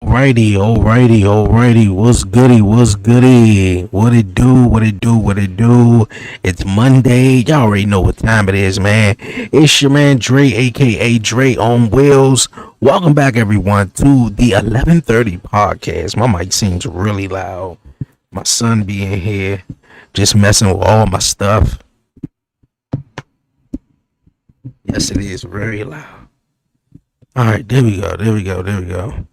Alrighty. What's goody? What it do? It's Monday. Y'all already know what time it is, man. It's your man Dre, aka Dre on Wheels. Welcome back, everyone, to the 11:30 podcast. My mic seems really loud. My son being here, just messing with all my stuff. Yes, it is very loud. Alright, there we go.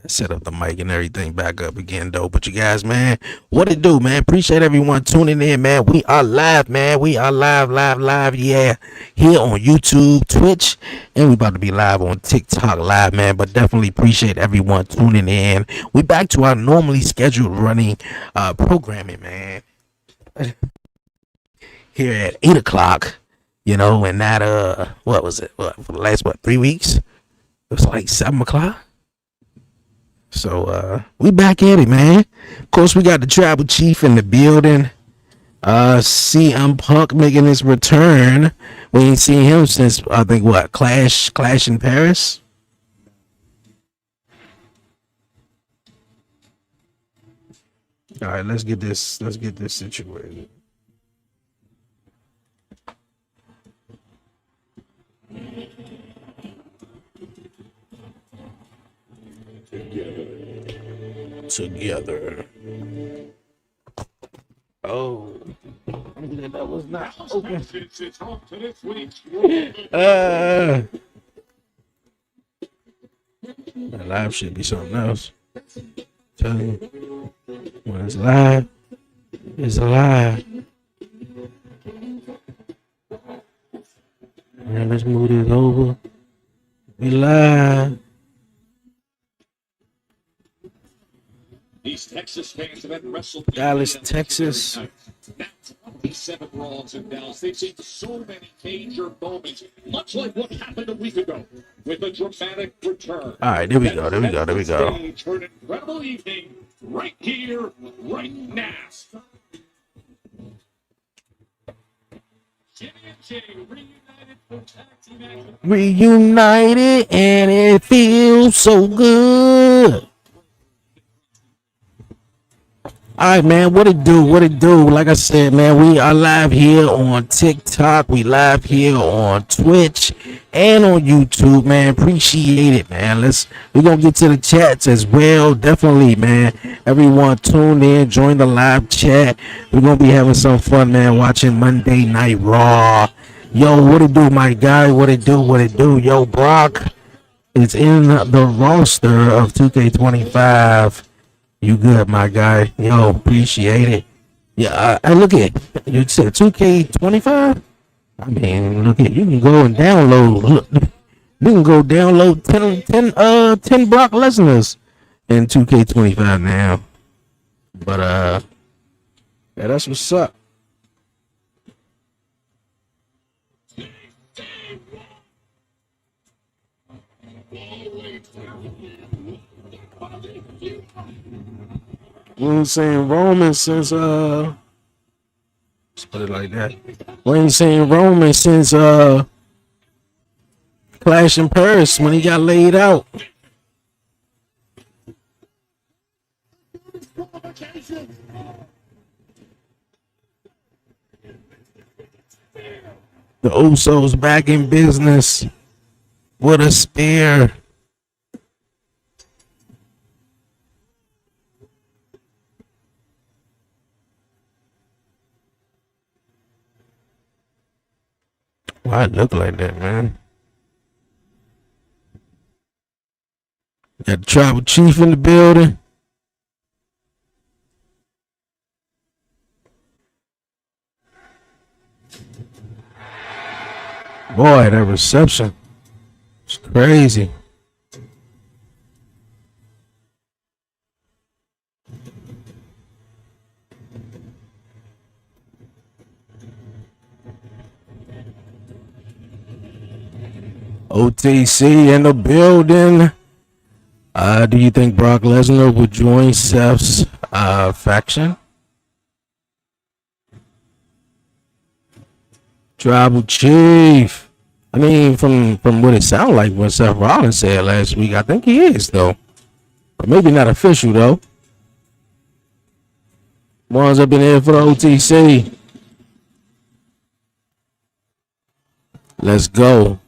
Set up the mic and everything back up again, though. But you guys, man, what it do, man? Appreciate everyone tuning in, man. We are live, man. We are live, yeah. Here on YouTube, Twitch, and we about to be live on TikTok live, man. But definitely appreciate everyone tuning in. We back to our normally scheduled running programming, man. Here at 8 o'clock, and that what was it? For the last 3 weeks? It was like 7 o'clock. So we back at it, man. Of course, we got the tribal chief in the building. CM Punk making his return. We ain't seen him since I think Clash in Paris. All right, let's get this situated. Together. Oh, I'm glad that was not open. That live should be something else. Tell you, when it's live, it's alive. And let's move this over. We live. These Texas fans have had wrestled Dallas, Texas. 27 brawls in Dallas. They've seen so many major moments, much like what happened a week ago with a dramatic return. All right, there we go. For an incredible evening right here, right now. Jimmy and Jay reunited for tag team action. Reunited, and it feels so good. All right, man, what it do? Like I said, man, we are live here on TikTok. We live here on Twitch and on YouTube, man. Appreciate it, man. We're going to get to the chats as well. Definitely, man. Everyone tune in, join the live chat. We're going to be having some fun, man, watching Monday Night Raw. Yo, what it do, my guy? What it do? Yo, Brock is in the roster of 2K25. You good, my guy? Yo, appreciate it. Yeah, I look at you said 2K25. I mean, look at you can go and download. Look, you can go download 10 Brock Lesnar's in 2K25 now. But yeah, that's what's up. We ain't seen Roman since let's put it like that. We ain't seen Roman since Clash in Paris when he got laid out. The Usos back in business with a spear. Why it look like that, man? Got the tribal chief in the building. Boy, that reception. It's crazy. OTC in the building. Do you think Brock Lesnar would join Seth's faction? Tribal Chief. I mean, from what it sounded like when Seth Rollins said last week, I think he is, though. Or maybe not official though. Ones up in there for the OTC. Let's go.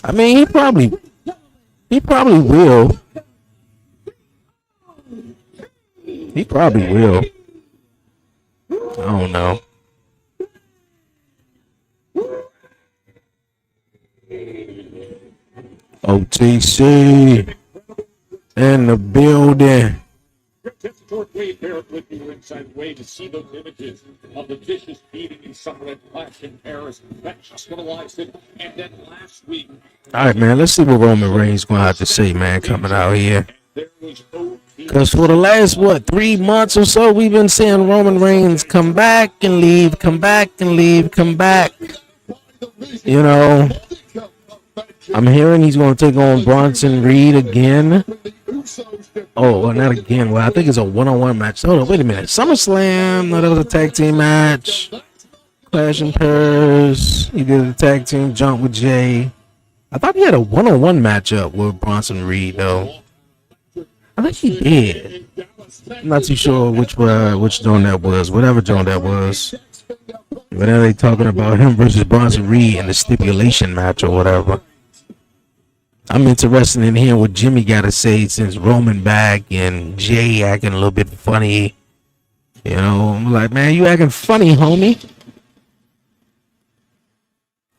I mean, he probably will. He probably will. I don't know. OTC in the building. Wade Barrett with you inside Wade to see those images of the vicious beating in Summerlin Clash in Paris that hospitalized him. And then last week. All right, man. Let's see what Roman Reigns gonna have to say, man, coming out here. Because for the last 3 months or so, we've been seeing Roman Reigns come back and leave, come back and leave, come back. You know, I'm hearing he's gonna take on Bronson Reed again. Oh, well, not again. Well, I think it's a one-on-one match. Hold on, wait a minute. SummerSlam. No, that was a tag team match. Clash in Paris. He did a tag team jump with Jay. I thought he had a one-on-one matchup with Bronson Reed, though. I think he did. I'm not too sure which joint that was. Whatever joint that was. Whenever they talking about him versus Bronson Reed in the stipulation match or whatever. I'm interested in hearing what Jimmy got to say since Roman back and Jay acting a little bit funny. You know, I'm like, man, you acting funny, homie.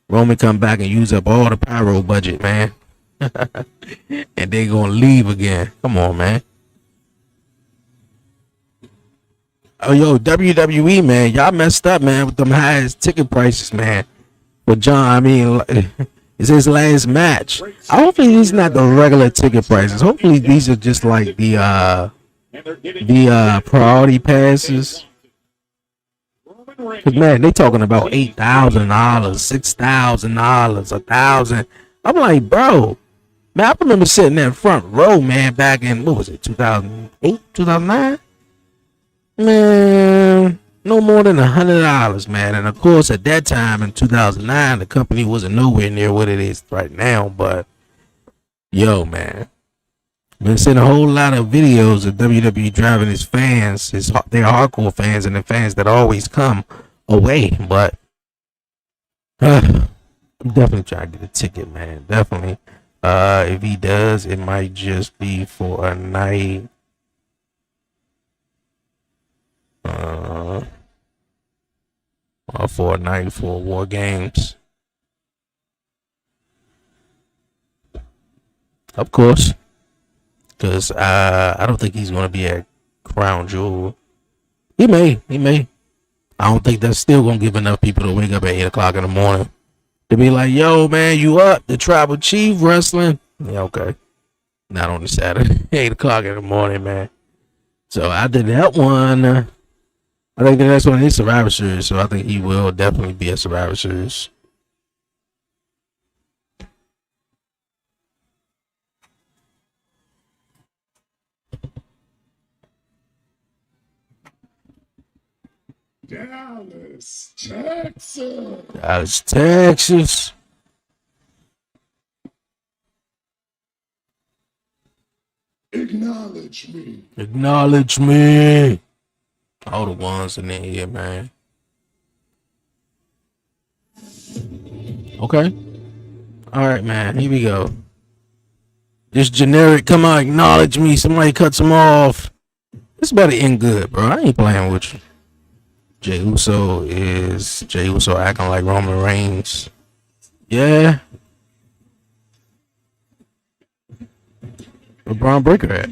Roman come back and use up all the pyro budget, man. And they gonna leave again. Come on, man. Oh, yo, WWE, man, y'all messed up, man, with them highest ticket prices, man. But John, I mean, it's his last match. Hopefully these not the regular ticket prices. Hopefully these are just like the priority passes. Cause man, they talking about $8,000, $6,000, $1,000. I'm like, bro, man, I remember sitting in front row, man, back in what was it, 2008, 2009? Man, no more than $100, man. And of course, at that time in 2009, the company wasn't nowhere near what it is right now. But yo, man, been seeing a whole lot of videos of WWE driving his fans, their hardcore fans, and the fans that always come away. But I'm definitely trying to get a ticket, man. Definitely. If he does, it might just be for a night. Or for a night for War Games. Of course. Because I don't think he's going to be at Crown Jewel. He may. I don't think that's still going to give enough people to wake up at 8 o'clock in the morning. To be like, yo, man, you up? The Tribal Chief wrestling? Yeah, okay. Not on the Saturday. 8 o'clock in the morning, man. So I did that one. I think the next one is Survivor Series. So I think he will definitely be at Survivor Series. Dallas, Texas. Dallas, Texas. Acknowledge me. Acknowledge me. All the ones in there, yeah, man. Okay. All right, man. Here we go. Just generic. Come on, acknowledge me. Somebody cuts him off. This better end good, bro. I ain't playing with you. Jey Uso acting like Roman Reigns. Yeah. Where Braun Breaker at?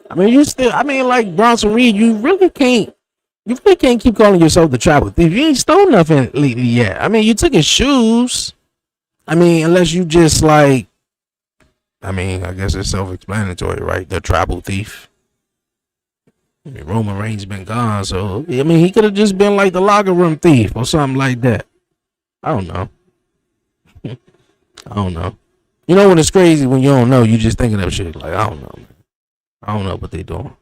I mean, like Bronson Reed, you really can't keep calling yourself the Tribal Thief. You ain't stole nothing lately yet. I mean, you took his shoes. I mean, unless you just like, I mean, I guess it's self-explanatory, right? The Tribal Thief. I mean, Roman Reigns been gone, so I mean, he could have just been like the locker room thief or something like that. I don't know. I don't know. You know when it's crazy when you don't know, you just thinking of shit like I don't know, man. I don't know what they doing.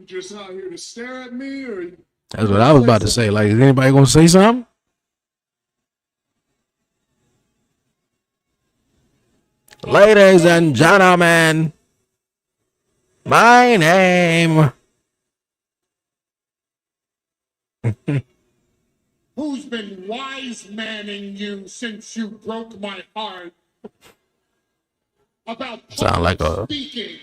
just out here to stare at me, or That's what I was about to say. Like, is anybody gonna say something? Ladies and gentlemen, my name. Who's been wise manning you since you broke my heart about Sound like speaking?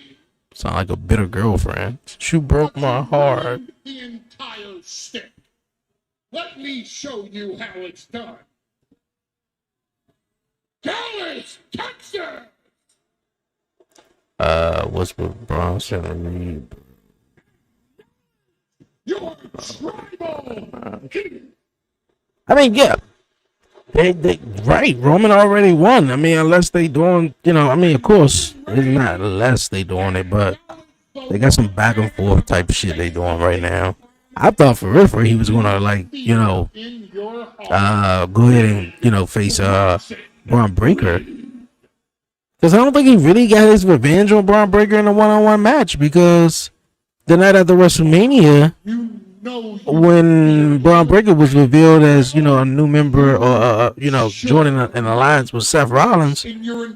Sound like a bitter girlfriend. You broke my heart. The entire stick. Let me show you how it's done. Dallas, Texas. What's with Bronson and Reed? You're tribal. I mean, yeah. They right. Roman already won. I mean, unless they doing, I mean, of course, it's not unless they doing it, but they got some back and forth type shit they doing right now. I thought for real he was gonna go ahead and face Braun Breaker, because I don't think he really got his revenge on Braun Breaker in a one-on-one match, because the night after WrestleMania, when Braun Breaker was revealed as, a new member, or, joining an alliance with Seth Rollins,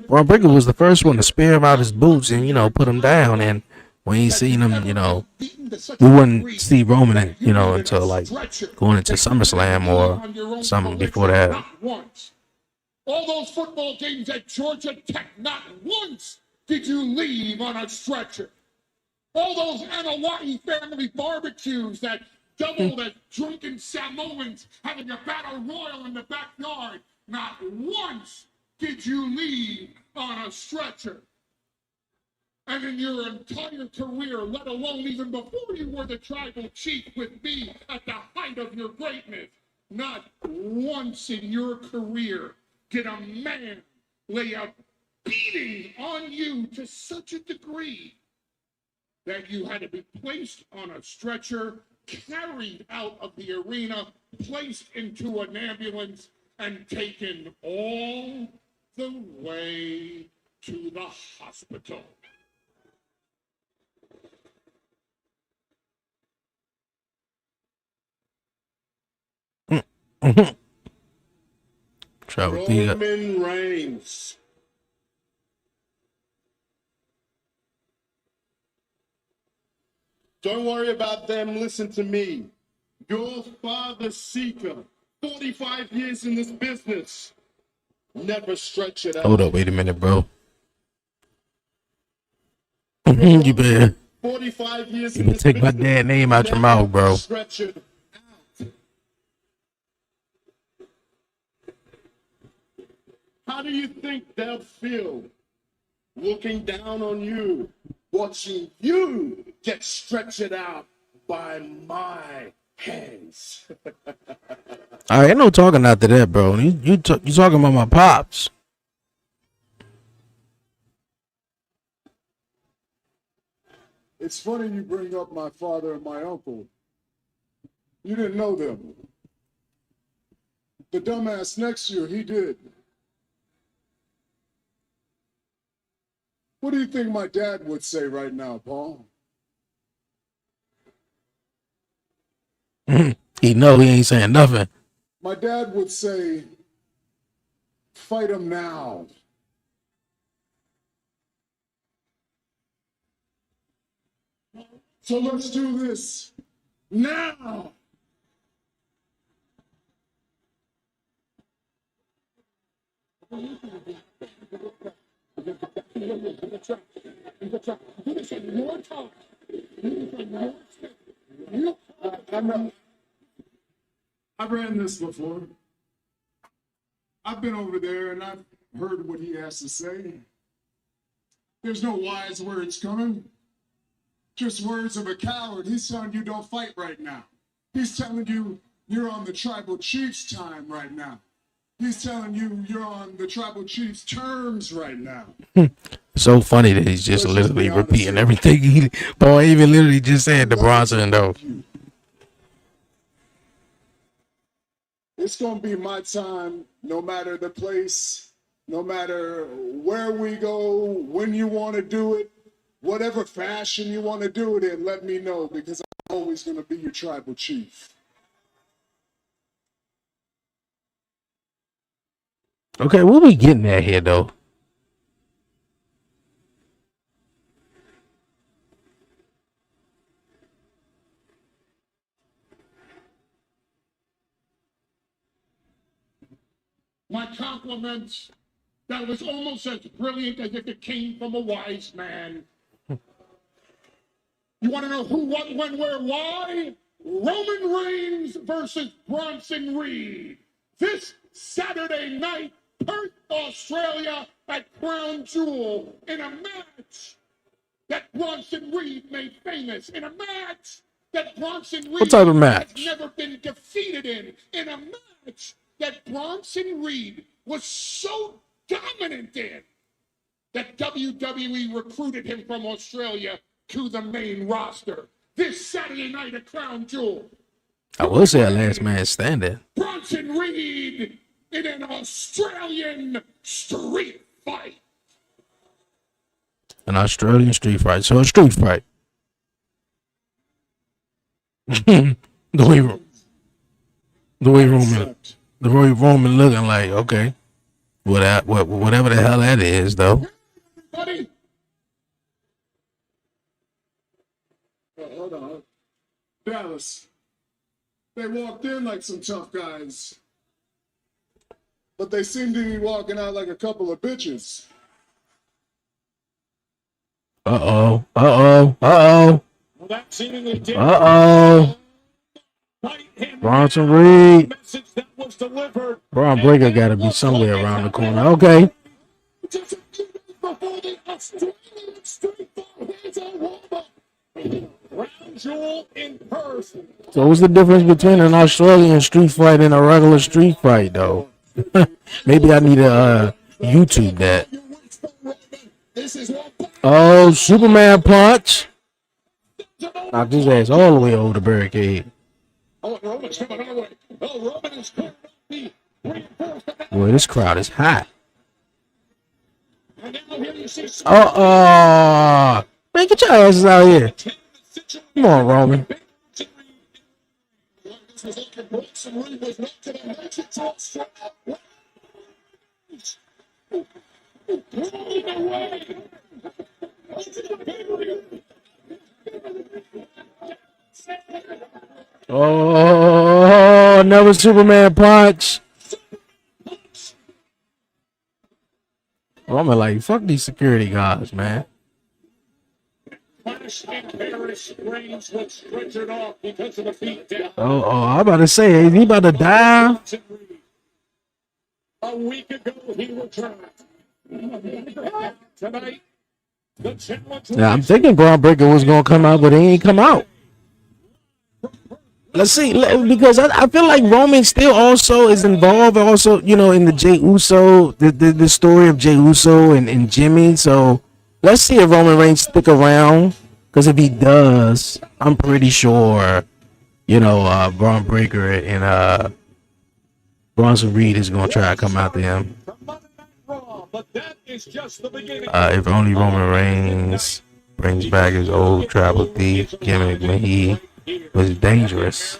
Braun Breaker was the first one to spear him out his boots and, put him down. And when he seen him, we wouldn't see Roman, until like going into SummerSlam or something before that. All those football games at Georgia Tech, not once did you leave on a stretcher. All those Anawai family barbecues that doubled as drunken Samoans having a battle royal in the backyard, not once did you leave on a stretcher. And in your entire career, let alone even before you were the tribal chief with me at the height of your greatness, not once in your career did a man lay a beating on you to such a degree that you had to be placed on a stretcher, carried out of the arena, placed into an ambulance, and taken all the way to the hospital. Roman Reigns. Don't worry about them. Listen to me. Your father, Seeker, 45 years in this business, never stretch it out. Hold up, wait a minute, bro. You better 45 years you better take my dad's name out your mouth, bro. Stretch it out. How do you think they'll feel looking down on you, watching you get stretched out by my hands? I ain't no talking after that, bro. You talking about my pops. It's funny you bring up my father and my uncle. You didn't know them. The dumbass next to you, he did. What do you think my dad would say right now, Paul? He know he ain't saying nothing. My dad would say, fight him now. So let's do this now. I've ran this before. I've been over there and I've heard what he has to say. There's no wise words coming. Just words of a coward. He's telling you don't fight right now. He's telling you you're on the tribal chief's time right now. He's telling you you're on the tribal chief's terms right now. So funny that he's just literally repeating everything Paul even literally just said to Bronson, though. It's going to be my time, no matter the place, no matter where we go, when you want to do it. Whatever fashion you want to do it in, let me know, because I'm always going to be your tribal chief. Okay, what we getting at here, though? My compliments. That was almost as brilliant as if it came from a wise man. You want to know who, what, when, where, why? Roman Reigns versus Bronson Reed. This Saturday night, Perth, Australia, at Crown Jewel, in a match that Bronson Reed made famous, in a match that Bronson Reed What type of match? has never been defeated in a match that Bronson Reed was so dominant in that WWE recruited him from Australia to the main roster. This Saturday night at Crown Jewel. I will say a last man standing. Bronson Reed in an Australian street fight. An Australian street fight. So a street fight. the way Roman looking like, okay. Whatever the hell that is, though. Buddy. Hold on. Dallas. They walked in like some tough guys. But they seem to be walking out like a couple of bitches. Uh-oh. Well, that seemingly did. Bronson Reed. Braun Breaker got to be somewhere around the corner. Okay. So what's the difference between an Australian street fight and a regular street fight, though? Maybe I need to YouTube that. Oh, Superman punch. Knocked his ass all the way over the barricade. Boy, this crowd is hot. Man, get your asses out here. Come on, Roman. Oh, another Superman punch. Roman like, fuck these security guards, man. I'm about to say, is he about to die? A week ago, he returned. Tonight, the challenge. Yeah, I'm thinking Braun Breaker was gonna come out, but he ain't come out. Let's see, because I feel like Roman still also is involved, also, you know, in the Jey Uso, the story of Jey Uso and Jimmy. So let's see if Roman Reigns stick around, because if he does, I'm pretty sure, you know, Braun Breaker and Bronson Reed is gonna try to come out to him. If only Roman Reigns brings back his old tribal thief gimmick when he was dangerous.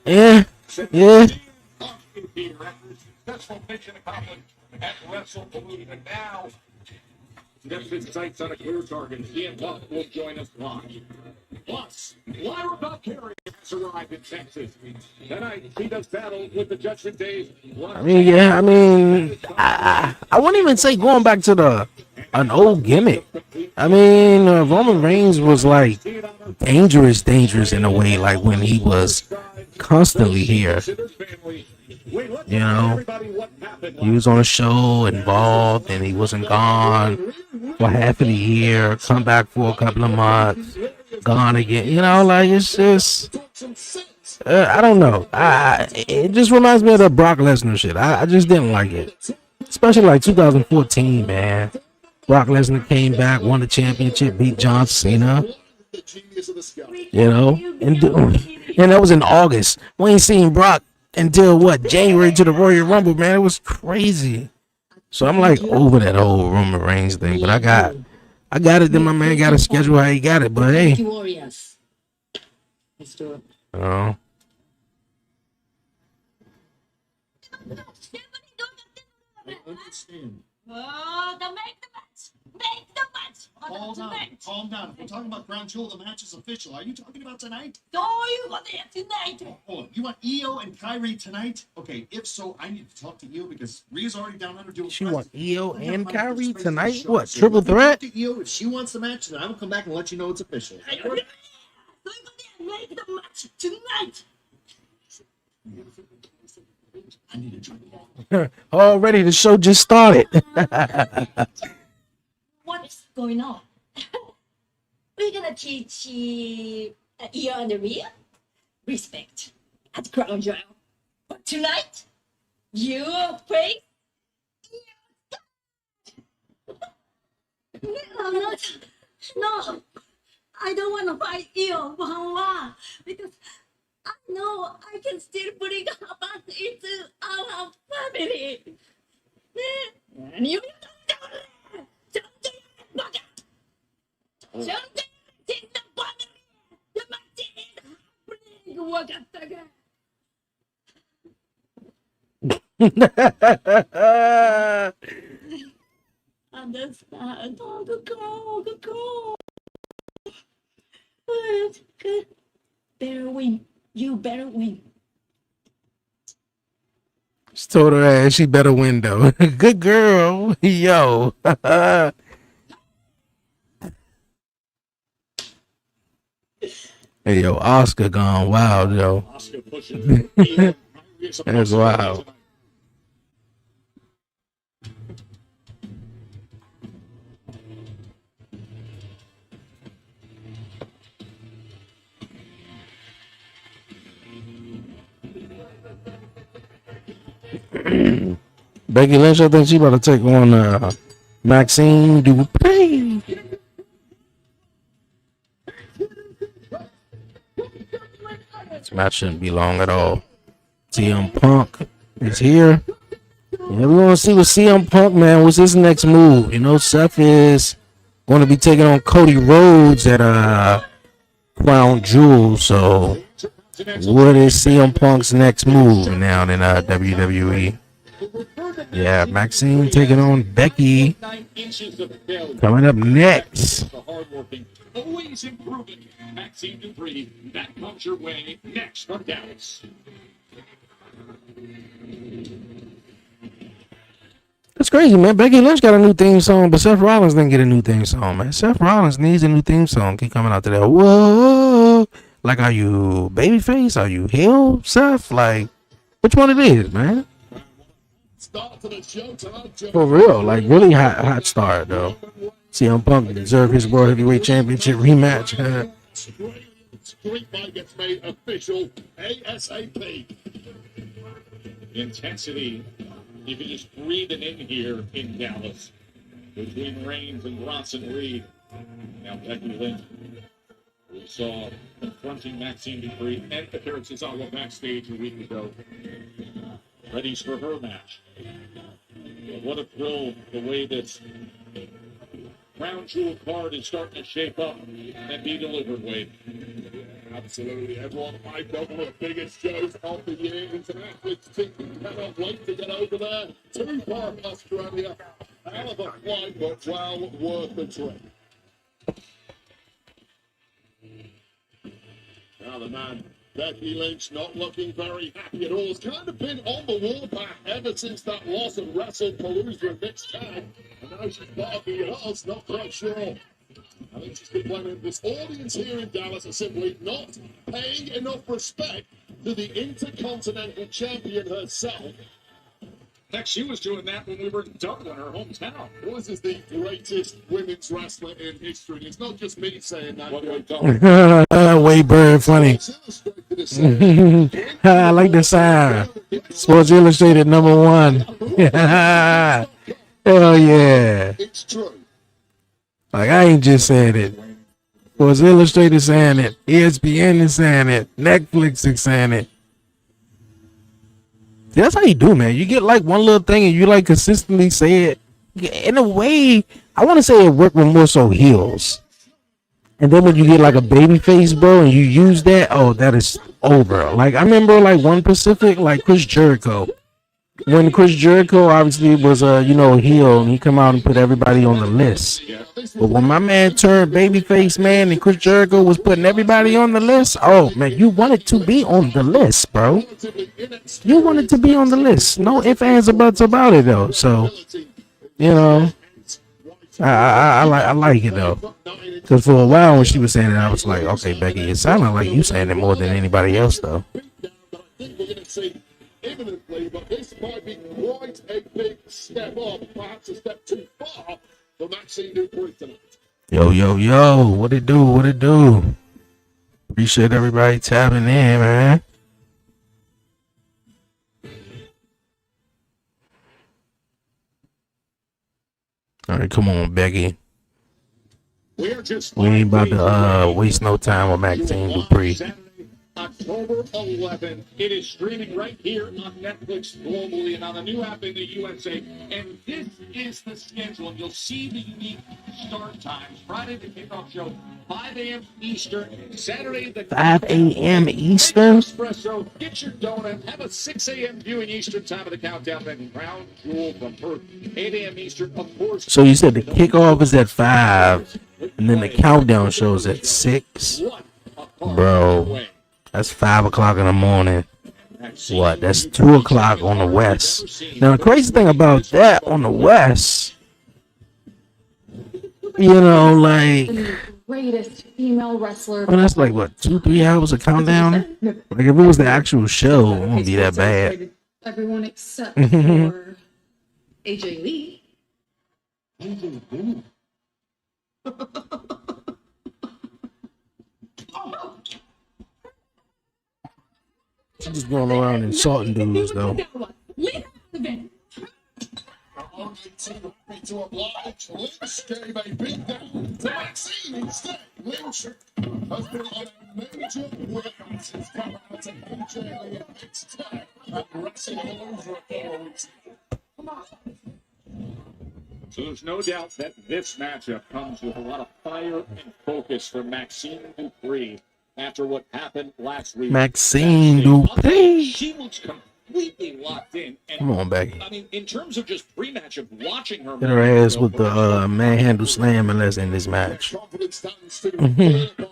Yeah. Gets his sights on a clear target. Ian Buck will join us live. Plus, Lyra Valkyrie has arrived in Texas. Tonight, he does battle with the Judgment Day. I wouldn't even say going back to an old gimmick. Roman Reigns was like dangerous in a way, like when he was constantly here. You know, he was on a show, involved, and he wasn't gone for half of the year, come back for a couple of months, gone again. You know, like, it's just, I don't know. It just reminds me of the Brock Lesnar shit. I just didn't like it. Especially like 2014, man. Brock Lesnar came back, won the championship, beat John Cena. You know, and that was in August. We ain't seen Brock until January to the Royal Rumble, man. It was crazy. So I'm like over that whole Roman Reigns thing, but I got I got it. Then my man got to schedule how he got it. But hey, Warriors. Let's do it. oh, I understand. Oh, the make the match. Make the match. Calm down. Calm down. If we're talking about Crown Jewel, the match is official. Are you talking about tonight? So you got there tonight. Oh, you want Io and Kyrie tonight? Okay, if so, I need to talk to Io because Rhea's already down under doing. she want Io I have and money for Kyrie space in the tonight? show. What, So triple let me threat? talk to Io. If she wants the match, then I will come back and let you know it's official. So you got there. Make the match tonight. I need a drink. Already, the show just started. What's going on? We're gonna teach Io and Rhea respect at Crown Jewel. But tonight, you face I'm not. No, I don't want to fight Io one because I know I can still bring her back into our family. and you don't take the body. The match is happening. What Understand? Oh, go. Good. Better win. You better win. She told her ass she better win though. Good girl, yo. Hey yo, Oscar gone wild, yo. Oscar pushing. That's wild. Becky Lynch, I think she about to take on Maxine Dupri. This match shouldn't be long at all. CM Punk is here. Yeah, we want to see what CM Punk, man, what's his next move. You know, Seth is going to be taking on Cody Rhodes at Crown Jewel. So, what is CM Punk's next move now in WWE? Yeah, Maxine taking on Becky. Coming up next. Always improving. Maxine Dupree, that comes your way next from Dallas. That's crazy, man. Becky Lynch got a new theme song, but Seth Rollins didn't get a new theme song, man. Seth Rollins needs a new theme song. Keep coming out to that. Whoa. Like, are you babyface? Are you heel, Seth? Like, which one it is, man? For real. Like, really hot start, though. CM Punk deserve his World Heavyweight Championship rematch. Street fight gets made official ASAP. Intensity. You can just breathe it in here in Dallas. Between Reigns and Bronson Reed. Now Becky Lynch. We saw confronting Maxine Dupree and appearances on backstage a week ago. Ready for her match. But what a thrill the way this Crown Jewel card is starting to shape up and be delivered, Wade. Absolutely. Everyone hyped up one of the biggest shows of the year. Internationalists think we cannot wait to get over there to Perth, Australia. Hell of a flight, but well worth the trip. Now the man, Becky Lynch, not looking very happy at all. It's kind of been on the warpath ever since that loss at WrestlePalooza mixed tag. And now she's barking at us, not quite sure. I think she's complaining this audience here in Dallas are simply not paying enough respect to the Intercontinental Champion herself. Heck, she was doing that when we were in Dublin, her hometown. This is the greatest women's wrestler in history. It's not just me saying that. Wade Bird, funny. I like the sound. Sports Illustrated #1. Hell yeah. It's true. Like, I ain't just saying it. Sports Illustrated saying it. ESPN is saying it. Netflix is saying it. That's how you do, man. You get like one little thing and you like consistently say it. In a way, I want to say it worked with more so heels. And then when you get like a baby face, bro, and you use that, oh, that is over. Like I remember like One Pacific, like Chris Jericho. When Chris Jericho obviously was a heel, and he come out and put everybody on the list. But when my man turned babyface, man, and Chris Jericho was putting everybody on the list, oh man, you wanted to be on the list, bro. You wanted to be on the list. No ifs, ands, or buts about it though. So, you know, I like it though. Because for a while when she was saying it, I was like, okay, Becky, it sounded like you saying it more than anybody else though. Imminently, but this might be quite a big step up, perhaps a step too far for Maxine Dupree tonight. Yo, what it do? What it do? Appreciate everybody tapping in, man. All right, come on, Becky. We ain't about to waste no time with Maxine Dupree. October 11th. It is streaming right here on Netflix globally and on the new app in the USA. And this is the schedule. You'll see the unique start times. Friday, the kickoff show, 5 a.m. Eastern. Saturday, the 5 a.m. Eastern? Espresso. Get your donut. Have a 6 a.m. viewing Eastern time of the countdown. Then Crown Jewel from Perth, 8 a.m. Eastern, of course. So you said the kickoff is at 5, and then the countdown show is at 6? Bro. That's 5 o'clock in the morning. What? That's 2 o'clock on the West. Now, the crazy thing about that on the West, you know, like, greatest female wrestler. well, that's like, what, 2-3 hours of countdown? Like, if it was the actual show, it wouldn't be that bad. Everyone except for AJ Lee. She's just going around insulting dudes, though. To oblige, Lynch gave a big down to Maxine instead. Lynch has been on a major win since coming out to AJ Lee and mixed tag and wrestling all over it. So there's no doubt that this matchup comes with a lot of fire and focus for Maxine Dupree after what happened last week. Maxine Dupree. She looks completely locked in. And, come on, Becky. I mean, in terms of just pre-match of watching her, hit her ass with the manhandle slam unless in this match. Confidence stands to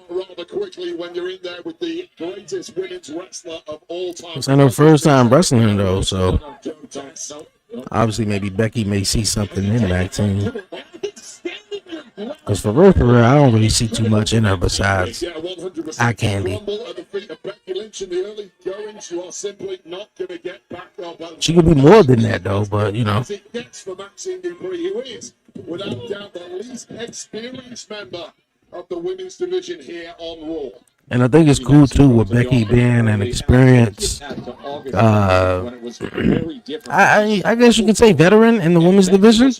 rather quickly when you're in there with the greatest women's wrestler of all time. It's not her first time wrestling her though, so obviously maybe Becky may see something in Maxine. Because for real, I don't really see too much in her besides eye candy. She could be more than that though, but you know. Without doubt, the least experienced member of the women's division here on Raw. And I think it's cool too with Becky being an experienced, I guess you could say veteran in the women's division.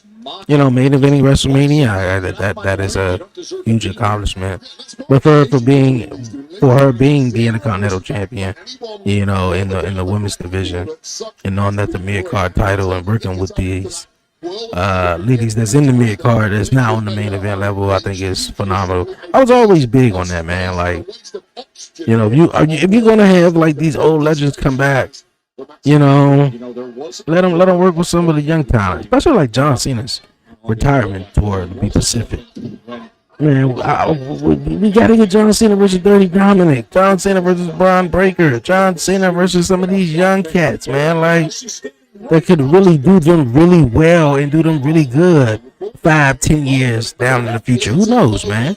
You know, main eventing WrestleMania. That is a huge accomplishment. But for her being the Intercontinental Champion, you know, in the women's division, and on that the mid-card title and working with these ladies that's in the mid card that's now on the main event level, I think is phenomenal. I was always big on that, man. Like, you know, if you're gonna have like these old legends come back, you know, let them work with some of the young talent, especially like John Cena's retirement tour to be Pacific. Man, we gotta get John Cena versus Dirty Dominic, John Cena versus Braun Breaker, John Cena versus some of these young cats, man. Like, that could really do them really well and do them really good 5-10 years down in the future. Who knows, man?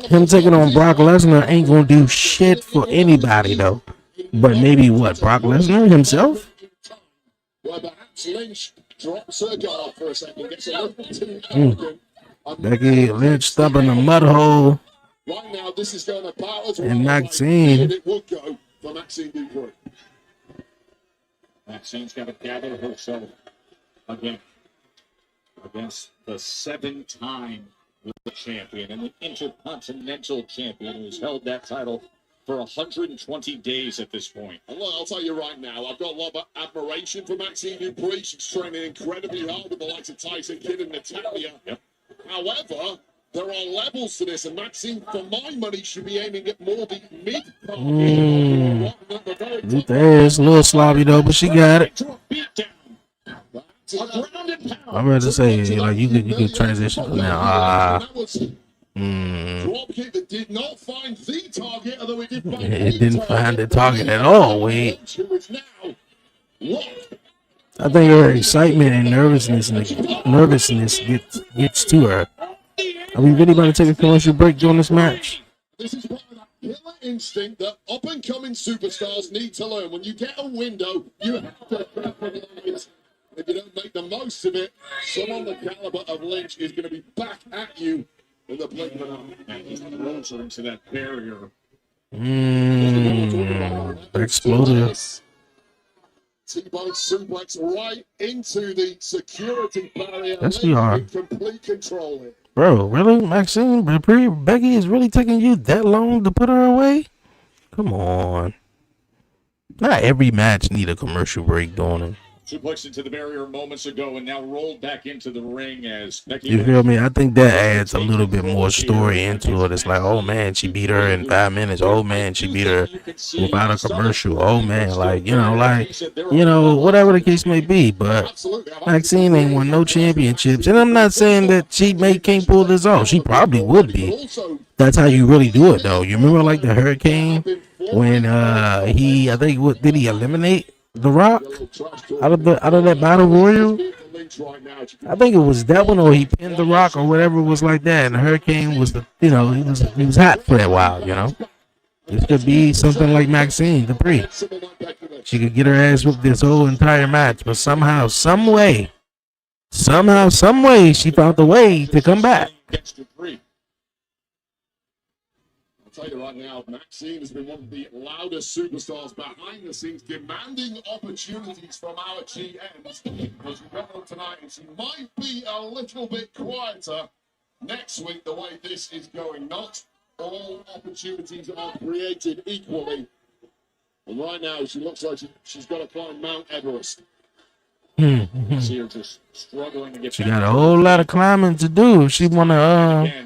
Him taking on Brock Lesnar ain't gonna do shit for anybody though. But maybe what, Brock Lesnar himself? Becky Lynch stubbing the mud hole. And Maxine. Maxine's got to gather herself again against the 7-time champion and the Intercontinental Champion who's held that title for 120 days at this point. And look, I'll tell you right now, I've got a lot of admiration for Maxine Dupree. She's training incredibly hard with the likes of Tyson Kidd and Natalia. Yep. However, there are levels to this, and Maxine, for my money, should be aiming at more the mid part. It's a little sloppy though, but she got it. I'm ready to say, like, you could transition from now. Drop kick that did not find the target, although it did find It didn't find the target at all. Wait. I think her excitement and nervousness gets to her. Are we really about to take a commercial break during this match? This is part of that killer instinct that up-and-coming superstars need to learn. When you get a window, you have to capitalize. If you don't make the most of it, someone the caliber of Lynch is going to be back at you in the blink of an eye. And he's closer into that barrier. Explosive. T-bone suplex right into the security barrier. Yes, we are. Complete control here. Bro, really? Maxine, Becky is really taking you that long to put her away? Come on. Not every match need a commercial break doing it. Suplex into the barrier moments ago and now rolled back into the ring as Becky. You feel me? I think that adds a little bit more story into it. It's like, oh man, she beat her in 5 minutes. Oh man, she beat her without a commercial. Oh man, whatever the case may be. But Maxine ain't won no championships. And I'm not saying that she can't pull this off. She probably would be. That's how you really do it though. You remember like the Hurricane when did he eliminate The Rock out of that battle royal? I think it was that one, or he pinned The Rock, or whatever it was like that. And the Hurricane was he was hot for that while. This could be something like Maxine Dupree. She could get her ass whooped this whole entire match, but somehow, some way, she found the way to come back. I'll tell you right now, Maxine has been one of the loudest superstars behind the scenes, demanding opportunities from our GMs. Because we got on tonight, and she might be a little bit quieter next week the way this is going. Not all opportunities are created equally. And right now, she looks like she's got to climb Mount Everest. See her just struggling to get. She got a whole lot of climbing to do if she want to.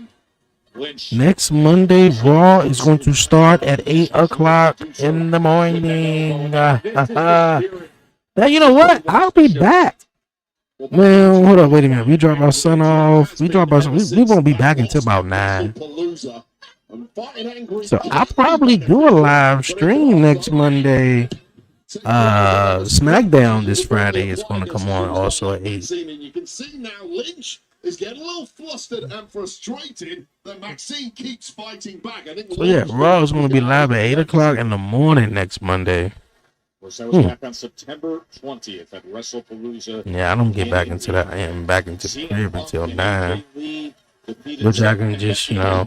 Next Monday, Raw is going to start at 8 o'clock in the morning. Now, you know what? I'll be back. Well, hold on, wait a minute. We drop our son off. We won't be back until about 9. So I'll probably do a live stream next Monday. SmackDown this Friday is going to come on also at 8. You can see now Lynch is getting a little flustered and frustrated that Maxine keeps fighting back. I think. So yeah, Raw is going to be live at 8 o'clock in the morning next Monday. That was back on September 20th at WrestlePalooza. Yeah, I don't get back into that. I am back into the crib until 9, which I can just I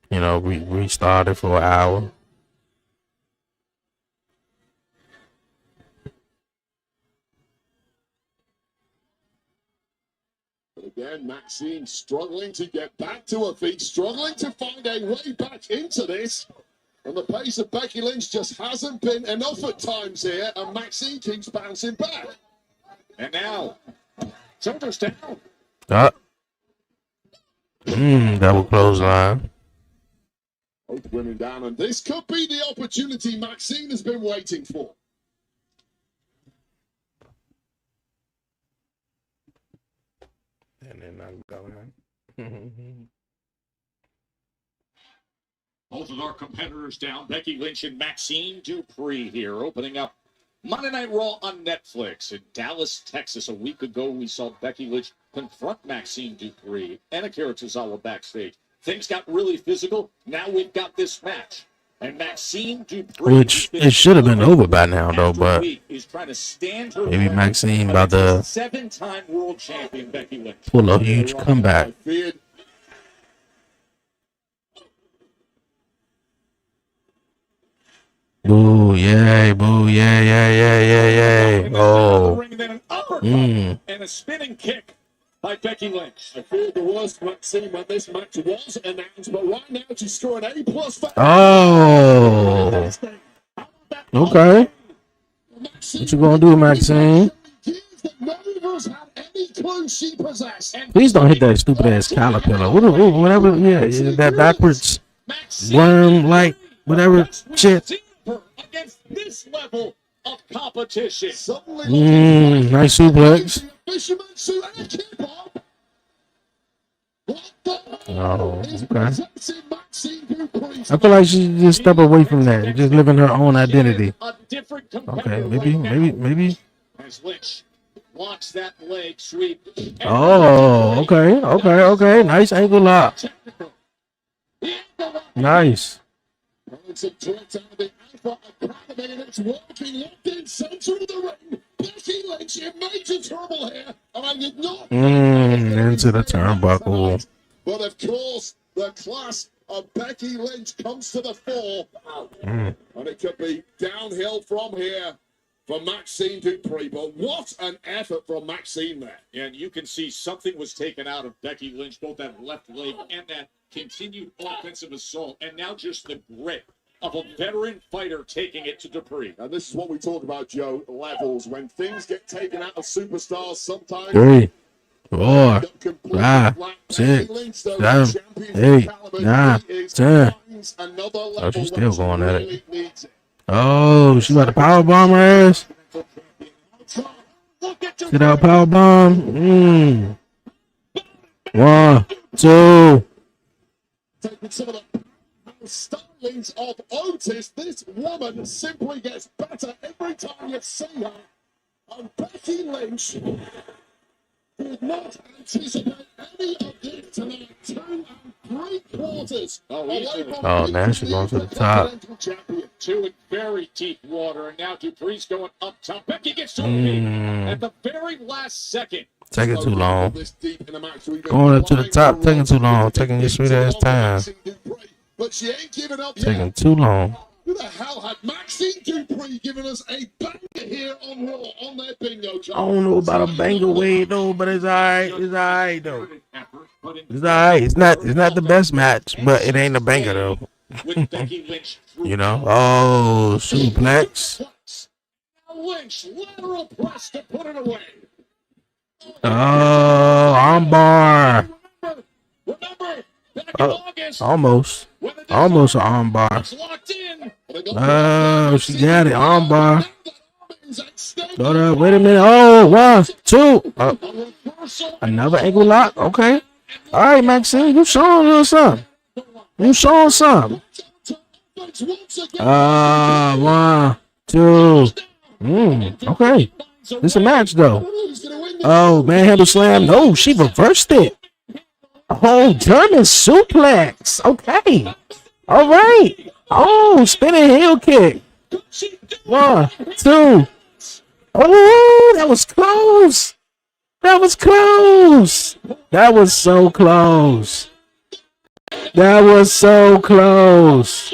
can restart it for an hour. Again, Maxine struggling to get back to her feet, struggling to find a way back into this. And the pace of Becky Lynch just hasn't been enough at times here, and Maxine keeps bouncing back. And now, shoulders down. Double clothesline. Both women down, and this could be the opportunity Maxine has been waiting for. And then I'm going. Both of our competitors down. Becky Lynch and Maxine Dupree here, opening up Monday Night Raw on Netflix in Dallas, Texas. A week ago, we saw Becky Lynch confront Maxine Dupree and Akira Tozawa backstage. Things got really physical. Now we've got this match. And Maxine Dupree, which it should have been over by now, though, but is trying to stand her maybe Maxine about to 7-time world champion Becky Lynch pull a huge comeback. Boo, yay, boo, yay. Oh. And a spinning kick by Becky Lynch. I feared the worst Maxine when this match was announced, but right now she's scoring A+ for. Oh. Okay. What you gonna do, Maxine? the Novas had any clue she possessed. And Please don't hit that stupid ass caterpillar. Whatever, yeah, that backwards worm like whatever shit. against this level of competition. Nice suplex. Fisherman suit and a keep up. Oh, okay. I feel like she should just step away from that and just live in her own identity. Okay, maybe. As Lynch blocks that leg sweep. Oh, okay. Nice ankle lock. Nice. It's a direct out of the Alpha Academy, and it's working locked in center of the ring. Becky Lynch in major trouble here, and I did not. Into the turnbuckle. But of course, the class of Becky Lynch comes to the fore, and it could be downhill from here for Maxine Dupree. But what an effort from Maxine there. And you can see something was taken out of Becky Lynch, both that left leg and that continued offensive assault. And now just the grit of a veteran fighter taking it to Dupree. And this is what we talk about, Joe, levels. When things get taken out of superstars, sometimes 3, 4, 5, 6, 7, 8, 9, 10. Oh, she's still going at it. Oh, she about to power bomb her ass. Get out, power bomb. 1, 2. Taking some of the stylings of Otis, this woman simply gets better every time you see her. And Becky Lynch did not anticipate any of this tonight. 2 3/4. Oh, now she's going to the top. 2 in very deep water, and now Dupree's going up top. Becky gets to her feet at the very last second. Taking too long. Going up to the top, taking too long. Taking your sweet ass time. But she ain't giving up Taking yet. too long. Who the hell had Maxine Dupree giving us a banger here on Raw on their bingo chart? I don't know about a banger weight though, but it's alright. It's alright though. It's alright. It's not the best match, but it ain't a banger though. With Becky Lynch through You know? Oh, suplex. Lynch lateral press to put it away. Oh, armbar. Remember, back in August, Almost. when the Almost an armbar. was locked in. Oh, she got it. Armbar. Hold up. Wait a minute. Oh, 1, 2. Another ankle lock. Okay. All right, Maxine. You showing us something. You showing something. 1, 2. Okay. This a match though. Oh, manhandle slam. No, she reversed it. Oh, German suplex. Okay. All right. Oh, spinning heel kick. 1, 2. Oh, that was close. That was close. That was so close. That was so close.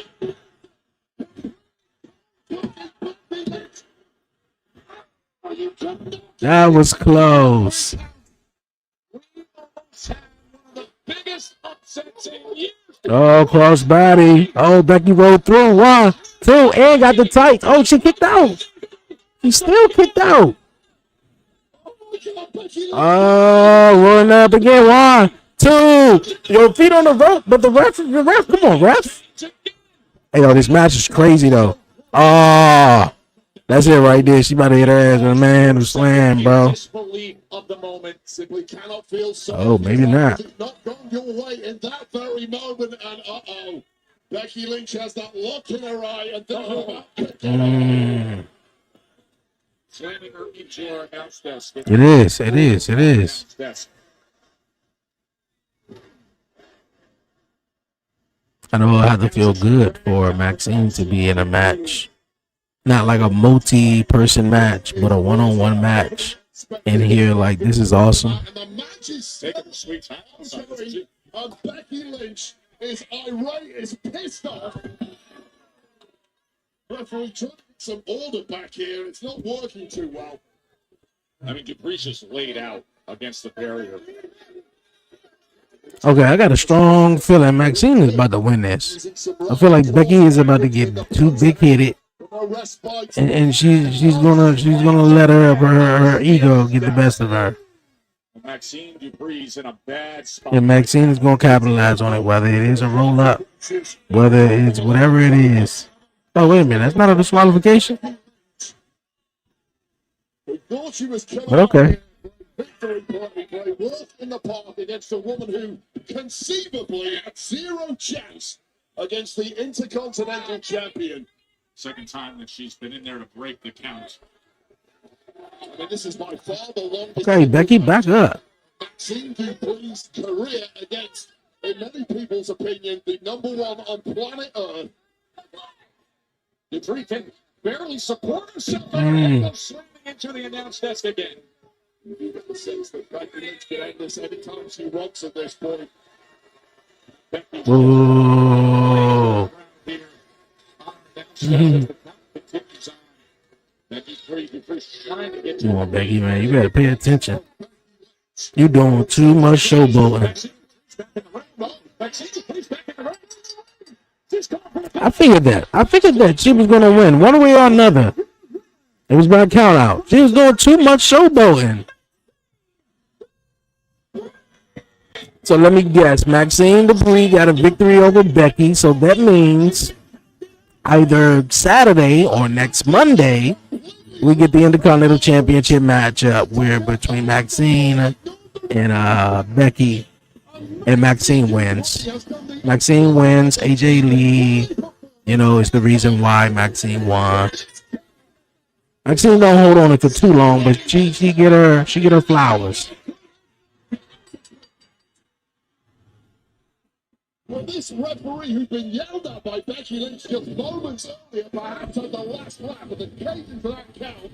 That was close. Biggest upsets in years. Oh, crossbody. Oh, Becky rolled through. 1, 2, and got the tights. Oh, she kicked out. She still kicked out. Oh, rolling up again. 1, 2. Your feet on the rope, but the ref, come on, ref. Hey, yo, this match is crazy though. Oh, that's it right there. She about to hit her ass with a manhandle slam, bro. Disbelief of the moment simply cannot feel so. Oh, maybe not. It's not gone your way in that very moment, and Becky Lynch has that look in her eye, and Slamming her into her announce desk. It is. Desk. I know I have to feel good for Maxine to be in a match. Not like a multi-person match, but a one-on-one match. In here, like, this is awesome. and the match is Taking the sweet time. and Becky Lynch is irate, is pissed off. Referee trying to get some order back here. It's not working too well. I mean, Dupree's just laid out against the barrier. Okay, I got a strong feeling Maxine is about to win this. I feel like Becky is about to get too big-headed No respite. and she's gonna let her ego get the best of her. Maxine Dupree's in a bad spot. And Maxine is gonna capitalize on it, whether it is a roll up, whether it's whatever it is. Oh wait a minute, that's not a disqualification. We thought she was killing But okay. victory play walk in the park against a woman who conceivably had zero chance against the Intercontinental Champion. Second time that she's been in there to break the count. I mean, this is by far the longest. Okay, Becky, back up. Maxine Dupree's career against, in many people's opinion, the number one on planet Earth. Dupree can barely support herself and goes swinging into the announce desk again. You get the sense that Becky Lynch can end this anytime she wants at this point. Ooh. Come on, Becky, man, you better pay attention. You doing too much showboating. I figured that she was gonna win one way or another. It was by count out. She was doing too much showboating. So let me guess. Maxine Dupree got a victory over Becky. So that means either Saturday or next Monday, we get the Intercontinental Championship matchup where between Maxine and Becky, and Maxine wins. Maxine wins. AJ Lee, is the reason why Maxine won. Maxine don't hold on it for too long, but she get her flowers. Well, this referee who'd been yelled at by Becky Lynch just moments earlier, perhaps on the last lap of the occasion for that count,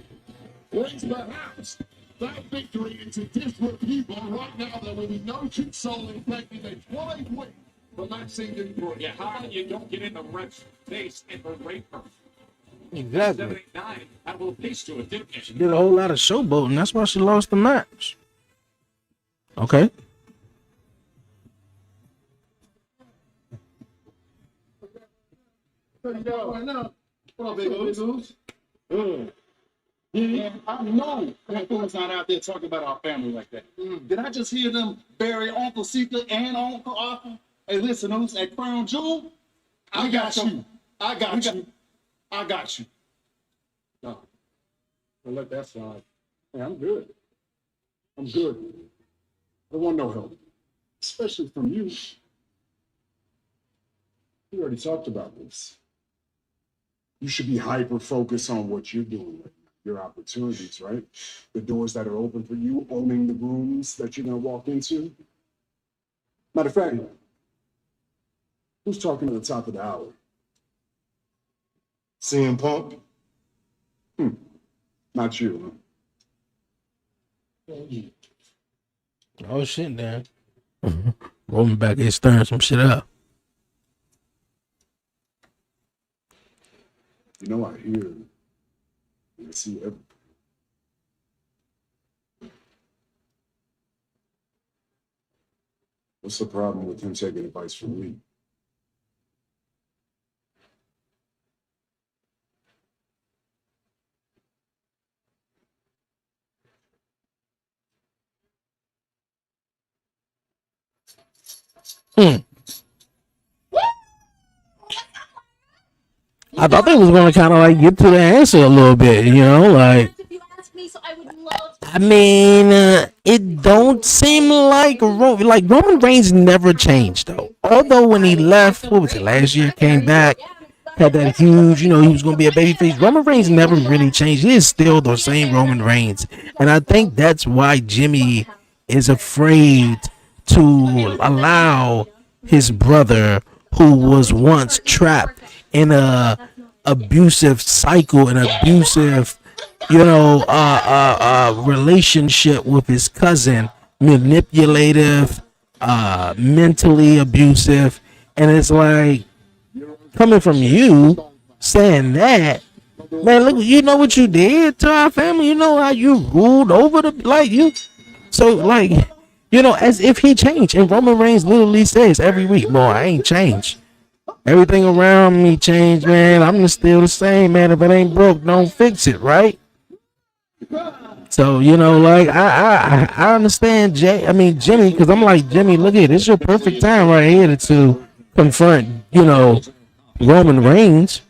brings perhaps that victory into disrepute. But right now, there will be no consoling Becky Lynch. What a win for Maxine Dupree. Yeah, how about you don't get in the ref's face and berate her? Exactly. 789 had a little pace to it, didn't She it? did a whole lot of showboating. That's why she lost the match. Okay. What up, big news? Yeah, I know that folks not out there talking about our family like that. Did I just hear them bury Uncle Secret and Uncle Arthur? Hey, listen, who's at Crown Jewel? I got you. I got you. I got you. No. I'll let that slide. Hey, I'm good. I'm good. I don't want no help. Especially from you. We already talked about this. You should be hyper focused on what you're doing, your opportunities, right? The doors that are open for you, owning the rooms that you're going to walk into. Matter of fact, who's talking at the top of the hour? CM Punk? Not you, huh? Oh shit, man. Rolling back and stirring some shit up. You know, I hear and I see everything. What's the problem with him taking advice from me? I thought they was gonna kind of like get to the answer a little bit, like. If you ask me, so I would love to. I mean, it don't seem like Roman Reigns never changed though. Although when he left, what was it, last year, came back, had that huge, he was gonna be a babyface. Roman Reigns never really changed. He is still the same Roman Reigns, and I think that's why Jimmy is afraid to allow his brother, who was once trapped in a abusive cycle, an abusive relationship with his cousin, manipulative, mentally abusive, and it's like coming from you saying that, man, look, you know what you did to our family, you know how you ruled over as if he changed. And Roman Reigns literally says every week, "Boy, I ain't changed." Everything around me changed, man. I'm just still the same, man. If it ain't broke, don't fix it, right? So like I understand Jimmy, because I'm like Jimmy. Look at this, is your perfect time right here to confront Roman Reigns.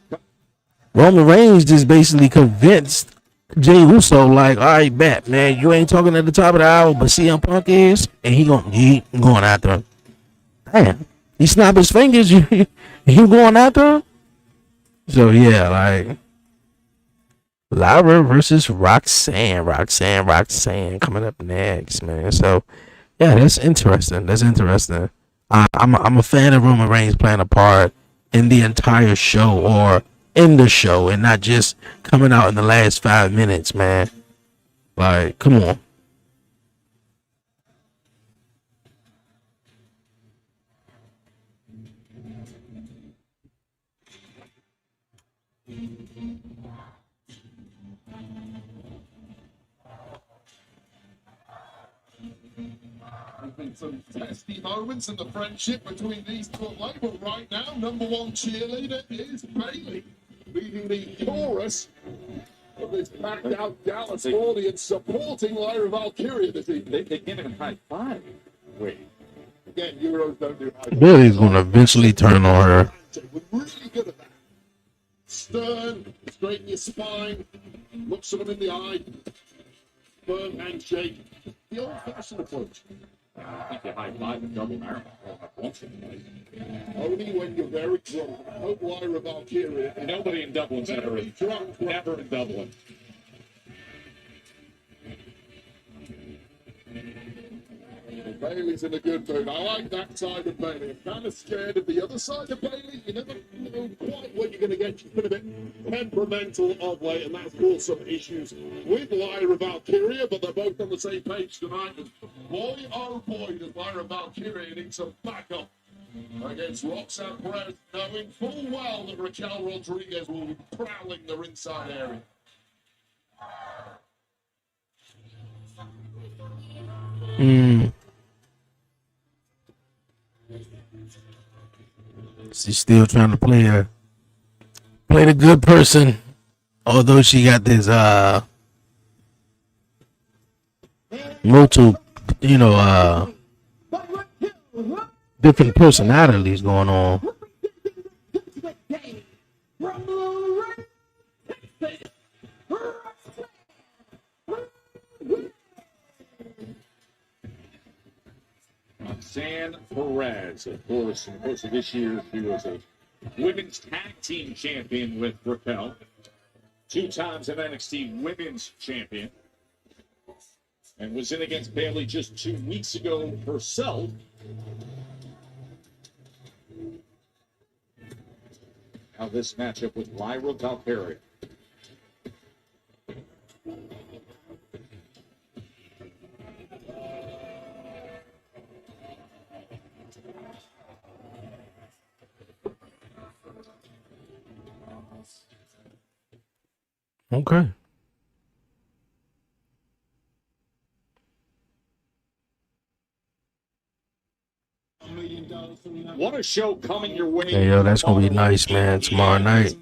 Roman Reigns just basically convinced Jey Uso, like, all right, bet, man, you ain't talking at the top of the hour, but CM Punk is, and he going after him. Damn, he snapped his fingers. You going after him? So yeah, like Lyra versus Roxanne coming up next, man. So yeah, that's interesting. I'm a fan of Roman Reigns playing a part in the entire show or in the show, and not just coming out in the last 5 minutes, man. Like, come on. There's been some testy moments in the friendship between these two of late, but right now, number one cheerleader is Bailey, leading the chorus of this packed out Dallas audience supporting Lyra Valkyria this evening. They can't even high five. Wait. Again, Euros don't do high Billy's gonna eventually turn on her. We're really good at that. Stern, straighten your spine, look someone in the eye, firm handshake, the old-fashioned approach. I think you high five and double barrel once in a while. Only when you're very drunk. Hope Lyra Valkyria. Nobody in Dublin's ever Drunk. never in Dublin. Bailey's in a good mood. I like that side of Bailey. I'm kind of scared of the other side of Bailey. You never know quite what you're going to get. She's been a bit temperamental of late, and that's caused some issues with Lyra Valkyria, but they're both on the same page tonight. And boy, oh boy, does Lyra Valkyria need some backup against Roxanne Perez, knowing full well that Raquel Rodriguez will be prowling the ringside area. She's still trying to play the good person, although she got this multiple, different personalities going on. Roxanne Perez, of course, in the course of this year, she was a women's tag team champion with Raquel, 2 times an NXT women's champion, and was in against Bailey just 2 weeks ago herself. Now this matchup with Lyra Valkyria. Okay. What a show coming your way. Hey, yo, that's gonna be nice, man, tomorrow night.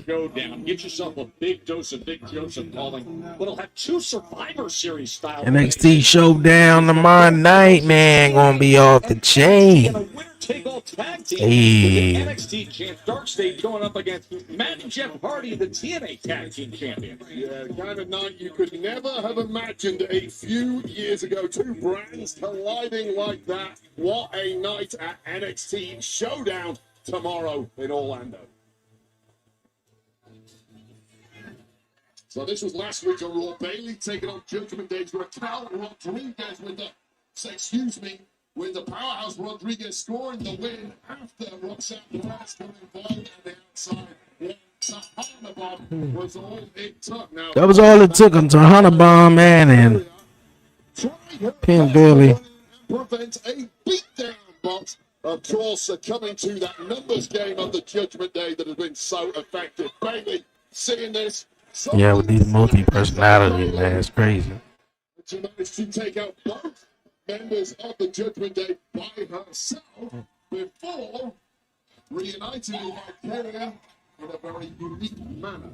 Showdown. Get yourself a big dose of Big Joseph calling. But it'll have 2 Survivor Series style. NXT Showdown tomorrow night, man, gonna be off the chain. And a winner-take-all tag team Hey. with the NXT champ Dark State going up against Matt and Jeff Hardy, the TNA tag team champion. Yeah, the kind of night you could never have imagined a few years ago. 2 brands colliding like that. What a night at NXT Showdown tomorrow in Orlando. So this was last week on Raw. Bailey taking on Judgment Day's Raquel Rodriguez with the powerhouse Rodriguez scoring the win after Roxanne Perez got involved on the outside. Tahana Bomb was all it took. Now, That was all it took on Tahana Bomb, man, and pin Bailey. prevent a beatdown, but of course succumbing to that numbers game of the Judgment Day that has been so effective. Bailey seeing this. Yeah, with these multi-personalities, man, it's crazy. She managed to take out both members of the Judgment Day by herself before reuniting with Valkyria in a very unique manner.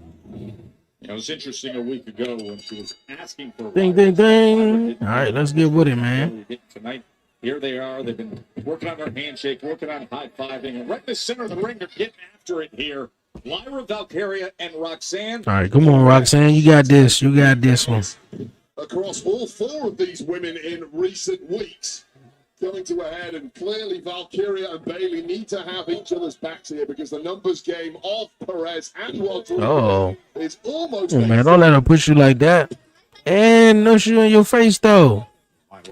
It was interesting a week ago when she was asking for Ding, ding, ding. All right, let's get with it, man. Tonight, here they are. They've been working on their handshake, working on high-fiving, and right in the center of the ring, they're getting after it here. Lyra Valkyria and Roxanne. All right, come on, Roxanne. You got this. You got this one. Across all four of these women in recent weeks, coming to a head, and clearly Valkyria and Bailey need to have each other's backs here because the numbers game of Perez and Rodriguez is almost. Oh, man, don't let her push you like that. And no shoe in your face, though.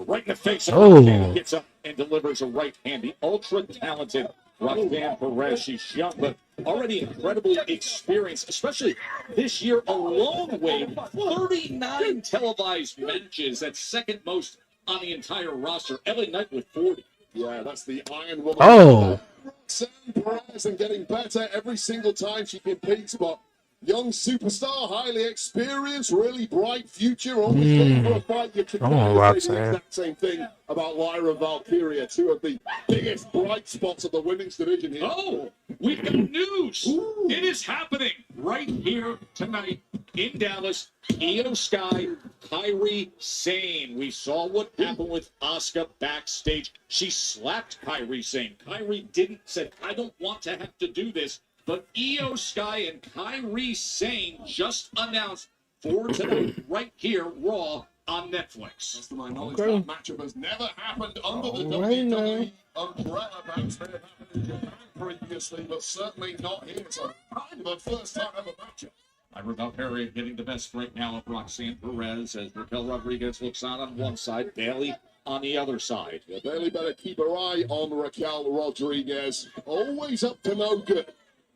Right in the face. Oh. Gets up and delivers a right hand. The ultra-talented Roxanne Perez. She's young, but already incredibly experienced, especially this year alone, Wade. 39 televised matches. That's second most on the entire roster. LA Knight with 40. Yeah, that's the Iron Woman. Oh. Roxanne Perez, and getting better every single time she competes, but young superstar, highly experienced, really bright future, always looking for a fight. You can Come on, say the Roxanne. exact same thing about Lyra Valkyria, two of the biggest bright spots of the women's division here. Oh, we've got news. It is happening right here tonight in Dallas. Io Sky, Kairi Sane. We saw what happened with Asuka backstage. She slapped Kairi Sane. Kairi said, I don't want to have to do this. But Io Sky and Kairi Sane just announced for tonight, right here, Raw on Netflix. To my knowledge, that matchup has never happened under the WWE umbrella. Perhaps they have happened in Japan previously, but certainly not here. So kind of a first time ever matchup. Lyra Valkyria getting the best right now of Roxanne Perez as Raquel Rodriguez looks on one side, Bailey on the other side. Yeah, Bailey better keep her eye on Raquel Rodriguez. Always up to no good.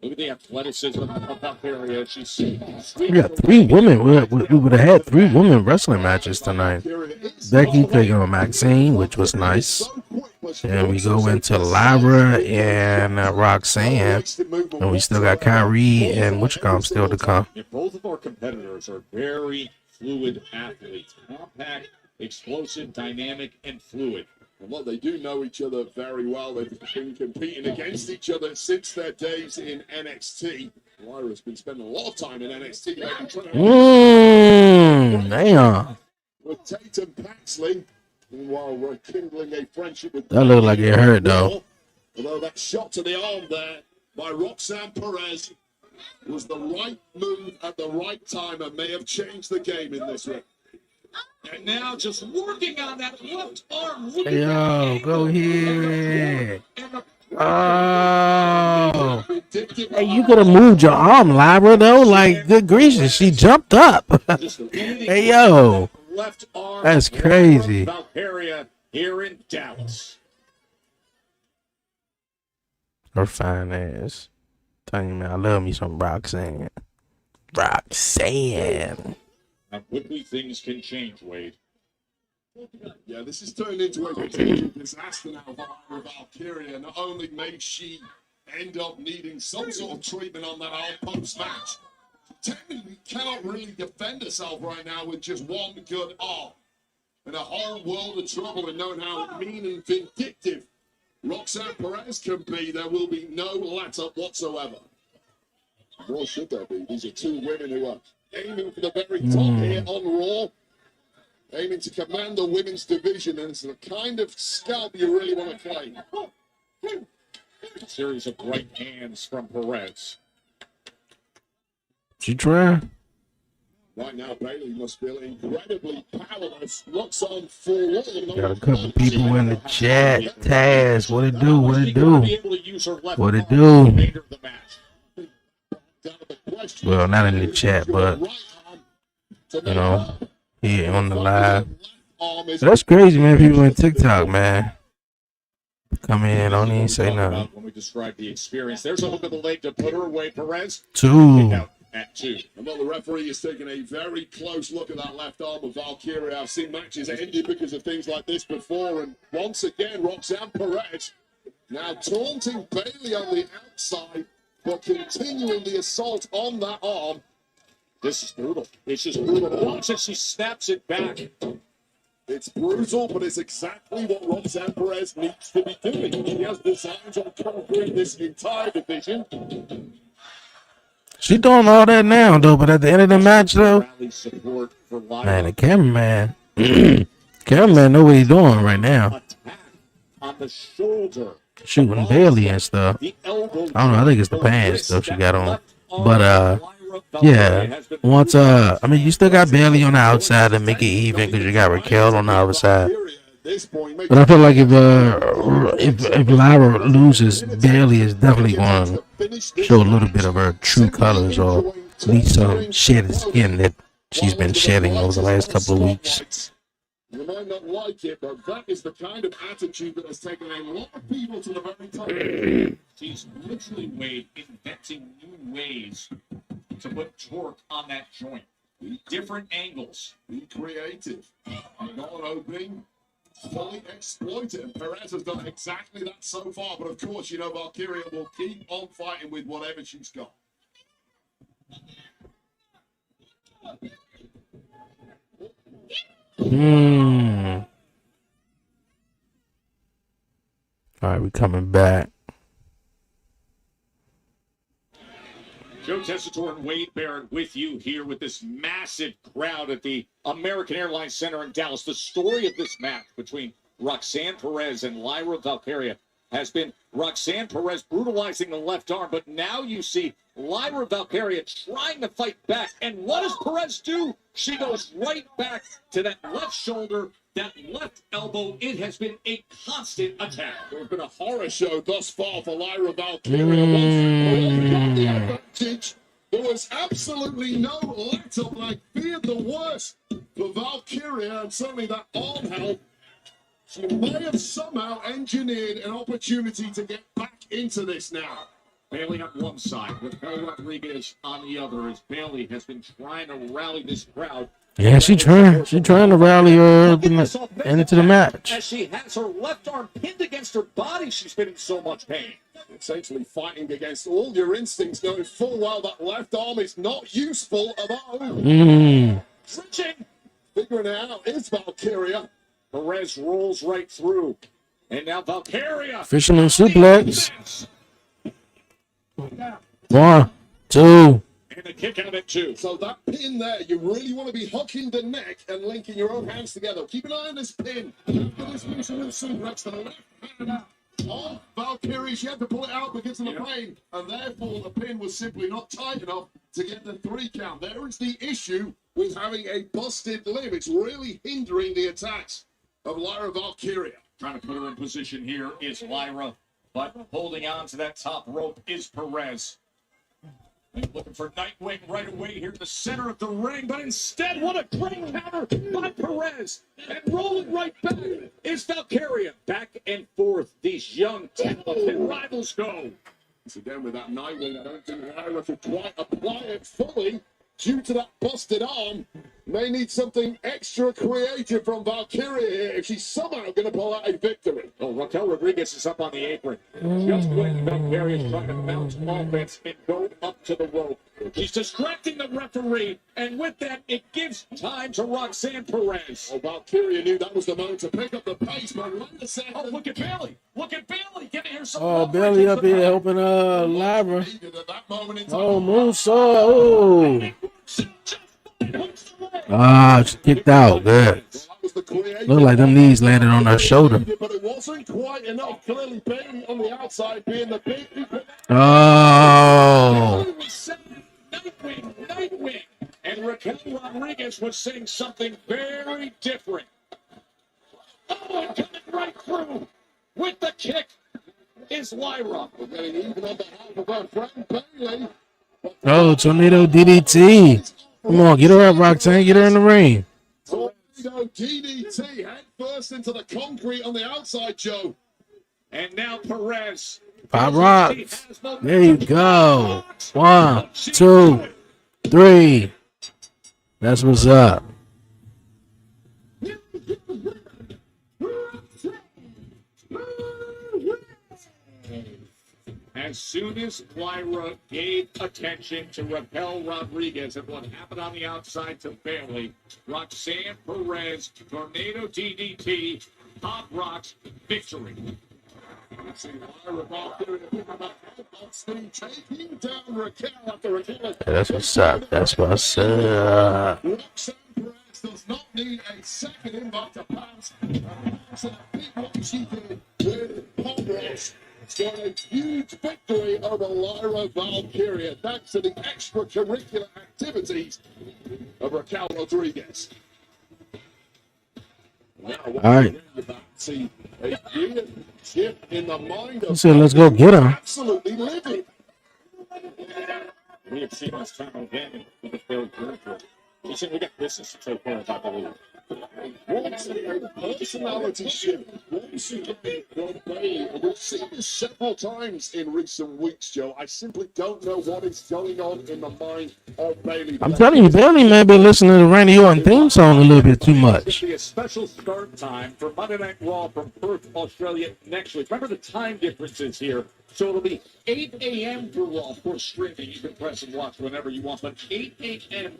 Look at the athleticism of Valkyria. She's We got three women. We would have had three women wrestling matches tonight. Becky taking on Maxine, which was nice. And we go into Lyra and Roxanne. And we still got Kyrie and Witchcom still to come. If both of our competitors are very fluid athletes, compact, explosive, dynamic, and fluid. And well, they do know each other very well. They've been competing against each other since their days in NXT. Lyra's been spending a lot of time in NXT. Damn. With Tatum Paxley, while rekindling a friendship with. That looked like it hurt, though. Although that shot to the arm there by Roxanne Perez was the right move at the right time and may have changed the game in this ring. And now just working on that left arm. Yo, go ahead. Oh. Hey, you could have moved your arm, Lyra, though. Like, good gracious, she jumped up. Hey, yo. Left arm. That's crazy. Valkyria here in Dallas. Her fine ass. Tell you, man, I love me some Roxanne. Roxanne. How quickly things can change, Wade. Yeah, this has turned into a potential disaster now for Lyra Valkyria. Not only may she end up needing some sort of treatment on that arm post-match, technically cannot really defend herself right now with just one good arm. And a whole world of trouble in knowing how mean and vindictive Roxanne Perez can be. There will be no let-up whatsoever. Nor should there be. These are two women who are aiming for the very top here on Raw, aiming to command the women's division, and it's the kind of scalp you really want to claim. A series of right hands from Perez. She trying? Right now, Bailey must feel incredibly powerless. Looks on full. Got a couple people in the chat. Taz, what it do? What it do? What it do? Well, not in the chat, but you know, here on the live. So that's crazy, man. People in TikTok, man, come in, don't even say nothing. When we describe the experience, there's a hook of the leg to put her away. Perez. Two. At 2. And well, the referee is taking a very close look at that left arm of Valkyria. I've seen matches ended because of things like this before. And once again, Roxanne Perez now taunting Bailey on the outside, but continuing the assault on that arm. This is brutal. This is brutal. Watch as she snaps it back. It's brutal, but it's exactly what Roxanne Perez needs to be doing. She has designs on conquering this entire division. She doing all that now, though. But at the end of the match, though, Rally support for Lyra. man, the cameraman, cameraman know what he's doing right now. Attack on the shoulder. Shooting Bailey and stuff. The elbow I don't know. I think it's the pants stuff she got on. But yeah. Once I mean, you still got Bailey on the outside to make it even because you got Raquel on the other side. But I feel like if Lyra loses, Bailey is definitely going to show a little bit of her true colors, or at least some shedded skin that she's been shedding over the last couple of weeks. You might not like it, but that is the kind of attitude that has taken a lot of people to the very top. She's literally, Wade, inventing new ways to put torque on that joint. Different angles. Be creative. Non-opening. Fully exploit it. Perez has done exactly that so far, but of course, you know, Valkyria will keep on fighting with whatever she's got. All right, we coming back. Joe Tessitore and Wade Barrett with you here with this massive crowd at the American Airlines Center in Dallas. The story of this match between Roxanne Perez and Lyra Valkyria has been Roxanne Perez brutalizing the left arm, but now you see Lyra Valkyria trying to fight back. And what does Perez do? She goes right back to that left shoulder, that left elbow. It has been a constant attack. There's been a horror show thus far for Lyra Valkyria. Once got the advantage, there was absolutely no let-up, and I feared the worst for Valkyria, and certainly that arm help. She may have somehow engineered an opportunity to get back into this now. Bailey on one side, with Raquel Rodriguez on the other, as Bailey has been trying to rally this crowd. Yeah, she trying to rally her into the match. As she has her left arm pinned against her body, she's been in so much pain. Essentially fighting against all your instincts, knowing full well that left arm is not useful at all. Switching. Figuring it out is Valkyria. Perez rolls right through. And now Valkyria. Fisherman suplex. 1, 2. And a kick out at 2. So that pin there, you really want to be hooking the neck and linking your own hands together. Keep an eye on this pin. After this fisherman suplex, the left hand of Valkyrie, she had to pull it out because of the pain, and therefore the pin was simply not tight enough to get the 3 count. There is the issue with having a busted limb. It's really hindering the attacks of Lyra Valkyria. Trying to put her in position here is Lyra, but holding on to that top rope is Perez. And looking for Nightwing right away here in the center of the ring, but instead, what a great counter by Perez. And rolling right back is Valkyria. Back and forth, these young, talented rivals go. Once again, with that Nightwing, I don't think Lyra could quite apply it fully due to that busted arm. May need something extra creative from Valkyria here if she's somehow going to pull out a victory. Oh, Raquel Rodriguez is up on the apron. Just when Valkyria is trying to bounce offense and go up to the rope. She's distracting the referee, and with that, it gives time to Roxanne Perez. Oh, Valkyria knew that was the moment to pick up the pace, but wait a second. Oh, look at Bailey. Look at Bailey. Get here some Oh, leverage Bailey in up the here back. helping Lyra. Needed at that moment in time. Oh, moonsault. Oh. She kicked out. Good. That was the creative. Looked like them knees landed on her shoulder. But it wasn't quite enough. Clearly, Bailey on the outside being the big. Oh. Nightwing. And Raquel Rodriguez was saying something very different. Oh, and coming right through with the kick is Lyra. Getting even on behalf of our friend Bailey. Oh, tornado DDT. Come on, get her up, Roxanne. Get her in the ring. Tornado DDT head first into the concrete on the outside, Joe. And now Perez. Pop rocks. There you go. 1, 2, 3. That's what's up. As as soon as Lyra gave attention to Raquel Rodriguez and what happened on the outside to Bailey, Roxanne Perez, Tornado DDT, Pop Rocks, victory. See Lyra Valkyria pick up Austin taking down Raquel after Raquel. Yeah, that's what's up. That's what's up. Roxanne Perez does not need a second invite to pass. So beat what she did with Pop Rocks. It's got a huge victory over Lyra Valkyria thanks to the extracurricular activities of Raquel Rodriguez. Now, what All right. we're about to see a weird shift in the mind He of said, let's go get him. absolutely livid. We have seen this time again in the third quarter. He said, we got business to take care of, I believe. Once a personality shift, once again from Bailey. We've seen this several times in recent weeks, Joe. I simply don't know what is going on in the mind of Bailey. I'm telling you, Bailey may be listening to the Randy Orton theme song a little bit too It's much. going to be a special start time for Monday Night Raw from Perth, Australia next week. Remember the time differences here. So it'll be 8 a.m. for Raw. Of course, streaming. You can press and watch whenever you want. But 8 a.m.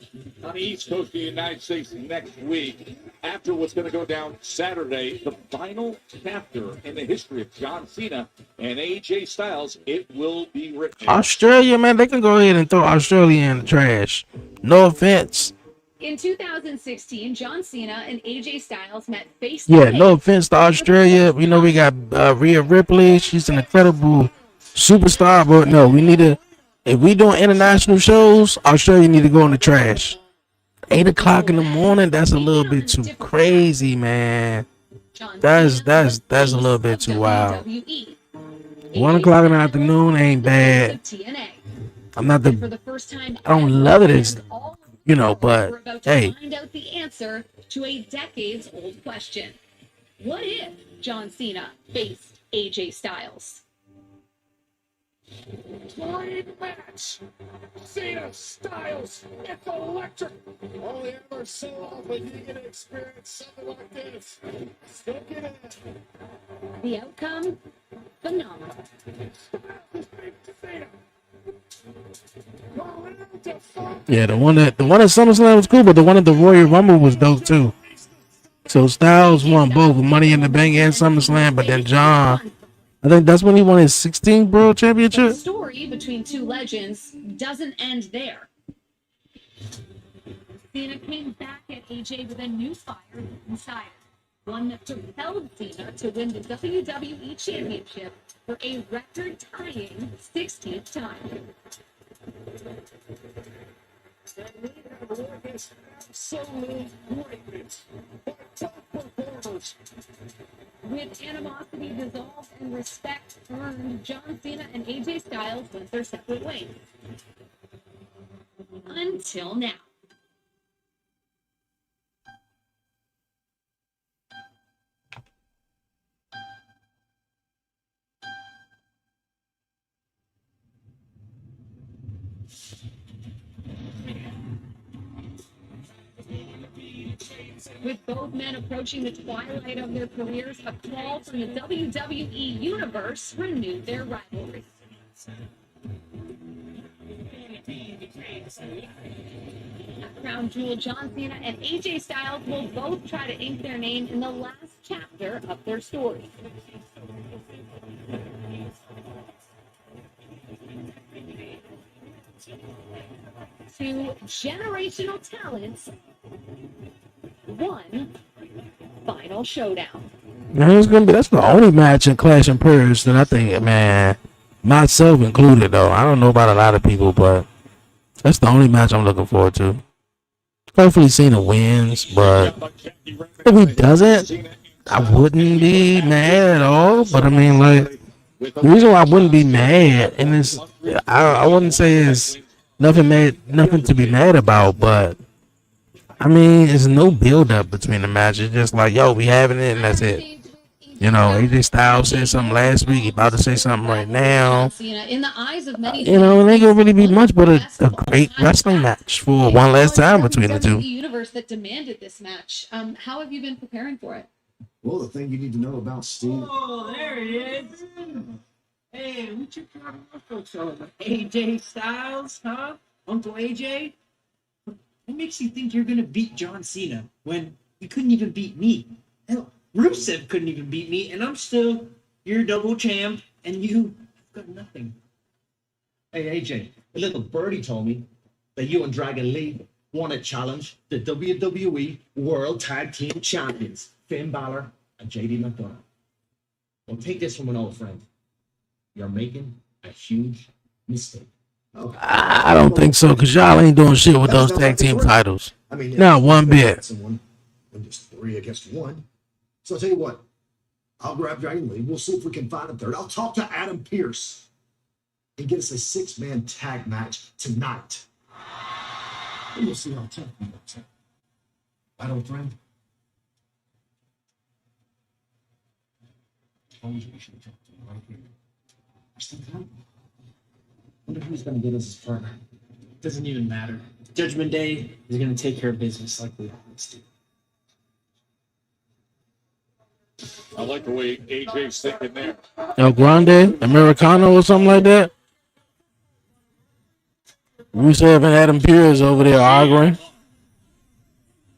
on the East Coast of the United States next week. After what's going to go down Saturday, the final chapter in the history of John Cena and AJ Styles, it will be written. Australia, man, they can go ahead and throw Australia in the trash. No offense. In 2016, John Cena and AJ Styles met face to Yeah, face. no offense to Australia. You know, we got Rhea Ripley. She's an incredible superstar, but no, we need to, if we doing international shows, Australia need to go in the trash. 8 o'clock in the morning, that's a little bit too crazy, man. John That's Cena was that's a little face bit of too wild. WWE. 1 o'clock in the afternoon ain't bad. TNA. I'm not And for the, the first time I don't ever, love it as, all you know, we're but about to hey, find out the answer to a decades-old question. What if John Cena faced AJ Styles? Dream match. Cena Styles. It's electric. Only ever so often you get to experience something like this. Stick it in. The outcome? Phenomenal. yeah, the one at SummerSlam was cool, but the one at the Royal Rumble was dope too. So Styles won both Money in the Bank and SummerSlam, but then John, I think that's when he won his 16th World But the Championship. story between two legends doesn't end there. Cena came back at AJ with a new fire inside, one that propelled Cena to win the WWE Championship for a record-tying 16th time. Absolute greatness. By top performers. With animosity dissolved and respect earned, John Cena and AJ Styles went their separate ways. Until now. With both men approaching the twilight of their careers, a call from the WWE Universe renewed their rivalry. At Crown Jewel, John Cena and AJ Styles will both try to ink their name in the last chapter of their story. Two generational talents, one final showdown. Man, it's gonna be, that's the only match in Clash in Paris that I think, man, myself included though. I don't know about a lot of people, but that's the only match I'm looking forward to. Hopefully Cena wins, but if he doesn't, I wouldn't be mad at all. But I mean, like, the reason why I wouldn't be mad, and it's, I wouldn't say it's nothing to be mad about, but I mean, there's no build up between the matches. It's just like, yo, we having it, and that's it. You know, AJ Styles said something last week. He about to say something right now. In the eyes of many, You know, it ain't gonna really be much but a great wrestling match for one last time between the two. The universe that demanded this match. How have you been preparing for it? Well, the thing you need to know about Steve. Oh, there he is. Hey, what you got folks on? AJ Styles, huh? Uncle AJ? What makes you think you're gonna beat John Cena when you couldn't even beat me? Hell, Rusev couldn't even beat me, and I'm still your double champ, and you have got nothing. Hey AJ, a little birdie told me that you and Dragon Lee want to challenge the WWE World Tag Team Champions, Finn Balor and JD McDonough. Well, take this from an old friend. You're making a huge mistake. Oh, I don't think so, because y'all ain't doing shit with those tag team titles. I mean, Not one bit. Someone when there's 3 against 1. So I'll tell you what. I'll grab Dragon Lee. We'll see if we can find a third. I'll talk to Adam Pearce and get us a 6-man tag match tonight. And we'll see how tough he looks. Right, old friend? Told you we should have talked to him right here. Still time? Wonder who's gonna get us his partner. Doesn't even matter. Judgment Day is gonna take care of business like we always do. I like the way AJ's thinking there. El Grande, Americano, or something like that. Rusev and Adam Pearce over there arguing.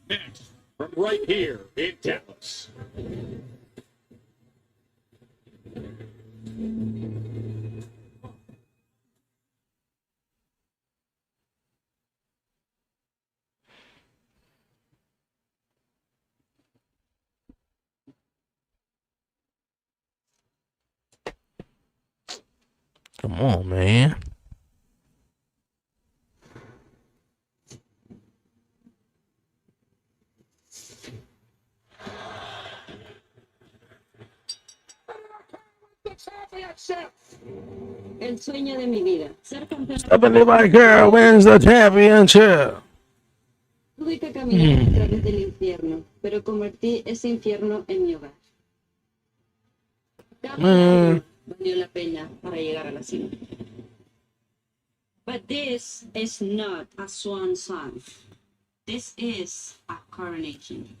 Next, from right here in Dallas. Come on, man. El sueño de mi vida, ser campeona. Stephanie McGirl wins the championship. Tuve que caminar a través del infierno, pero convertí ese infierno en mi hogar. Cada lágrima valió la pena para llegar a la cima. But this is not a swan song. This is a coronation.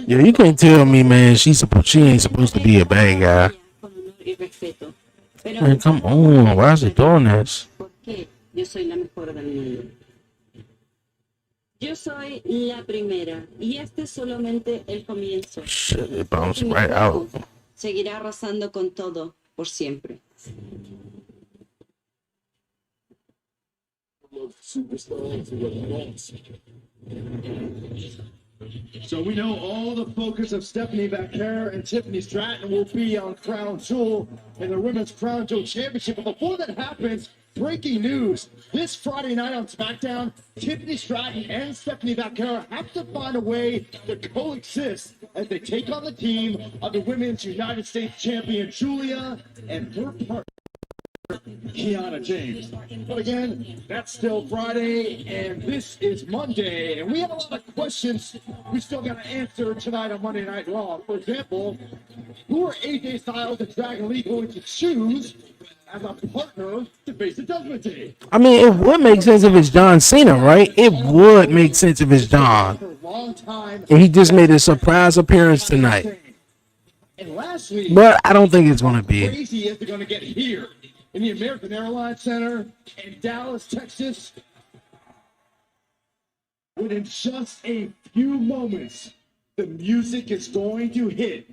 Yeah, you can't tell me, man. She ain't supposed to be a bad guy. Con honor y respeto. Pero Man, come on. Why is it doing this? porque yo soy la mejor del mundo. Yo soy la primera y este es solamente el comienzo. Shit, it bounced right out. Seguirá arrasando con todo por siempre. So we know all the focus of Stephanie Bacquer and Tiffany Stratton will be on Crown Jewel and the Women's Crown Jewel Championship. But before that happens, breaking news. This Friday night on SmackDown, Tiffany Stratton and Stephanie Bacquer have to find a way to coexist as they take on the team of the Women's United States Champion Julia and her partner, Kiana James. But again, that's still Friday, and this is Monday, and we have a lot of questions we still got to answer tonight on Monday Night Raw. For example, who are AJ Styles and Dragon Lee going to choose as a partner to face the Judgment Day? I mean, it would make sense if it's John Cena, right? It would make sense if it's John. For a long time, And he just made a surprise appearance tonight. and last week, But I don't think it's going to be. crazy is they're going to get here in the American Airlines Center in Dallas, Texas. Within just a few moments, the music is going to hit,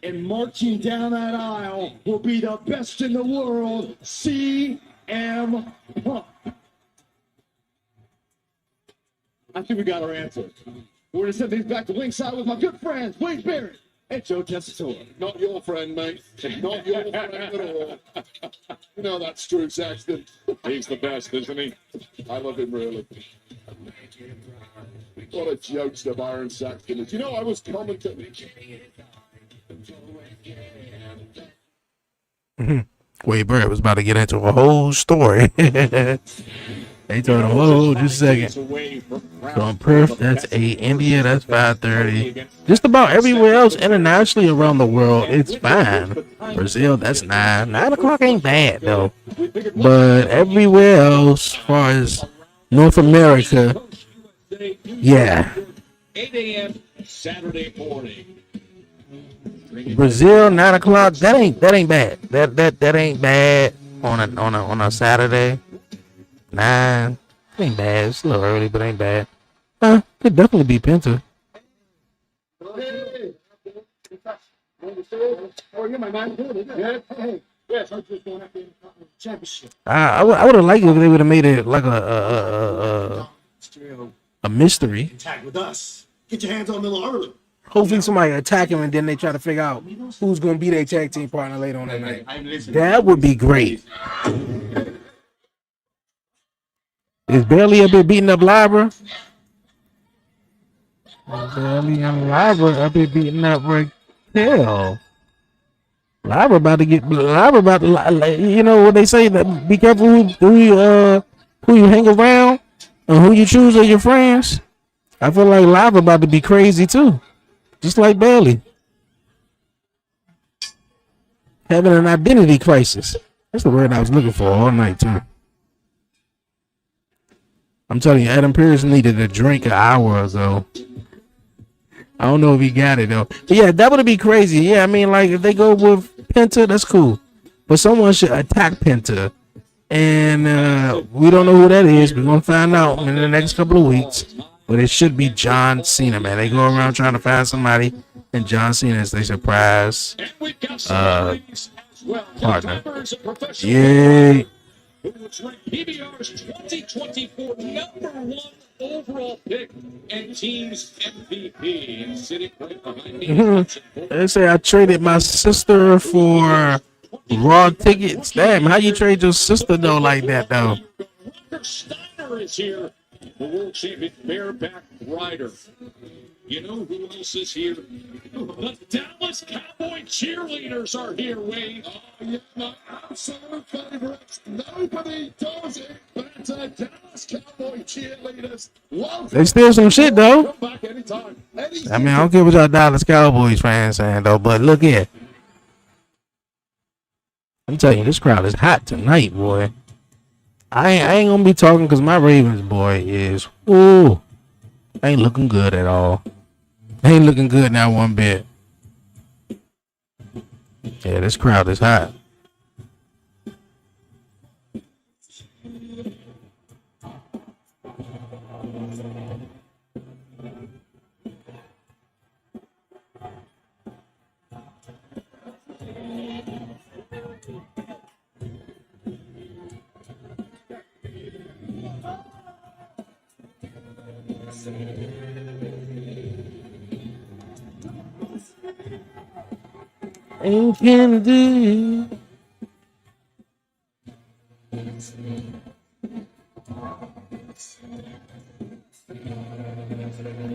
and marching down that aisle will be the best in the world, CM Punk. I think we got our answer. We're going to send things back to ringside with my good friends, Wade Barrett and Joe Tessitore. Not your friend, mate. Not your friend at all. You know that's true, Saxton. He's the best, isn't he? I love him, really. What a jokester Byron Saxton is. You know, I was commentating. Wade Barrett was about to get into a whole story. They told him, whoa, just a second. Away from From Perth, that's 8. India, that's 5:30. Just about everywhere else internationally around the world, it's fine. Brazil, that's 9. 9 o'clock ain't bad, though. But everywhere else, as far as North America, yeah. 8 a.m. Saturday morning. Brazil 9 o'clock. That ain't bad. That ain't bad on a Saturday. 9 ain't bad. It's a little early, but ain't bad. Could definitely be Penta. I would have liked it if they would have made it like a mystery. Tag with us. Get your hands on them a little early. Hopefully somebody attack him and then they try to figure out who's going to be their tag team partner later on that night. That would be great. Is Bailey up here beating up Libra? Bailey and Libra up here beating up Raquel. Libra about to you know what they say, that be careful who you hang around and who you choose as your friends. I feel like Libra about to be crazy too. Just like Bailey. Having an identity crisis. That's the word I was looking for all night too. I'm telling you, Adam Pearce needed a drink an hour ago. I don't know if he got it though. But yeah, that would be crazy. Yeah, I mean, like if they go with Penta, that's cool. But someone should attack Penta. And we don't know who that is. We're gonna find out in the next couple of weeks. But it should be John Cena, man. They go around trying to find somebody, and John Cena is their surprise partner. Yay. Who was ranked PBR's 2024 #1 overall pick and team's MVP. And sitting right behind me. They say I traded my sister for raw tickets. Damn, how you trade your sister though like that though? Roger Steiner is here, the world champion bareback rider. You know who else is here? The Dallas Cowboy cheerleaders are here, Wayne. Oh, yeah, my absolute favorites. Nobody does it better. Dallas Cowboy cheerleaders. They still some shit though. Come back anytime. I mean, I don't care what y'all Dallas Cowboys fans saying though, but look here. I'm telling you, this crowd is hot tonight, boy. I ain't gonna be talking because my Ravens boy is ain't looking good at all. Ain't looking good now one bit. Yeah, this crowd is hot. And Kennedy.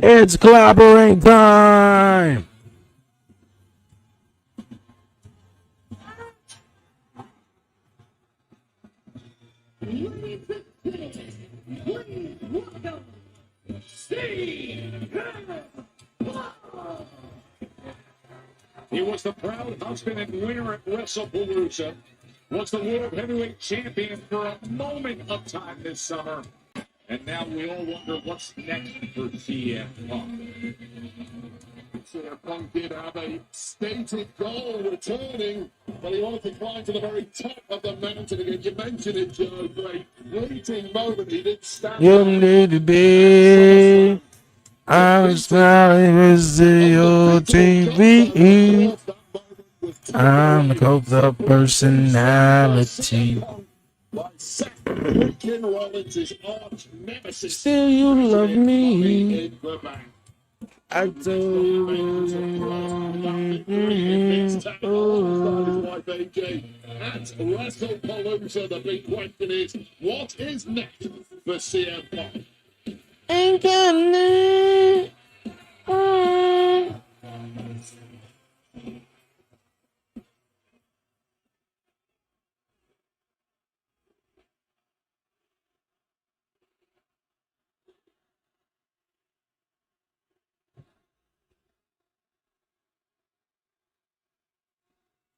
It's clobbering time. He was the proud husband and winner at WrestlePalooza. Was the World Heavyweight Champion for a moment of time this summer. And now we all wonder what's next for CM Punk. CM Punk did have a stated goal returning, but he wanted to climb to the very top of the mountain again. You mentioned it, Joe. Great fleeting moment. He did stand. You need to be. I'm smiling with your TV. I'm the cult of personality. Still, you love me. I told you. At WrestlePalooza, the big question is, what is next for CM Punk? Ain't gonna.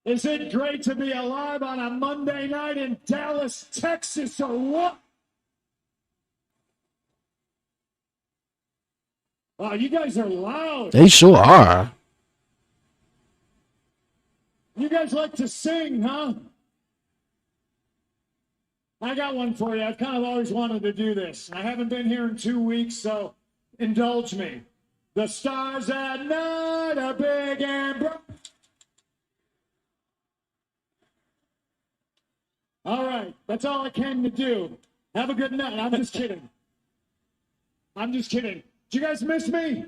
Is it great to be alive on a Monday night in Dallas, Texas, or what? Oh, you guys are loud. They sure are. You guys like to sing, huh? I got one for you. I've kind of always wanted to do this. I haven't been here in 2 weeks, so indulge me. The stars at night are big and bright. All right, that's all I came to do. Have a good night. I'm just kidding. I'm just kidding. Did you guys miss me?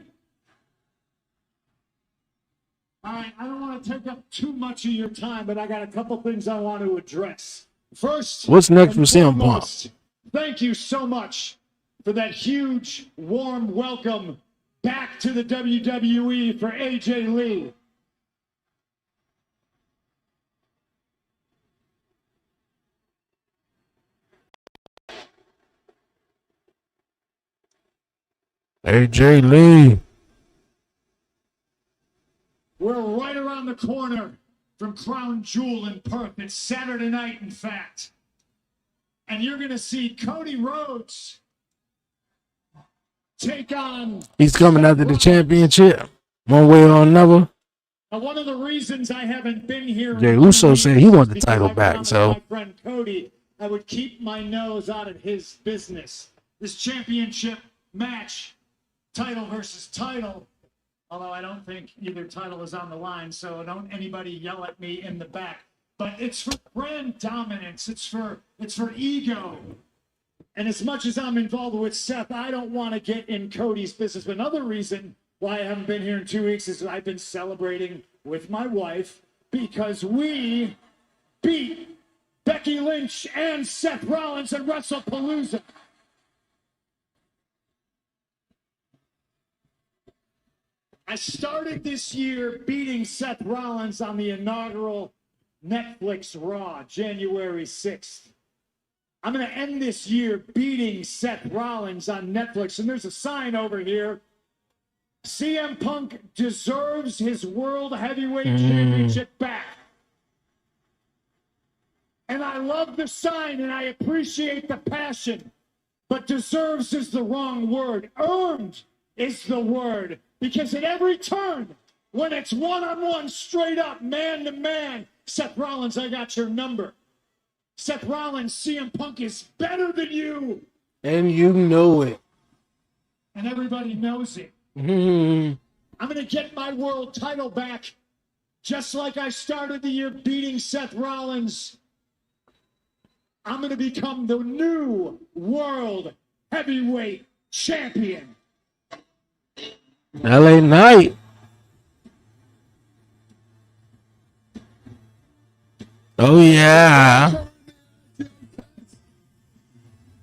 All right, I don't want to take up too much of your time, but I got a couple things I want to address. First, What's next for and CM Punk? foremost, thank you so much for that huge, warm welcome back to the WWE for AJ Lee. AJ Lee. We're right around the corner from Crown Jewel in Perth. It's Saturday night, in fact. And you're going to see Cody Rhodes take on... He's coming after the championship, one way or another. Now, one of the reasons I haven't been here... Jey Uso said he wants the title back, so... My friend Cody, I would keep my nose out of his business. This championship match, title versus title, although I don't think either title is on the line, so don't anybody yell at me in the back. But it's for brand dominance. It's for ego. And as much as I'm involved with Seth, I don't want to get in Cody's business. But another reason why I haven't been here in 2 weeks is I've been celebrating with my wife because we beat Becky Lynch and Seth Rollins at WrestlePalooza. I started this year beating Seth Rollins on the inaugural Netflix Raw, January 6th. I'm going to end this year beating Seth Rollins on Netflix. And there's a sign over here. CM Punk deserves his World Heavyweight Championship back. And I love the sign and I appreciate the passion. But deserves is the wrong word. Earned is the word. Because at every turn, when it's one-on-one, straight up, man-to-man, Seth Rollins, I got your number. Seth Rollins, CM Punk is better than you. And you know it. And everybody knows it. Mm-hmm. I'm going to get my world title back just like I started the year beating Seth Rollins. I'm going to become the new world heavyweight champion. LA Knight. Oh, yeah.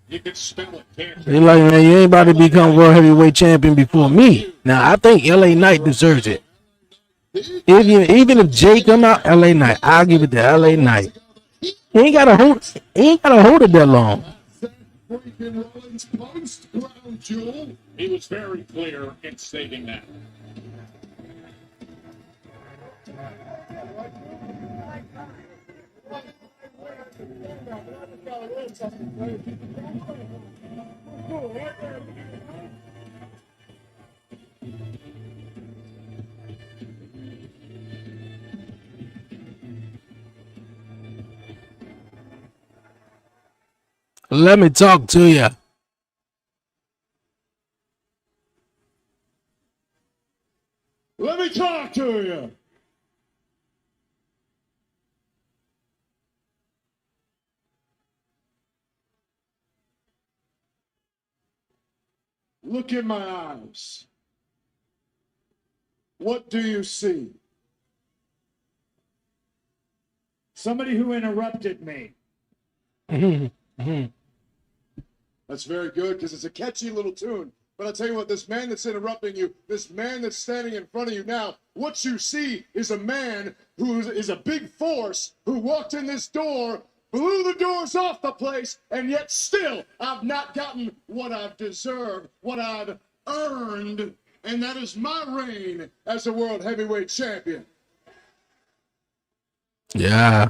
You can spell it, can't They like, man, you ain't about to become world heavyweight champion before me. Now, I think LA Knight deserves it. Even if Jay come out, LA Knight, I'll give it to LA Knight. He ain't got to hold it that long. He was very clear in stating that. Let me talk to you. Let me talk to you. Look in my eyes. What do you see? Somebody who interrupted me. That's very good because it's a catchy little tune. But I'll tell you what, this man that's interrupting you, this man that's standing in front of you now, what you see is a man who is a big force who walked in this door, blew the doors off the place, and yet still I've not gotten what I've deserved, what I've earned, and that is my reign as a world heavyweight champion. Yeah.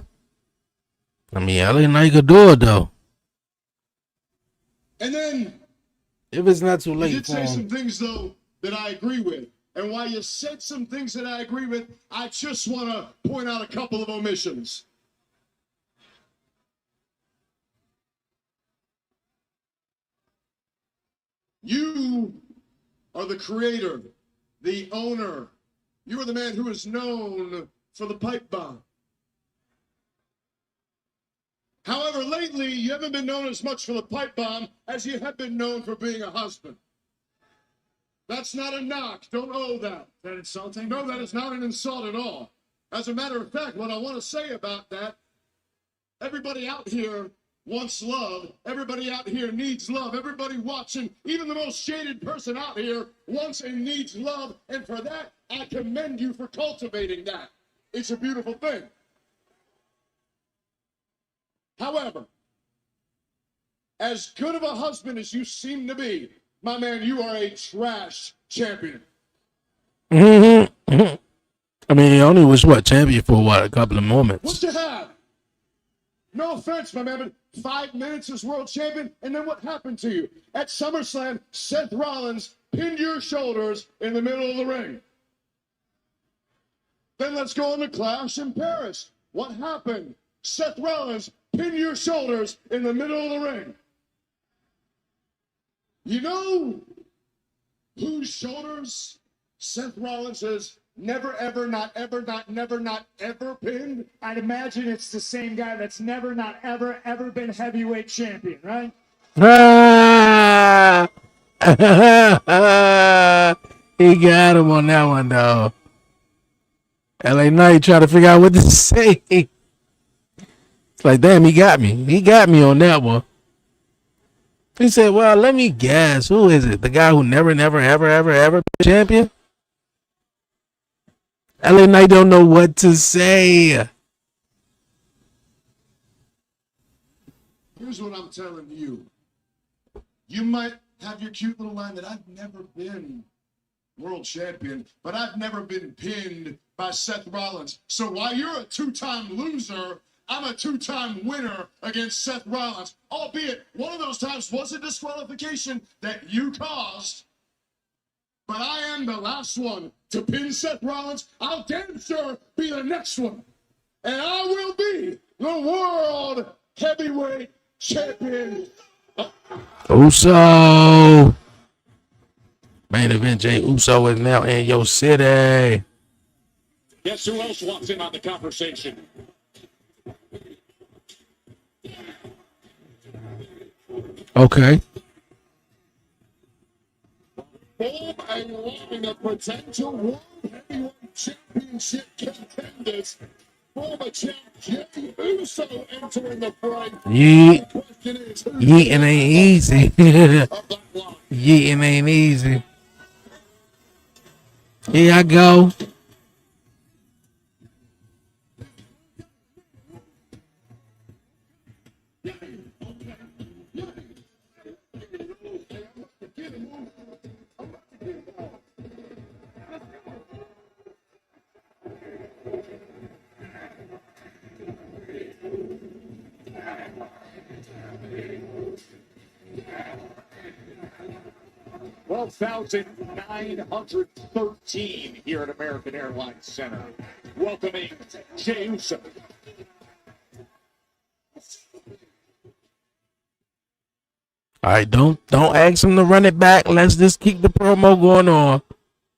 I mean, LA Knight could do it, though. And then If it's not too you late did for say him. some things, though, that I agree with. And while you said some things that I agree with, I just want to point out a couple of omissions. You are the creator, the owner. You are the man who is known for the pipe bomb. However, lately, you haven't been known as much for the pipe bomb as you have been known for being a husband. That's not a knock. Don't owe that. Is that insulting? No, that is not an insult at all. As a matter of fact, what I want to say about that, everybody out here wants love. Everybody out here needs love. Everybody watching, even the most shaded person out here, wants and needs love. And for that, I commend you for cultivating that. It's a beautiful thing. However, as good of a husband as you seem to be, my man, you are a trash champion. I mean, he only was champion for a couple of moments. What you have? No offense, my man, but 5 minutes as world champion, and then what happened to you? At SummerSlam, Seth Rollins pinned your shoulders in the middle of the ring. Then let's go on to Clash in Paris. What happened? Seth Rollins pinned your shoulders in the middle of the ring. You know whose shoulders Seth Rollins has never, ever, not ever, not never, not ever pinned? I'd imagine it's the same guy that's never, not ever, ever been heavyweight champion, right? He got him on that one, though. LA Knight trying to figure out what to say. It's like, damn, he got me. He got me on that one. He said, well, let me guess. Who is it? The guy who never, ever, ever been champion? LA Knight don't know what to say. Here's what I'm telling you. You might have your cute little line that I've never been world champion, but I've never been pinned by Seth Rollins. So while you're a two-time loser, I'm a two-time winner against Seth Rollins, albeit one of those times was a disqualification that you caused. But I am the last one to pin Seth Rollins. I'll damn sure be the next one. And I will be the world heavyweight champion. Uso. Main event, Jay Uso is now in your city. Guess who else walks in on the conversation? Okay. Form a line of potential world heavyweight championship contenders. Former champ Jay Uso entering the fray. Yeeting ain't easy. Yeeting ain't easy. Here I go. Well, 1,913 here at American Airlines Center. Welcoming Jey Uso. All right, don't ask him to run it back. Let's just keep the promo going on.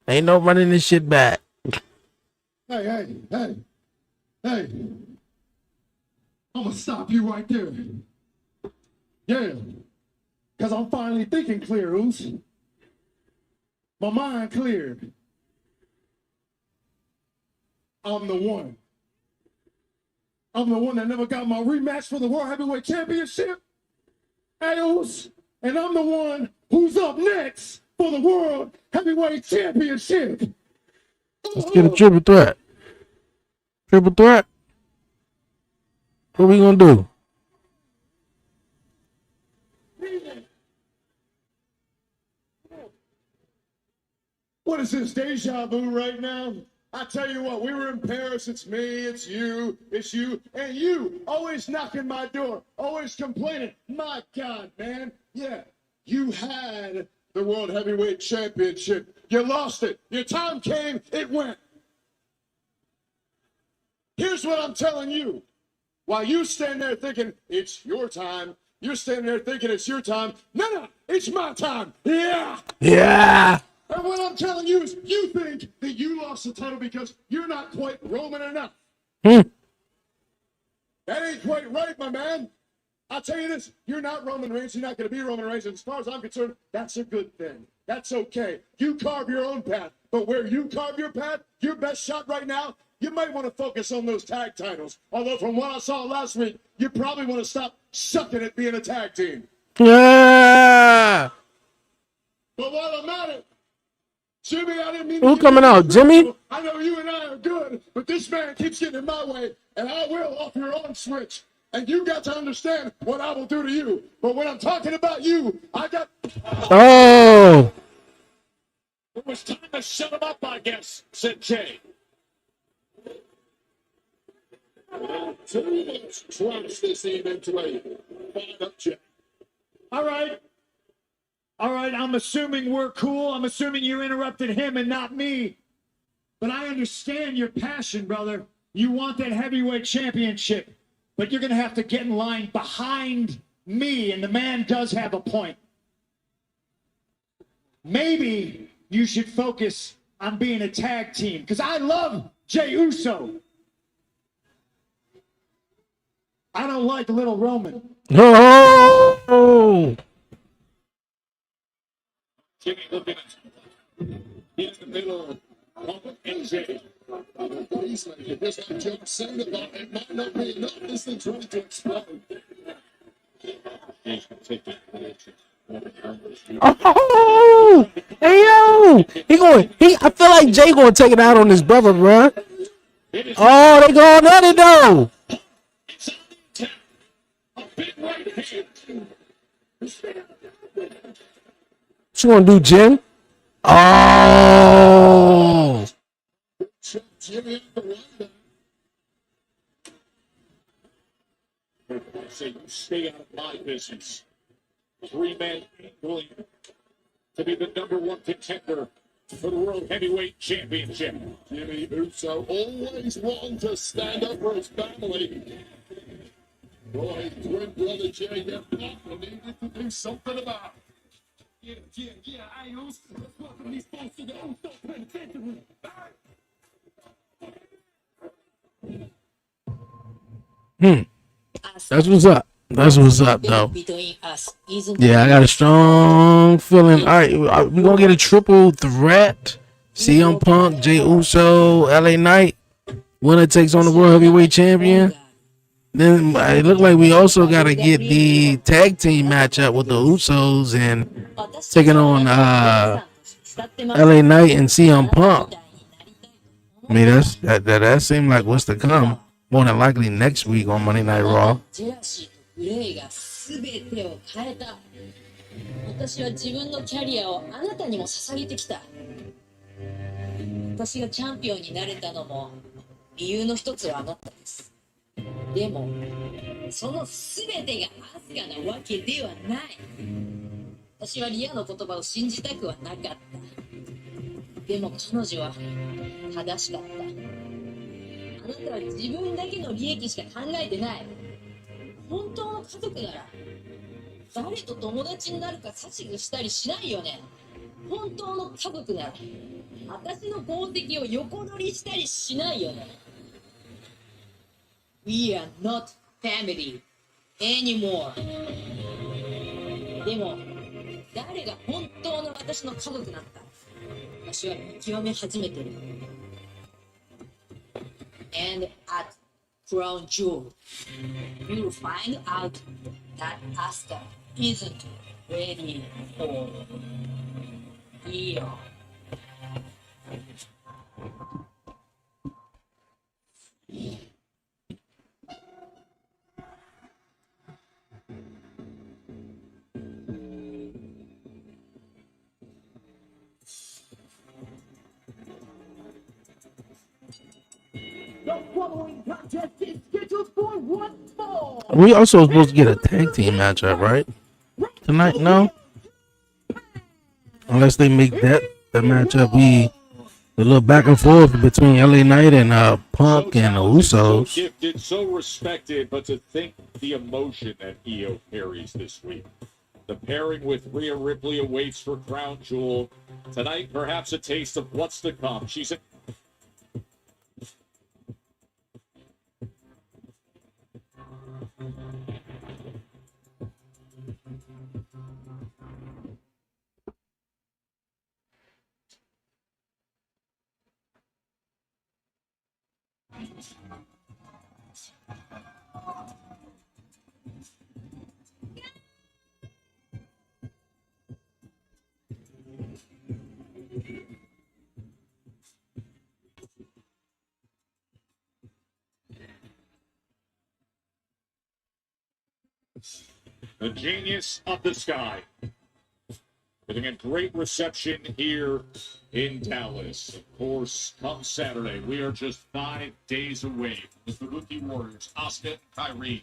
Ain't no running this shit back. Hey. I'm gonna stop you right there. Yeah, because I'm finally thinking clear, Oos. My mind cleared. I'm the one. I'm the one that never got my rematch for the World Heavyweight Championship. Hey, Oos. And I'm the one who's up next for the World Heavyweight Championship. Let's get a triple threat. Triple threat? What we gonna do? What is this, deja vu right now? I tell you what, we were in Paris, it's me, it's you, and you, always knocking my door, always complaining. My God, man, yeah, you had the World Heavyweight Championship. You lost it. Your time came, it went. Here's what I'm telling you. While you stand there thinking it's your time, you're standing there thinking it's your time. No, it's my time. Yeah. Yeah. And what I'm telling you is you think that you lost the title because you're not quite Roman enough. Hmm. That ain't quite right, my man. I'll tell you this, you're not Roman Reigns, you're not going to be Roman Reigns, and as far as I'm concerned, that's a good thing. That's okay. You carve your own path, but where you carve your path, your best shot right now, you might want to focus on those tag titles. Although from what I saw last week, you probably want to stop sucking at being a tag team. Yeah. But while I'm at it, Jimmy, I didn't mean Who to coming out, Jimmy? I know you and I are good, but this man keeps getting in my way, and I will off your own switch. And you got to understand what I will do to you. But when I'm talking about you, I got... Oh. It was time to shut him up, I guess, said Jay. Too much trust this evening to a fired up Jay. All right. All right, I'm assuming we're cool. I'm assuming you interrupted him and not me. But I understand your passion, brother. You want that heavyweight championship. But you're going to have to get in line behind me, and the man does have a point. Maybe you should focus on being a tag team, because I love Jey Uso. I don't like Little Roman. Oh. Jimmy looking in the middle of NJ. Please, like this John Cena, it might not be enough. This thing's ready to explode. Oh. Hey yo. I feel like Jay gonna take it out on his brother, bro. Oh, they going at it though. What you gonna do, Jim? Oh. Jimmy, Say you stay out of my business. 3-man going to be the #1 contender for the World Heavyweight Championship. Jimmy Uso always wanting to stand up for his family. Boy, his twin brother Jay, their partner needed to do something about it. Yeah, I Uso. Let's welcome these folks to the Uso Penitentiary. That's what's up. That's what's up, though. Between us, isn't Yeah, I got a strong feeling. All right, we're going to get a triple threat. CM Punk, Jey Uso, LA Knight. Winner takes on the World Heavyweight Champion. Then it looked like we also got to get the tag team matchup with the Usos and taking on LA Knight and CM Punk. I mean, that seemed like what's to come. More than likely next week on Monday Night Raw. ジェラシーとプレーが全てを変えた。私は自分のキャリアをあなたにも捧げてきた。私がチャンピオンになれたのも理由の一つはあなたです。でも、その全てがアスカなわけではない。私はリアの言葉を信じたくはなかった。でも彼女は正しかった。あなたは自分だけの利益しか考えてない。本当の家族なら誰と友達になるか指図したりしないよね。本当の家族なら私の功績を横取りしたりしないよね。We are not family anymore. でも誰が本当の私の家族なんだ。私は見極め始めてる。And at Crown Jewel, you'll find out that Asuka isn't ready for Io. The following contest is scheduled for one fall. We also supposed to get a tag team matchup, right? Tonight? No? unless they make that the matchup be a little back and forth between LA Knight and Punk and the So Usos. gifted, so respected, but to think the emotion that Io carries this week. The pairing with Rhea Ripley awaits for Crown Jewel. Tonight, perhaps a taste of what's to come. She's a the genius of the sky. Getting a great reception here in Dallas. Of course, come Saturday, we are just 5 days away from the Kabuki Warriors, Asuka and Kyrie,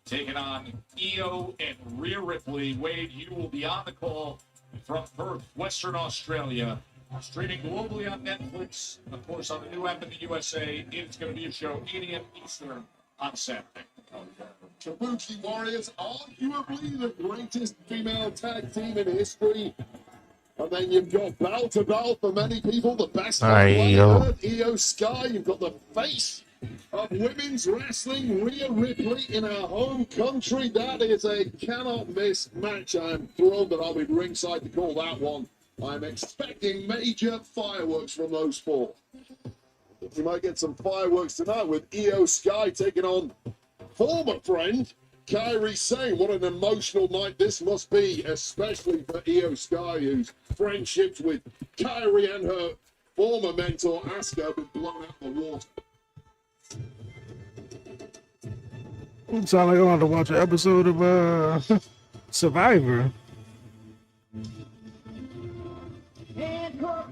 taking on Io and Rhea Ripley. Wade, you will be on the call from Perth, Western Australia, streaming globally on Netflix. Of course, on the new app in the USA, it's going to be a show 8 a.m. Eastern on Saturday. Kabuki Warriors, arguably the greatest female tag team in history. And then you've got bell to bell for many people, the best on planet Earth, Io Sky. You've got the face of women's wrestling, Rhea Ripley, in our home country. That is a cannot miss match. I'm thrilled that I'll be ringside to call that one. I'm expecting major fireworks from those four. We might get some fireworks tonight with Io Sky taking on former friend Kyrie Sane. What an emotional night this must be, especially for Io Sky, whose friendships with Kyrie and her former mentor Asuka have been blown out of the water. It sounds like I want to watch an episode of Survivor. And her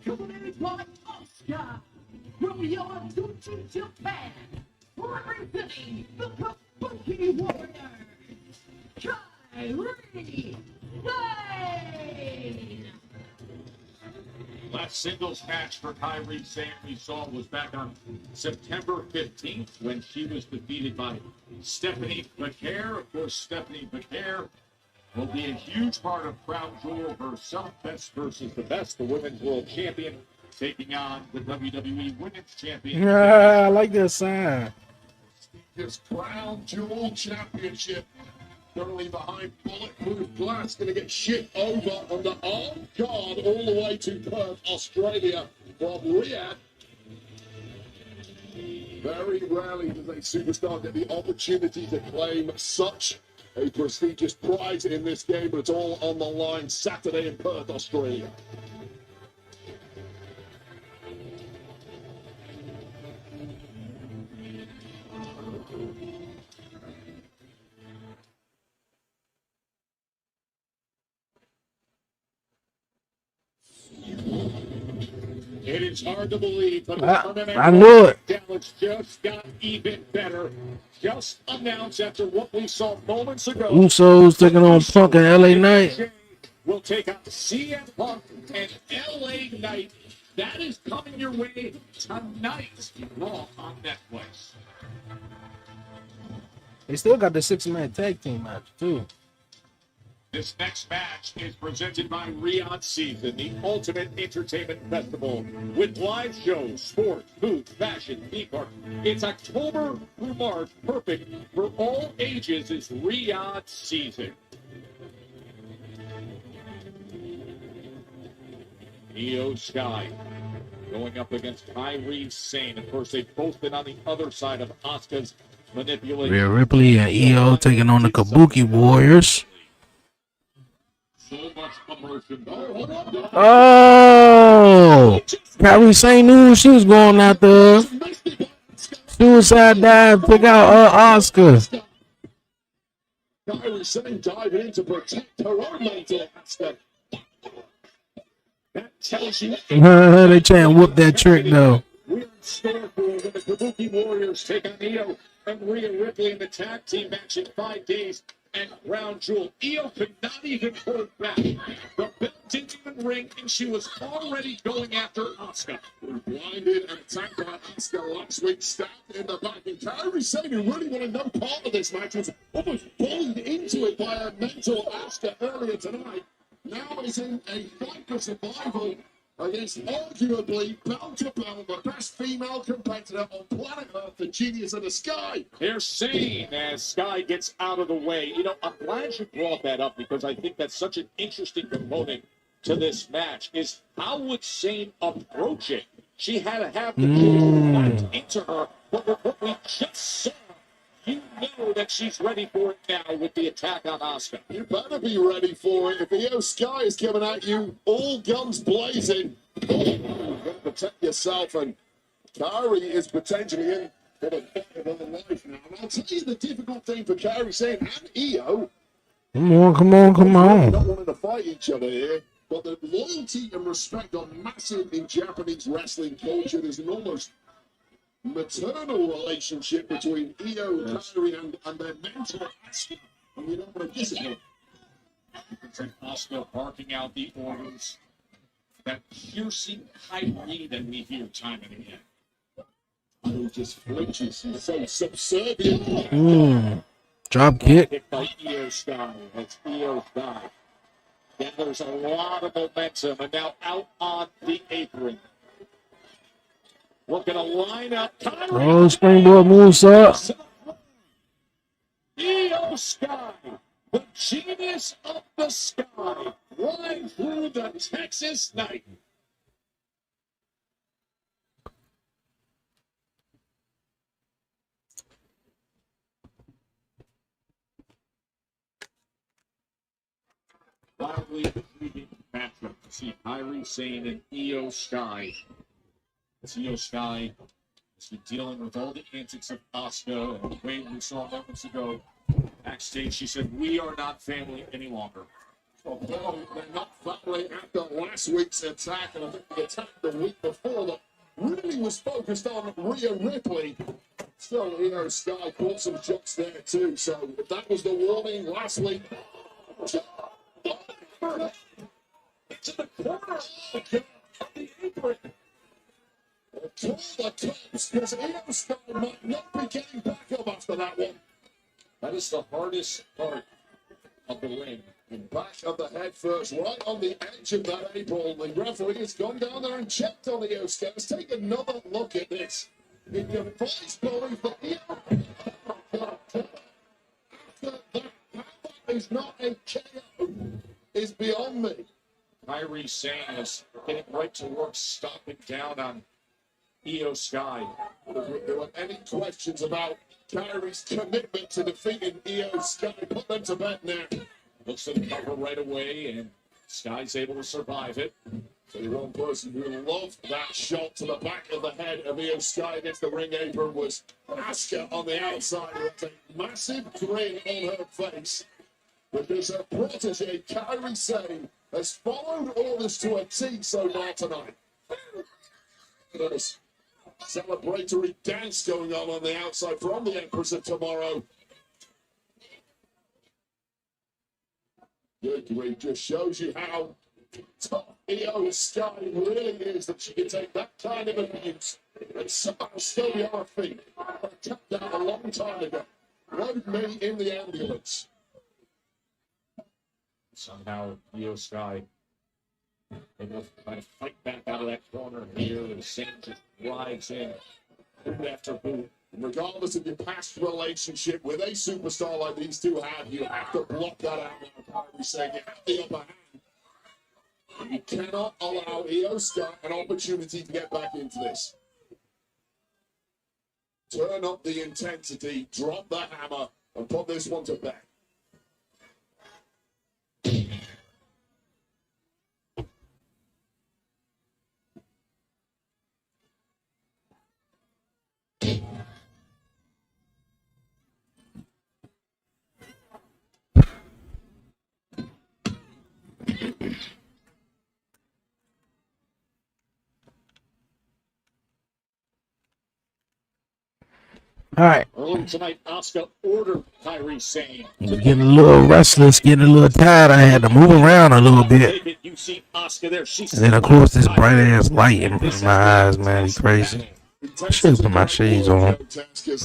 coming like Oscar from Yamaguchi, Japan, representing the Kabuki Warriors, Kyrie Sane. Last singles match for Kyrie Sane we saw was back on September 15th when she was defeated by Stephanie McCare. Of course, Stephanie McCare will be a huge part of Crown Jewel herself. Best versus the best, the women's world champion, taking on the WWE Women's Champion. Yeah, I like that sign. This Crown Jewel Championship currently behind bulletproof glass, going to get shipped over on the armed guard all the way to Perth, Australia from Riyadh. Very rarely does a superstar get the opportunity to claim such a prestigious prize in this game, but it's all on the line Saturday in Perth, Australia. It is hard to believe, but I knew it. Dallas just got even better. Just announced after what we saw moments ago. Usos taking on Punk and LA Knight. We'll take on CM Punk and LA Knight. That is coming your way tonight. Raw on Netflix. They still got the 6-man tag team match too. This next match is presented by Riyadh Season, the ultimate entertainment festival with live shows, sports, food, fashion, theme park. It's October through March, perfect for all ages. Is Riyadh Season. Io Sky going up against Kyrie Sane. Of course, they've both been on the other side of Asuka's manipulation. Rhea Ripley and Io taking on the Kabuki Warriors. So much immersion. Oh, Kyrie Sane knew she was going after suicide dive, pick out Oscar. Kyrie Sane diving in to protect her own mental aspect. That tells you. They trying to whoop that trick though. We're in store for when the Kabuki Warriors take on Io and Rhea Ripley in the tag team match in 5 days. And Crown Jewel. Io could not even hold back. The belt in ring, and she was already going after Asuka. Blinded and attacked by Asuka last week, stabbed in the back. And Kairi Sane, who really wanted no part of this match, was almost bullied into it by her mentor Asuka earlier tonight. Now is in a fight for survival against arguably belt to belt the best female competitor on planet Earth, the Genius of the Sky. They're saying as Sky gets out of the way. You know, I'm glad you brought that up because I think that's such an interesting component to this match is how would Shane approach it? She had to have the tools backed into her, but with what we just saw, you know that she's ready for it now with the attack on Asuka. You better be ready for it. If Io Sky is coming at you, all guns blazing, you've got to protect yourself. And Kairi is potentially in for the fight of her life now. And I'll tell you the difficult thing for Kairi Sane and Io. Come on, come on, come on. Not wanting to fight each other here, but the loyalty and respect are massive in Japanese wrestling culture. There's an almost maternal relationship between Io, Kairi, and their mentor, Asuka. And you don't want to discipline. You can see Asuka barking out the orders. That piercing Kyrie that we hear time and again. Who just flinches. He's so subservient. Drop kick. Hit by Io Sky. That's Io Sky. Gathers a lot of momentum and now out on the apron. Looking to line up. Oh, springboard moves up. Io Sky, the Genius of the Sky, flying through the Texas night. Wildly intriguing matchup to see Kairi Sane and Io Sky. As Io Sky has been dealing with all the antics of Asuka and the way we saw moments ago. Backstage, she said, "We are not family any longer." Well, they're not family after last week's attack, and I think the attack the week before that really was focused on Rhea Ripley. Still, Io Sky caught some shots there too, so if that was the warning last week. Into the corner of the apron. To the tops, because Io Sky might not be getting back up after that one. That is the hardest part of the ring. And back of the head first, right on the edge of that apron. The referee has gone down there and checked on Io Sky. Let's take another look at this. It defies belief that that is not a KO is beyond me. Kairi Sane is getting right to work, stomping down on Io Sky. If there were any questions about Kairi's commitment to defeating Io Sky, put them to bed now. Looks for the cover right away, and Sky's able to survive it. So the one person who loved that shot to the back of the head of Io Sky against the ring apron was Asuka on the outside with a massive grin on her face. Because her protege, Kairi Sane, has followed orders to a T so far tonight. There's a celebratory dance going on the outside from the Empress of Tomorrow. Good grief, just shows you how tough Io Sky really is, that she can take that kind of abuse and somehow still be on her feet. I tapped out a long time ago. Load me in the ambulance. Somehow, Io Sky able to kind of fight back out of that corner here, and Sane just drives in boot after boot. Regardless of your past relationship with a superstar like these two have, you have to block that out now. Kairi Sane, you have the upper hand. You cannot allow Io Sky an opportunity to get back into this. Turn up the intensity, drop the hammer, and put this one to bed. All right. Early tonight, Asuka ordered Kairi Sane. Getting a little restless, getting a little tired. I had to move around a little bit. You see Asuka there. She's And then of course this bright ass light in front of my eyes, man. You crazy. I should put my shades on.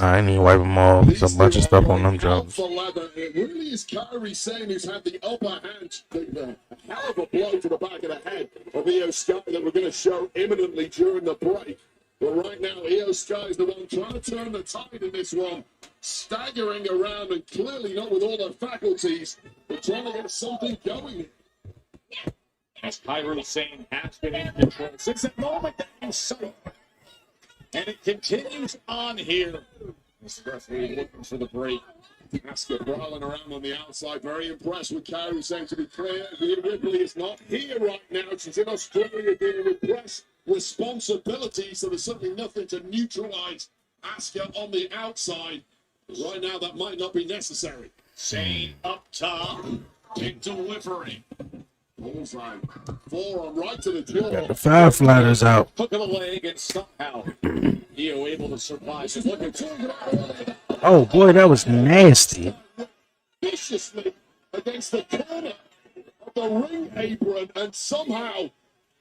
I ain't even wipe them off. There's a bunch of stuff on them jumps. It really is Kyrie Sane who's had the upper hand. A hell of a blow to the back of the head of Io Sky that we're going to show imminently during the break. But right now, Io Sky is the one trying to turn the tide in this one. Staggering around and clearly not with all the faculties, but trying to get something going. As Kyrie Sane has been in control since that moment that you saw. And it continues on here. This referee looking for the break. Asuka prowling around on the outside. Very impressed with Kyrie Sane, to be clear. Rhea Ripley is not here right now. She's in Australia dealing with press responsibility, so there's certainly nothing to neutralize Asuka on the outside. But right now, that might not be necessary. Sane up top and delivering. Bullseye. Forearm right to the jaw. Got the five flatters out. Hook of the leg and somehow Io able to survive. And look at Oh boy, that was nasty. viciously against the corner of the ring apron, and somehow,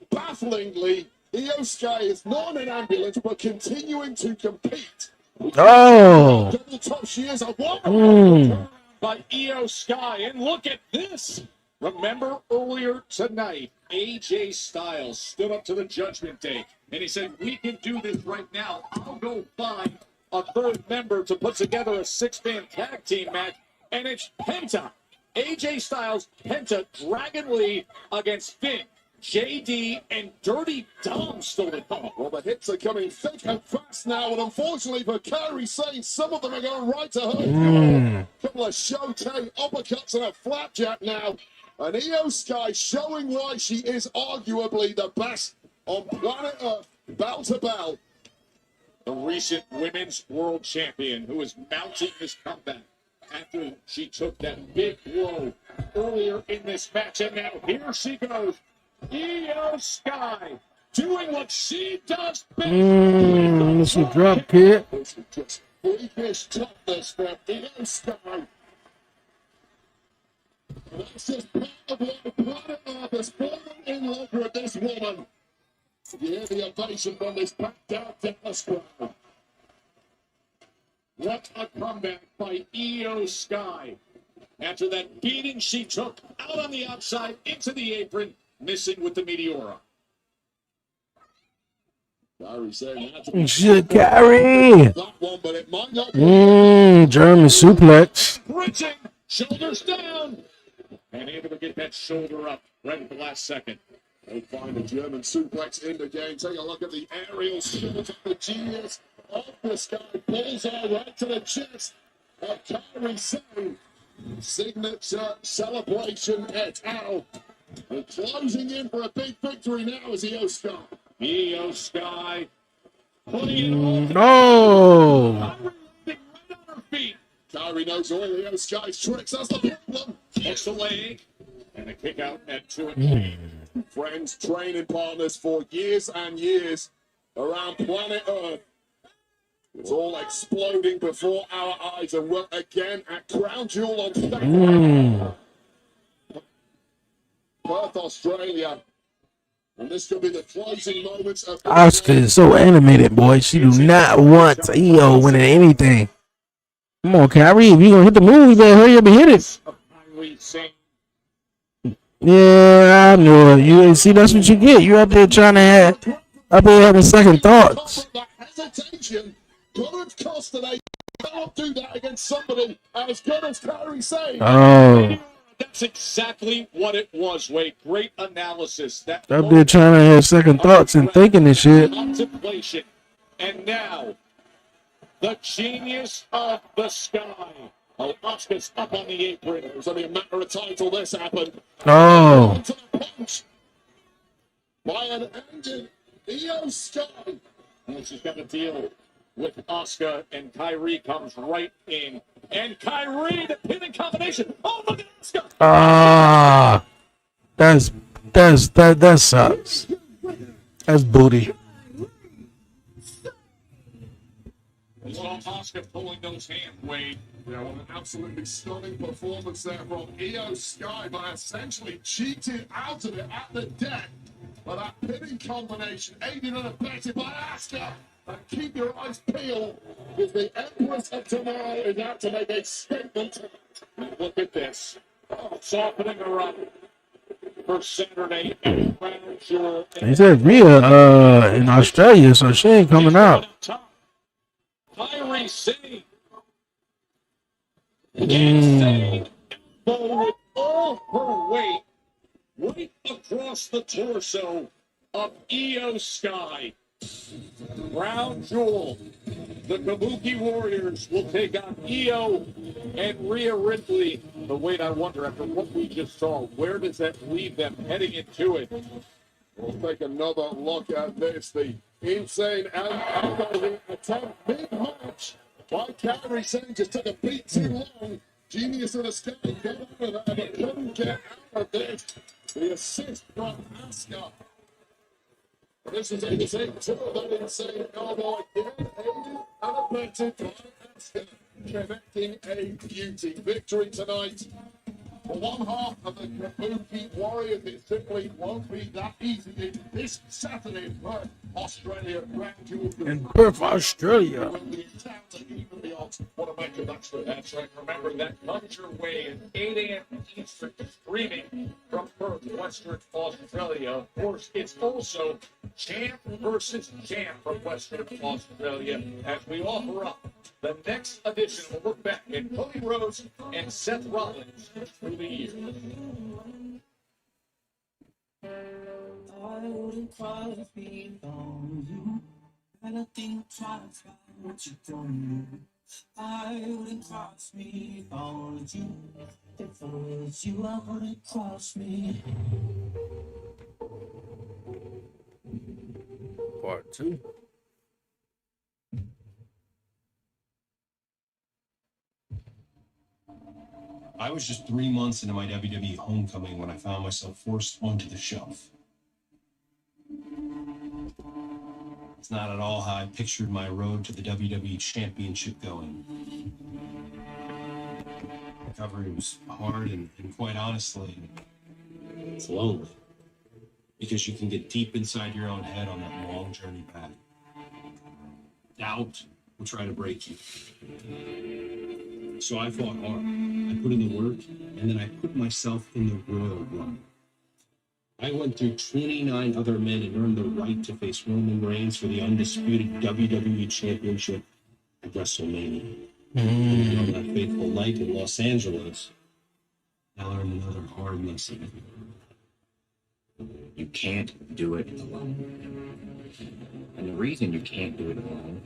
bafflingly, Io Sky is not in an ambulance but continuing to compete. Oh. Double top, she is a woman. by Io Sky. And look at this. Remember earlier tonight, AJ Styles stood up to the Judgment Day and he said, we can do this right now. I'll go find a third member to put together a six-man tag team match. And it's Penta. AJ Styles, Penta, Dragon Lee against Finn, JD, and Dirty Dom still at home. Well, the hits are coming thick and fast now, and unfortunately for Kyrie Sane, some of them are going right to her. Couple of showtime uppercuts and a flapjack now. And Io Sky showing why she is arguably the best on planet Earth, bell to bell. The recent women's world champion who is mounting this comeback after she took that big blow earlier in this match. And now here she goes. Io Sky doing what she does best. It's a drop kick. This is just freakish toughness for Io Sky. That's just part of what planet Earth has fallen in love with this woman. You hear the ovation from this packed out Dallas crowd. What a comeback by Io Sky. After that beating she took out on the outside into the apron, missing with the Meteora. Kyrie saying that Should carry. that one, but it might not be. German suplex. Bridging, shoulders down, and able to get that shoulder up right at the last second. They find a German suplex in the game. Take a look at the aerial skills of the genius of this guy. Bullseye right to the chest of Kyrie Sane. Signature celebration et al. And closing in for a big victory now is Io Sky. Io Sky putting it on. No. Right on her feet. Kyrie knows all Io Sky's tricks. That's the problem. Hooks the leg and a kick out at 2-10. Friends, training partners for years and years around planet Earth. It's all exploding before our eyes, and we're again at Crown Jewel on stage. Perth, Australia. And this could be the closing moments of Asuka is so animated, boy. She do not want Io winning anything. Come on, Kyrie. If you gonna hit the move, you better hurry up and hit it. Kyrie Sane. Yeah, I know. You see, that's what you get. You up there trying to have, up there having second thoughts. that hesitation could have cost today. Don't do that against somebody as good as Kyrie Sane. Oh, That's exactly what it was, Wade. Great analysis. That up there trying to have second thoughts and thinking and shit. contemplation. And now, the genius of the sky. Oh, Asuka's up on the apron. It was only a matter of time till this happened. Oh, To the punch by an engine, Io Sky. And she's got to deal with Asuka, and Kyrie comes right in. And Kyrie, the pinning combination. Oh, look at Asuka. that sucks. That's booty. Well, Asuka pulling those hands, Wade. Yeah, what an absolutely stunning performance there from Io Sky, but essentially cheated out of it at the death. But that pinning combination, aided and abetted by Asuka. And keep your eyes peeled, because the Empress of Tomorrow is out to make a statement. Look at this. Softening her up for Saturday at Crown Jewel. They said Rhea in Australia, so she ain't coming out. Kyrie Sane. Sane with all her weight right across the torso of Io Sky. Crown Jewel. The Kabuki Warriors will take on Io and Rhea Ripley. But wait, I wonder, after what we just saw, where does that leave them heading into it? We'll take another look at this. The insane elbow attempt mid-match by Kyrie Sane. Just took a beat too long. Genius of the Sky got out of there, but couldn't get out of this. The assist from Asuka. This is a take two of that insane elbow again. Aided and abetted by Asuka. Connecting a beauty. Victory tonight. For one half of the Kabuki Warriors, it simply won't be that easy this Saturday in Perth, Australia. Grand Jewel. In Perth, Australia. Will be down to even the odds. What a match of that. That's right. Remember, that comes your way at 8 a.m. Eastern, streaming from Perth, Western Australia. Of course, it's also champ versus champ from Western Australia as we offer up the next edition. We'll look back at Cody Rhodes and Seth Rollins through the years. I wouldn't cry if we found you. And I think twice about what you done. I wouldn't cross me if I was you. If I was you, I wouldn't cross me. Part 2. I was just 3 months into my WWE homecoming when I found myself forced onto the shelf. It's not at all how I pictured my road to the WWE Championship going. Recovery was hard and quite honestly, it's lonely. Because you can get deep inside your own head on that long journey back. Doubt will try to break you. So I fought hard. I put in the work, and then I put myself in the Royal Rumble. I went through 29 other men and earned the right to face Roman Reigns for the undisputed WWE Championship at WrestleMania. And on that fateful night in Los Angeles, I learned another hard lesson. You can't do it alone. And the reason you can't do it alone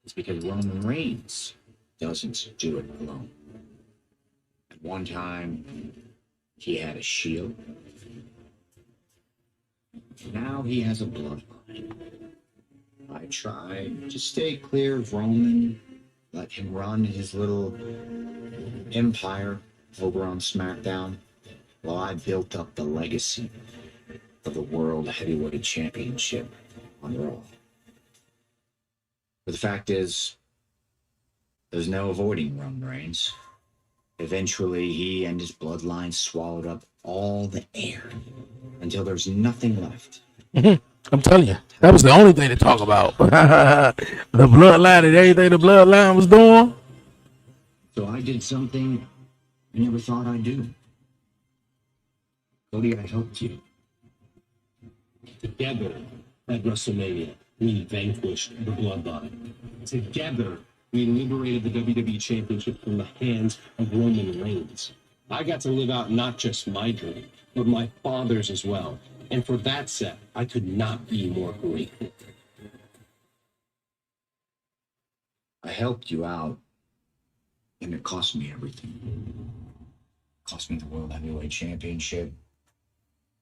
is because Roman Reigns doesn't do it alone. At one time, he had a shield. Now he has a bloodline. I tried to stay clear of Roman, let him run his little empire over on SmackDown while I built up the legacy of the World Heavyweight Championship on Raw. But the fact is, there's no avoiding Roman Reigns. Eventually, he and his bloodline swallowed up all the air until there's nothing left. I'm telling you, that was the only thing to talk about. The bloodline and everything the bloodline was doing. So I did something I never thought I'd do. Cody, I helped you. Together at WrestleMania, we vanquished the bloodline. Together, we liberated the WWE Championship from the hands of Roman Reigns. I got to live out not just my dream, but my father's as well. And for that, Seth, I could not be more grateful. I helped you out, and it cost me everything. It cost me the World Heavyweight Championship.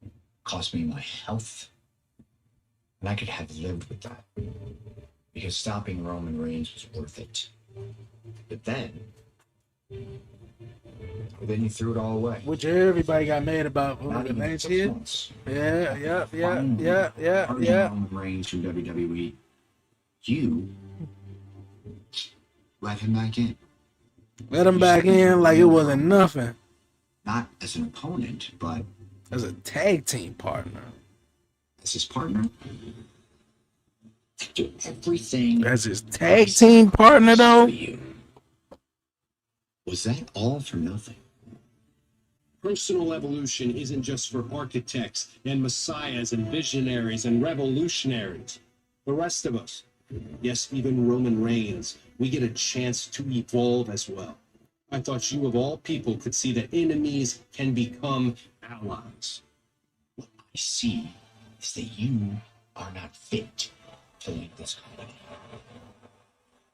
It cost me my health. And I could have lived with that. Because stopping Roman Reigns was worth it. But then you threw it all away. Which everybody got mad about Not the even match 6 here. months. Yeah. Purging Roman Reigns from WWE. You let him back in. Let him back in like it wasn't nothing. Not as an opponent, but as a tag team partner. As his partner? To do everything. As his tag team partner, though? Was that all for nothing? Personal evolution isn't just for architects and messiahs and visionaries and revolutionaries. The rest of us, yes, even Roman Reigns, we get a chance to evolve as well. I thought you of all people could see that enemies can become allies. What I see is that you are not fit to lead this company.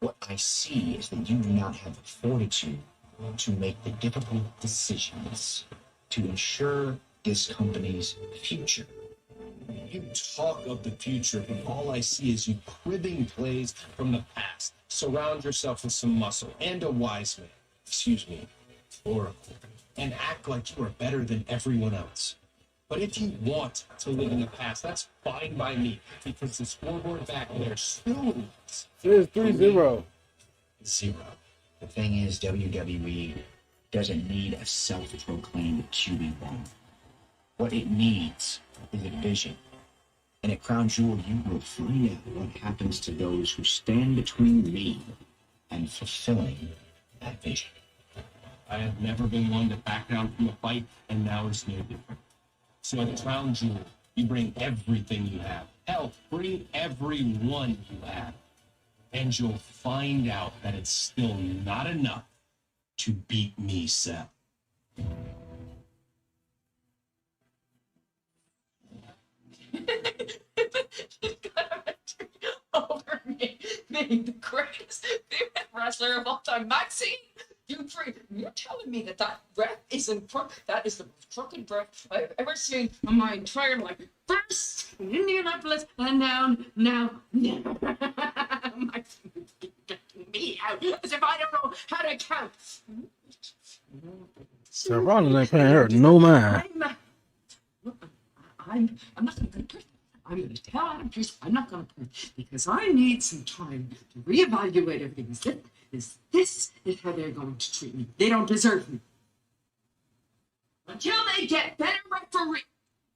What I see is that you do not have the fortitude to make the difficult decisions to ensure this company's future. You talk of the future, but all I see is you cribbing plays from the past. Surround yourself with some muscle and a wise man, oracle, and act like you are better than everyone else. But if you want to live in the past, that's fine by me, because the scoreboard back there still reads. It's 3-0. 0. The thing is, WWE doesn't need a self-proclaimed QB1. What it needs is a vision. And at Crown Jewel, you will find out what happens to those who stand between me and fulfilling that vision. I have never been one to back down from a fight, and now it's no different. So at Crown Jewel, you bring everything you have. Hell, bring everyone you have. And you'll find out that it's still not enough to beat me, Seth. Over me being the greatest female wrestler of all time. Maxine, you're telling me that breath isn't that is the most drunken breath I've ever seen in my entire life. First in Indianapolis, and now. Maxine, getting me out as if I don't know how to count. So Rollins ain't paying her no mind. I'm not going to put I'm going to tell Adam Pearce I'm not going to put because I need some time to reevaluate everything. This is how they're going to treat me. They don't deserve me. Until they get better referee.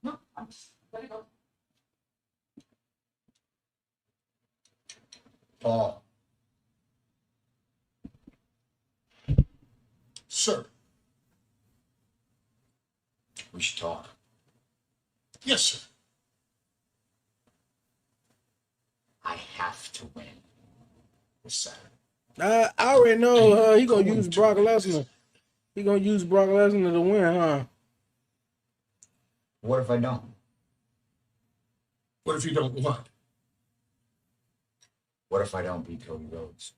No, I'm let it go. Paul. Sir. We should talk. Yes, sir. I have to win this Saturday. I already know he gonna use Brock Lesnar. He gonna use Brock Lesnar to win, huh? What if I don't? What if you don't what? What if I don't beat Cody Rhodes?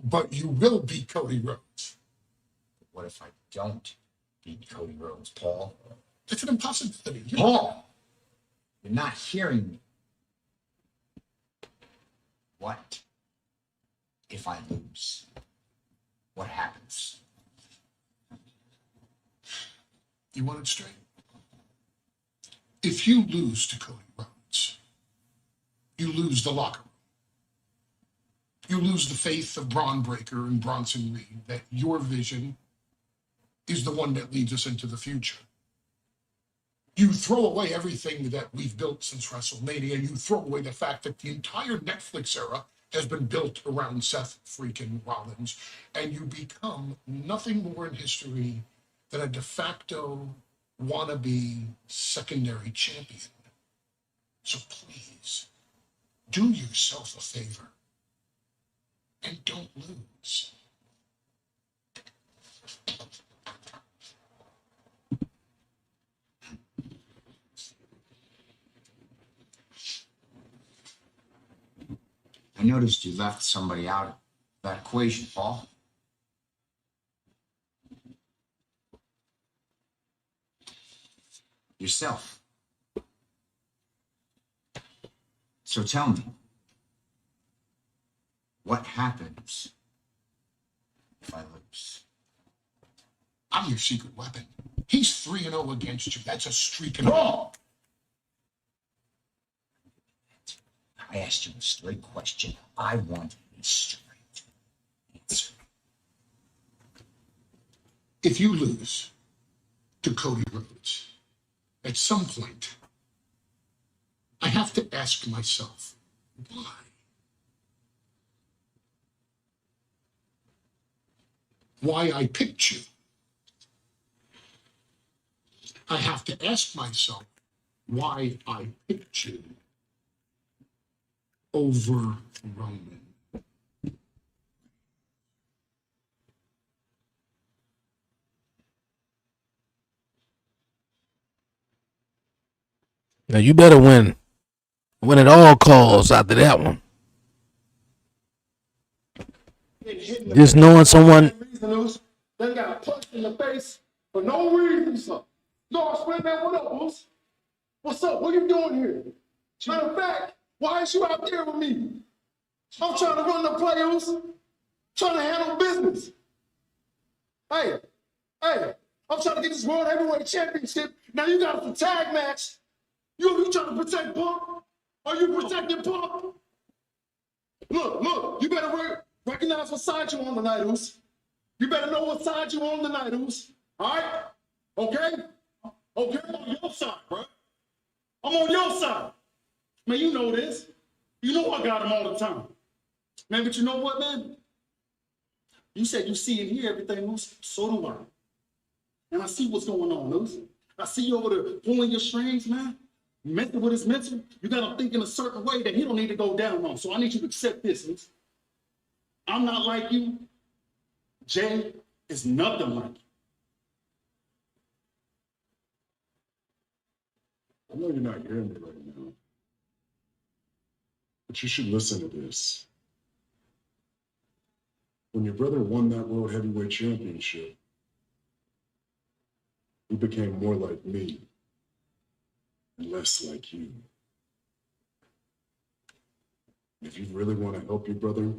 But you will beat Cody Rhodes. What if I don't beat Cody Rhodes, Paul? It's an impossibility. Paul, you're not hearing me. What if I lose? What happens? You want it straight? If you lose to Cody Rhodes, you lose the locker room. You lose the faith of Braun Breaker and Bronson Reed that your vision is the one that leads us into the future. You throw away everything that we've built since WrestleMania. You throw away the fact that the entire Netflix era has been built around Seth freaking Rollins, and you become nothing more in history than a de facto wannabe secondary champion. So please, do yourself a favor and don't lose. I noticed you left somebody out of that equation, Paul. Yourself. So tell me, what happens if I lose? I'm your secret weapon. He's 3-0 against you. That's a streak and all. I asked you a straight question. I want a straight answer. if you lose to Cody Rhodes, at some point, I have to ask myself, why? Why I picked you. I have to ask myself why I picked you over Roman. Now you better win at all costs after that one. Just knowing someone. Then got punched in the face for no reason, son. No, I swear, man, what up, Moose? What's up? What you doing here? Matter of fact, why is you out there with me? I'm trying to run the playoffs, trying to handle business. Hey, I'm trying to get this World Heavyweight Championship. Now you got a tag match. You trying to protect Punk? Are you protecting Punk? Look, you better recognize what side you on tonight, Oos. You better know what side you on tonight, Oos. All right? Okay, I'm on your side, bro. I'm on your side. Man, you know this. You know I got him all the time. Man, but you know what, man? You said you see and hear everything, Oos. So do I. And I see what's going on, Oos. I see you over there pulling your strings, man. Messing with his mental. You got him thinking a certain way that he don't need to go down on. So I need you to accept this, Oos. I'm not like you. Jay is nothing like you. I know you're not hearing me right now, but you should listen to this. When your brother won that World Heavyweight Championship, he became more like me and less like you. If you really want to help your brother,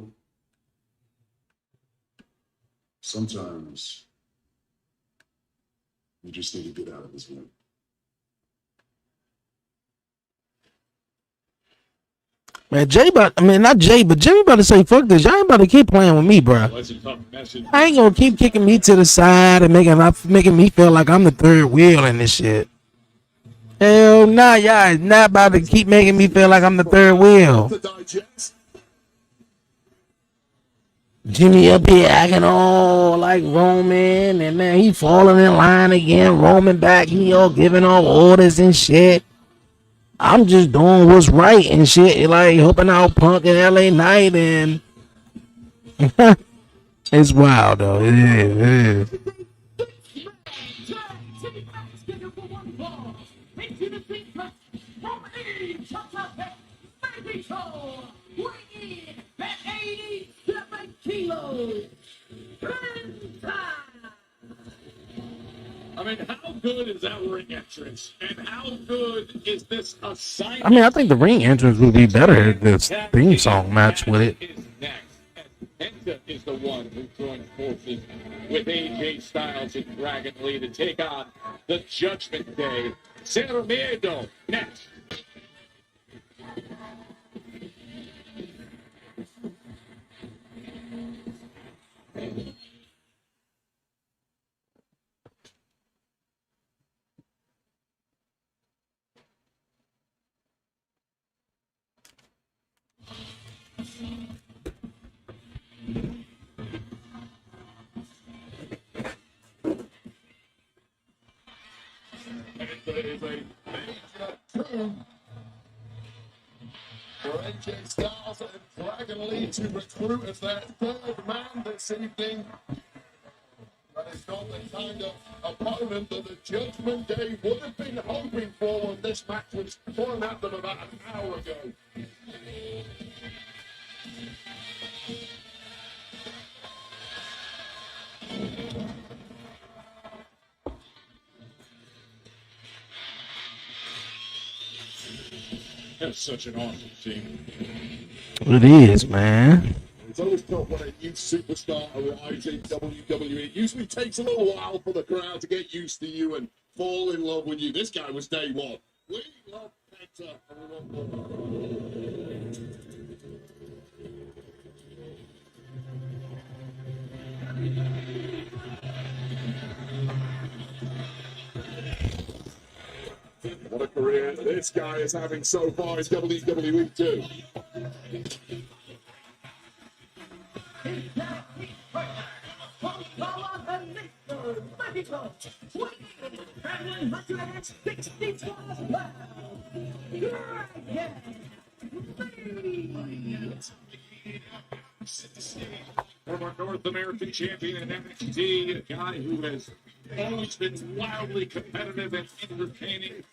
sometimes you just need to get out of his way. Man, not Jay, but Jimmy about to say, fuck this. Y'all ain't about to keep playing with me, bro. I ain't gonna keep kicking me to the side and making me feel like I'm the third wheel in this shit. Hell nah, y'all is not about to keep making me feel like I'm the third wheel. Jimmy up here acting all like Roman, and man, he falling in line again. Roman back, he all giving all orders and shit. I'm just doing what's right and shit, like helping out Punk in LA Knight, and it's wild though. It is. I mean, how good is that ring entrance? And how good is this assignment? I mean, I think the ring entrance would be better if this theme song match with it. Penta is the one who joined forces with AJ Styles and Dragon Lee to take on the Judgment Day. Cero Miedo next. Is a major turn for AJ Styles and Dragon Lee to recruit as their third man this evening. That is not the kind of opponent that the Judgment Day would have been hoping for when this match was thrown at them about an hour ago. That's such an awesome team. It is, man. It's always felt when a new superstar arrives in WWE. It usually takes a little while for the crowd to get used to you and fall in love with you. This guy was day one. We love Penta. this guy is having so far in WWE too. Former North American champion in NXT, a guy who has always been wildly competitive and entertaining.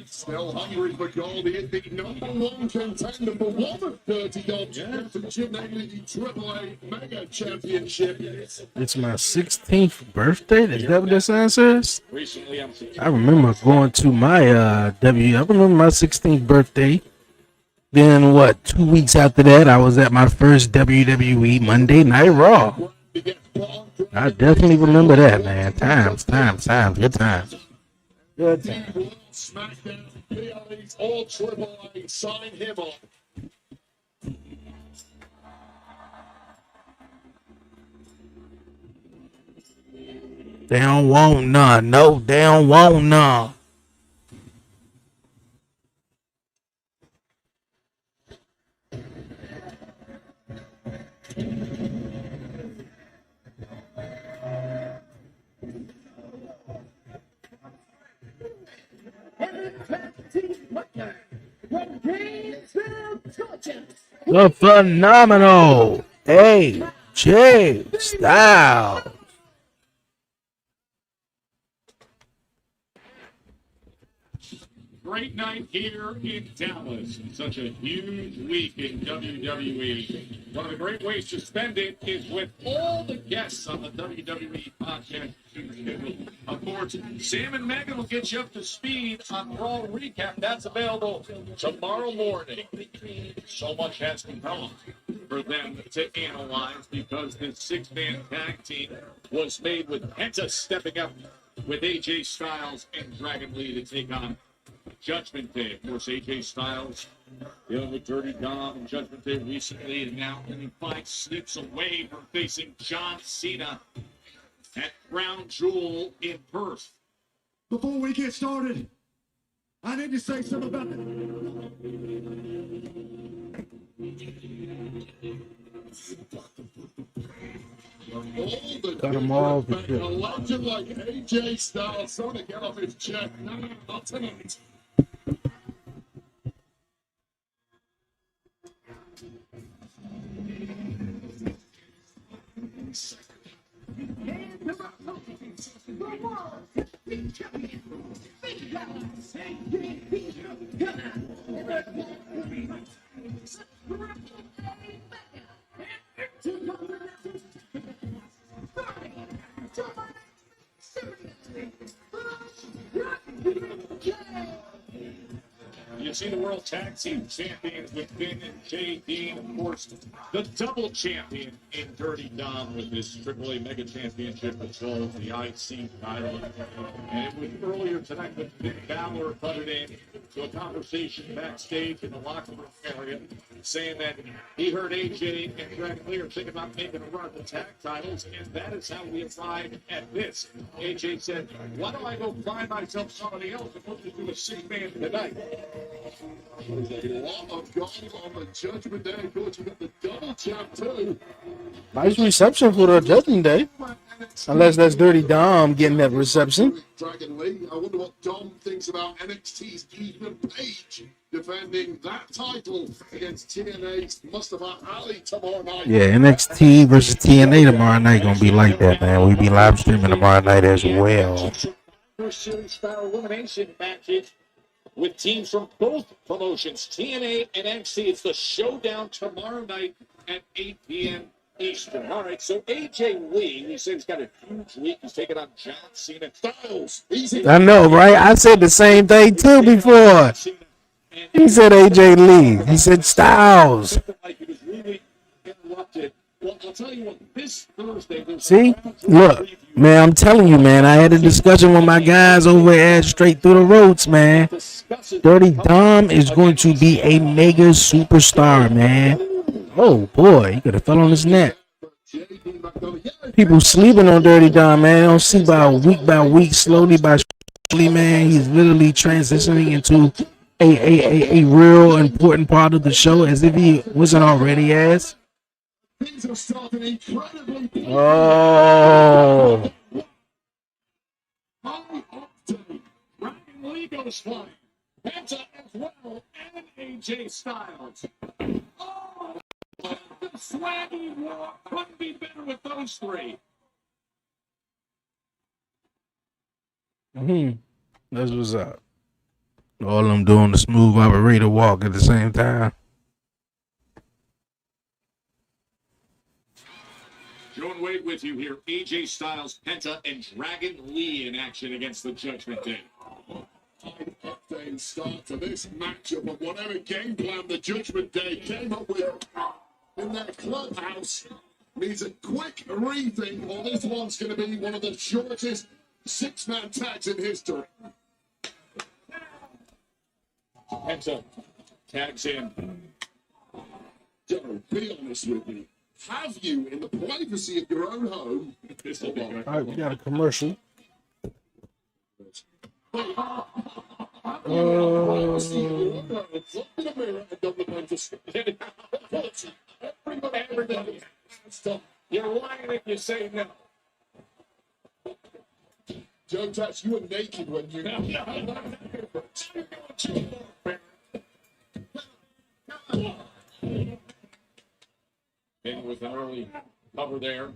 Still hungry for gold. He is the #1 contender for one of 30 Dom's championship, namely the AAA Mega Championship. It's my 16th birthday. Is that what that sign says? Recently, I remember going to my I remember my 16th birthday. Then what? 2 weeks after that, I was at my first WWE Monday Night Raw. I definitely remember that, man. Times. Good times. Good times. SmackDown, PLE's all AAA. Sign him up. They don't want none. No, they don't want none. The phenomenal AJ Styles. Great night here in Dallas. Such a huge week in WWE. One of the great ways to spend it is with all the guests on the WWE podcast. Of course, Sam and Megan will get you up to speed on Raw Recap. That's available tomorrow morning. So much has come for them to analyze because this 6-man tag team was made with Penta stepping up with AJ Styles and Dragon Lee to take on Judgment Day. Of course, AJ Styles dealing with Dirty Dom and Judgment Day recently, and now only 5 snips away from facing John Cena at Crown Jewel in Perth. Before we get started, I need to say something about Cut them off. A legend like AJ Styles, trying to get off his chest. No, not tonight. You see the World Tag Team Champions with Finn and Jay Dean, of course, the double champion in Dirty Dom with his AAA Mega Championship as well as the IC title. And it was earlier tonight that Finn Balor butted in to a conversation backstage in the locker room area, saying that he heard AJ and Dragon Lee are thinking about making a run at the tag titles, and that is how we arrived at this. AJ said, why don't I go find myself somebody else and look to do a 6-man tonight? There's a lot of gold on the Judgment Day. Of course, you've got the double champ too. Nice reception for the Judgment Day. Unless that's Dirty Dom getting that reception. Dragon Lee. I wonder what Dom thinks about NXT's Ethan Page defending that title against TNA's Mustafa Ali tomorrow night. Yeah, NXT versus TNA tomorrow night gonna be like that, man. We'll be live streaming tomorrow night as well. First series style elimination matches with teams from both promotions, TNA and NXT. It's the showdown tomorrow night at 8 p.m. Eastern. All right, so AJ Lee, he said he's got a huge week. He's taking on John Cena. Styles. I know, right? I said the same thing too before. He said AJ Lee. He said Styles. Well, I'll tell you what, this Thursday, See? Look, man, I'm telling you, man. I had a discussion with my guys over at Straight Through the Roads, man. Dirty Dom is going to be a mega superstar, man. Oh, boy. He could have fell on his neck. People sleeping on Dirty Dom, man. They don't see by week, slowly by Man, he's literally transitioning into a real important part of the show as if he wasn't already as. Things have started incredibly. Oh. High octane. Dragon Lee goes flying. Penta as well, and AJ Styles. Oh, the swaggy war couldn't be better with those three. That's what's up. All of them doing the smooth operator walk at the same time. Joan Wade with you here. AJ Styles, Penta, and Dragon Lee in action against the Judgment Day. Octane start to this matchup of whatever game plan the Judgment Day came up with in their clubhouse needs a quick rethink, or this one's going to be one of the shortest six-man tags in history. Penta tags in. Joe, be honest with me. Have you, in the privacy of your own home, All right, we got a commercial. You're lying if you say no. Joe Touch, you were naked when you. In with an early cover there.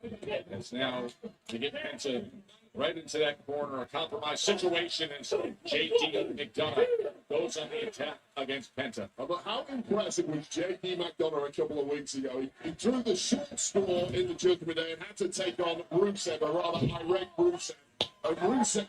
It's now to get Penta right into that corner, a compromised situation, and so JD McDonough goes on the attack against Penta. But how impressive was JD McDonough a couple of weeks ago? He drew the short straw in the Judgment Day and had to take on Rusev, a rather irate Rusev. And Rusev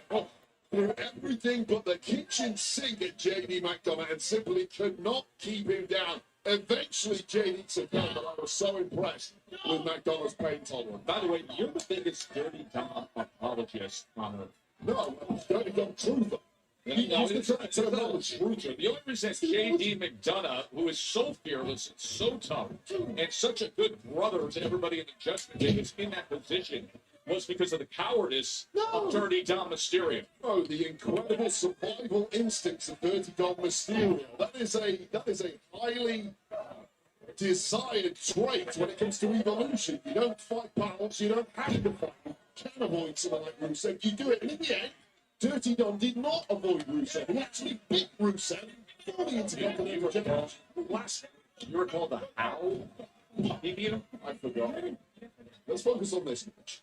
threw everything but the kitchen sink at JD McDonough and simply could not keep him down. Eventually, JD succumbed, but I was so impressed with McDonough's pain tolerance. By the way, you're the biggest Dirty Dom apologist on earth. No, Dirty Dom truther. The only reason it's JD McDonough, who is so fearless and so tough, and such a good brother to everybody in the Judgment Day, is in that position, was because of the cowardice of Dirty Dom Mysterio. Oh, the incredible survival instincts of Dirty Dom Mysterio. That is a highly desired trait when it comes to evolution. You don't fight battles, you don't have to fight. You can avoid someone like Rusev. You do it, and in the end, Dirty Dom did not avoid Rusev. He actually beat Rusev, falling into Continental Championship. You recall the how he beat him? I forgot. Let's focus on this match.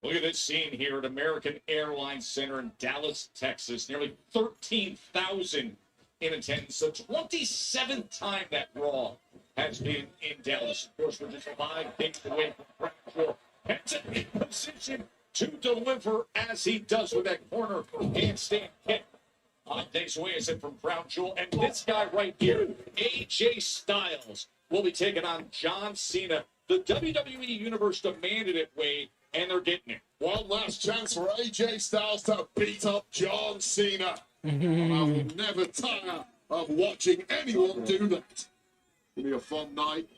Look at this scene here at American Airlines Center in Dallas, Texas. Nearly 13,000 in attendance. The 27th time that Raw has been in Dallas. Of course, we're just 5 days away from Crown Penta in position to deliver as he does with that corner handstand kick. 5 days away, I said, from Crown Jewel. And this guy right here, AJ Styles, will be taking on John Cena. The WWE Universe demanded it, Wade, and they're getting it. One last chance for AJ Styles to beat up John Cena. And I will never tire of watching anyone do that. It'll be a fun night.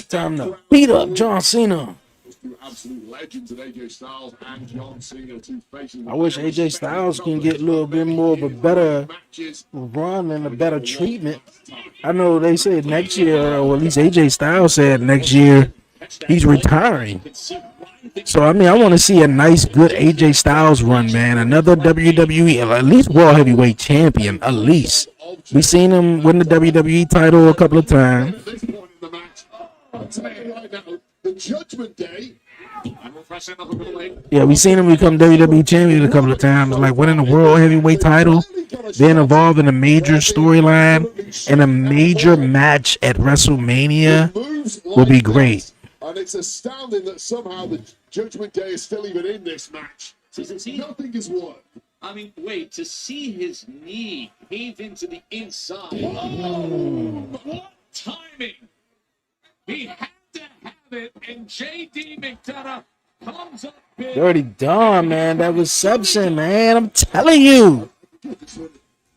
Time to beat up John Cena. Two absolute legends in AJ Styles and John Cena, two faces. I wish AJ Styles can get a little bit more of a better run and a better treatment. I know they said next year, or at least AJ Styles said next year, he's retiring. So, I mean, I want to see a nice, good AJ Styles run, man. Another WWE, at least World Heavyweight Champion, at least. We seen him win the WWE title a couple of times. The Judgment Day. Yeah, we seen him become WWE Champion a couple of times, like winning the World Heavyweight title, then involved in a major storyline and a major match at WrestleMania will be great. And it's astounding that somehow the Judgment Day is still even in this match. Nothing is worked. I mean, wait, to see his knee cave into the inside. Oh, what timing! He had to have it, and JD McDonough comes up big. Dirty Dom, man, that reception, man, I'm telling you.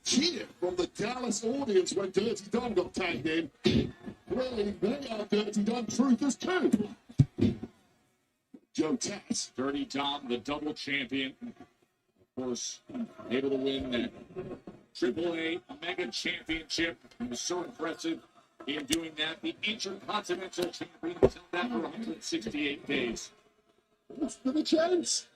Cheer from the Dallas audience when Dirty Dom got tagged in. Clearly, they are Dirty Dom truthers too. Joe Tess. Dirty Dom, the double champion. Of course, able to win that AAA Mega Championship. He was so impressive in doing that. The Intercontinental Champion held that for 168 days. What's for the chance?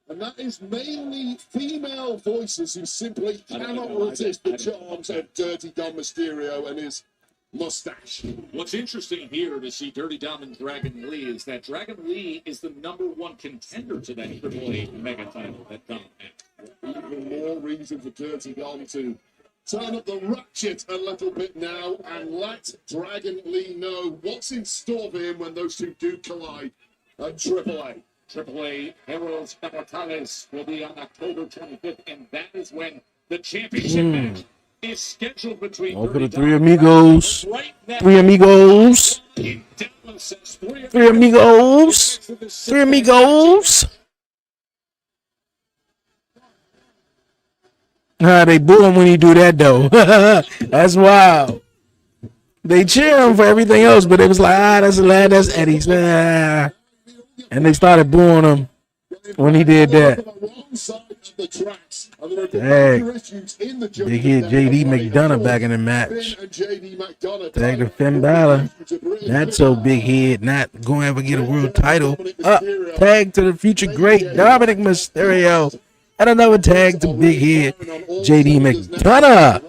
And that is mainly female voices who simply cannot resist the charms of Dirty Dom Mysterio and his mustache. What's interesting here to see Dirty Dom and Dragon Lee is that Dragon Lee is the #1 contender to that AAA Mega title that Dom had. Even more reason for Dirty Dom to turn up the ratchet a little bit now and let Dragon Lee know what's in store for him when those two do collide at AAA. AAA Heroes Immortales will be on October 25th, and that is when the championship match is scheduled between for the Three Amigos. Three Amigos. Three Amigos. Three Amigos. Nah, they boo him when he do that though. That's wild. They cheer him for everything else, but it was like, that's a lad, that's Eddie's. And they started booing him when he did that. Dang. Big hit JD McDonough back in the match. Tag to Finn Balor. Not so big head, not going to ever get a world title. Tag to the future great Dominic Mysterio. And another tag to big head JD McDonough.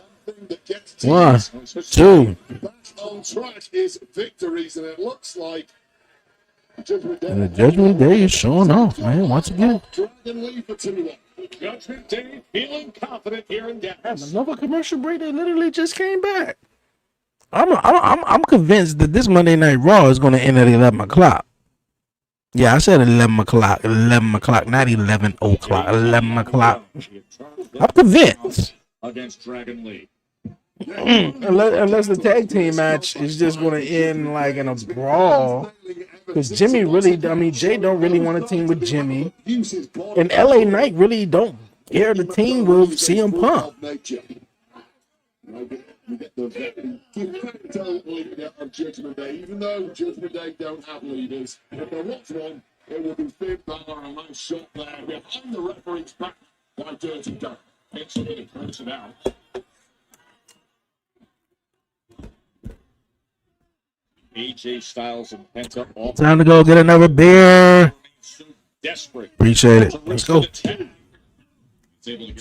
1, 2. On track is victories, and it looks like And the Judgment Day is showing off, man, once again. Judgment Day feeling confident here in Dallas. Another commercial break. They literally just came back. I'm convinced that this Monday Night Raw is going to end at 11 o'clock. Yeah, I said 11 o'clock. 11 o'clock, not 11 o'clock. 11 o'clock. I'm convinced. Against Dragon Lee. Unless the tag team match is just going to end like in a brawl. Because Jimmy really, Jay don't really want to team with Jimmy. And LA Knight really don't care to team with CM Punk. Judgment Day, even though Judgment Day don't have leaders, if there was one, it would be Finn Balor, a nice shot there behind the referee's back by Dirty Dom. Excellent, it close it out. AJ Styles and Penta all Time to go get another beer. so desperate. Appreciate it. Let's go. You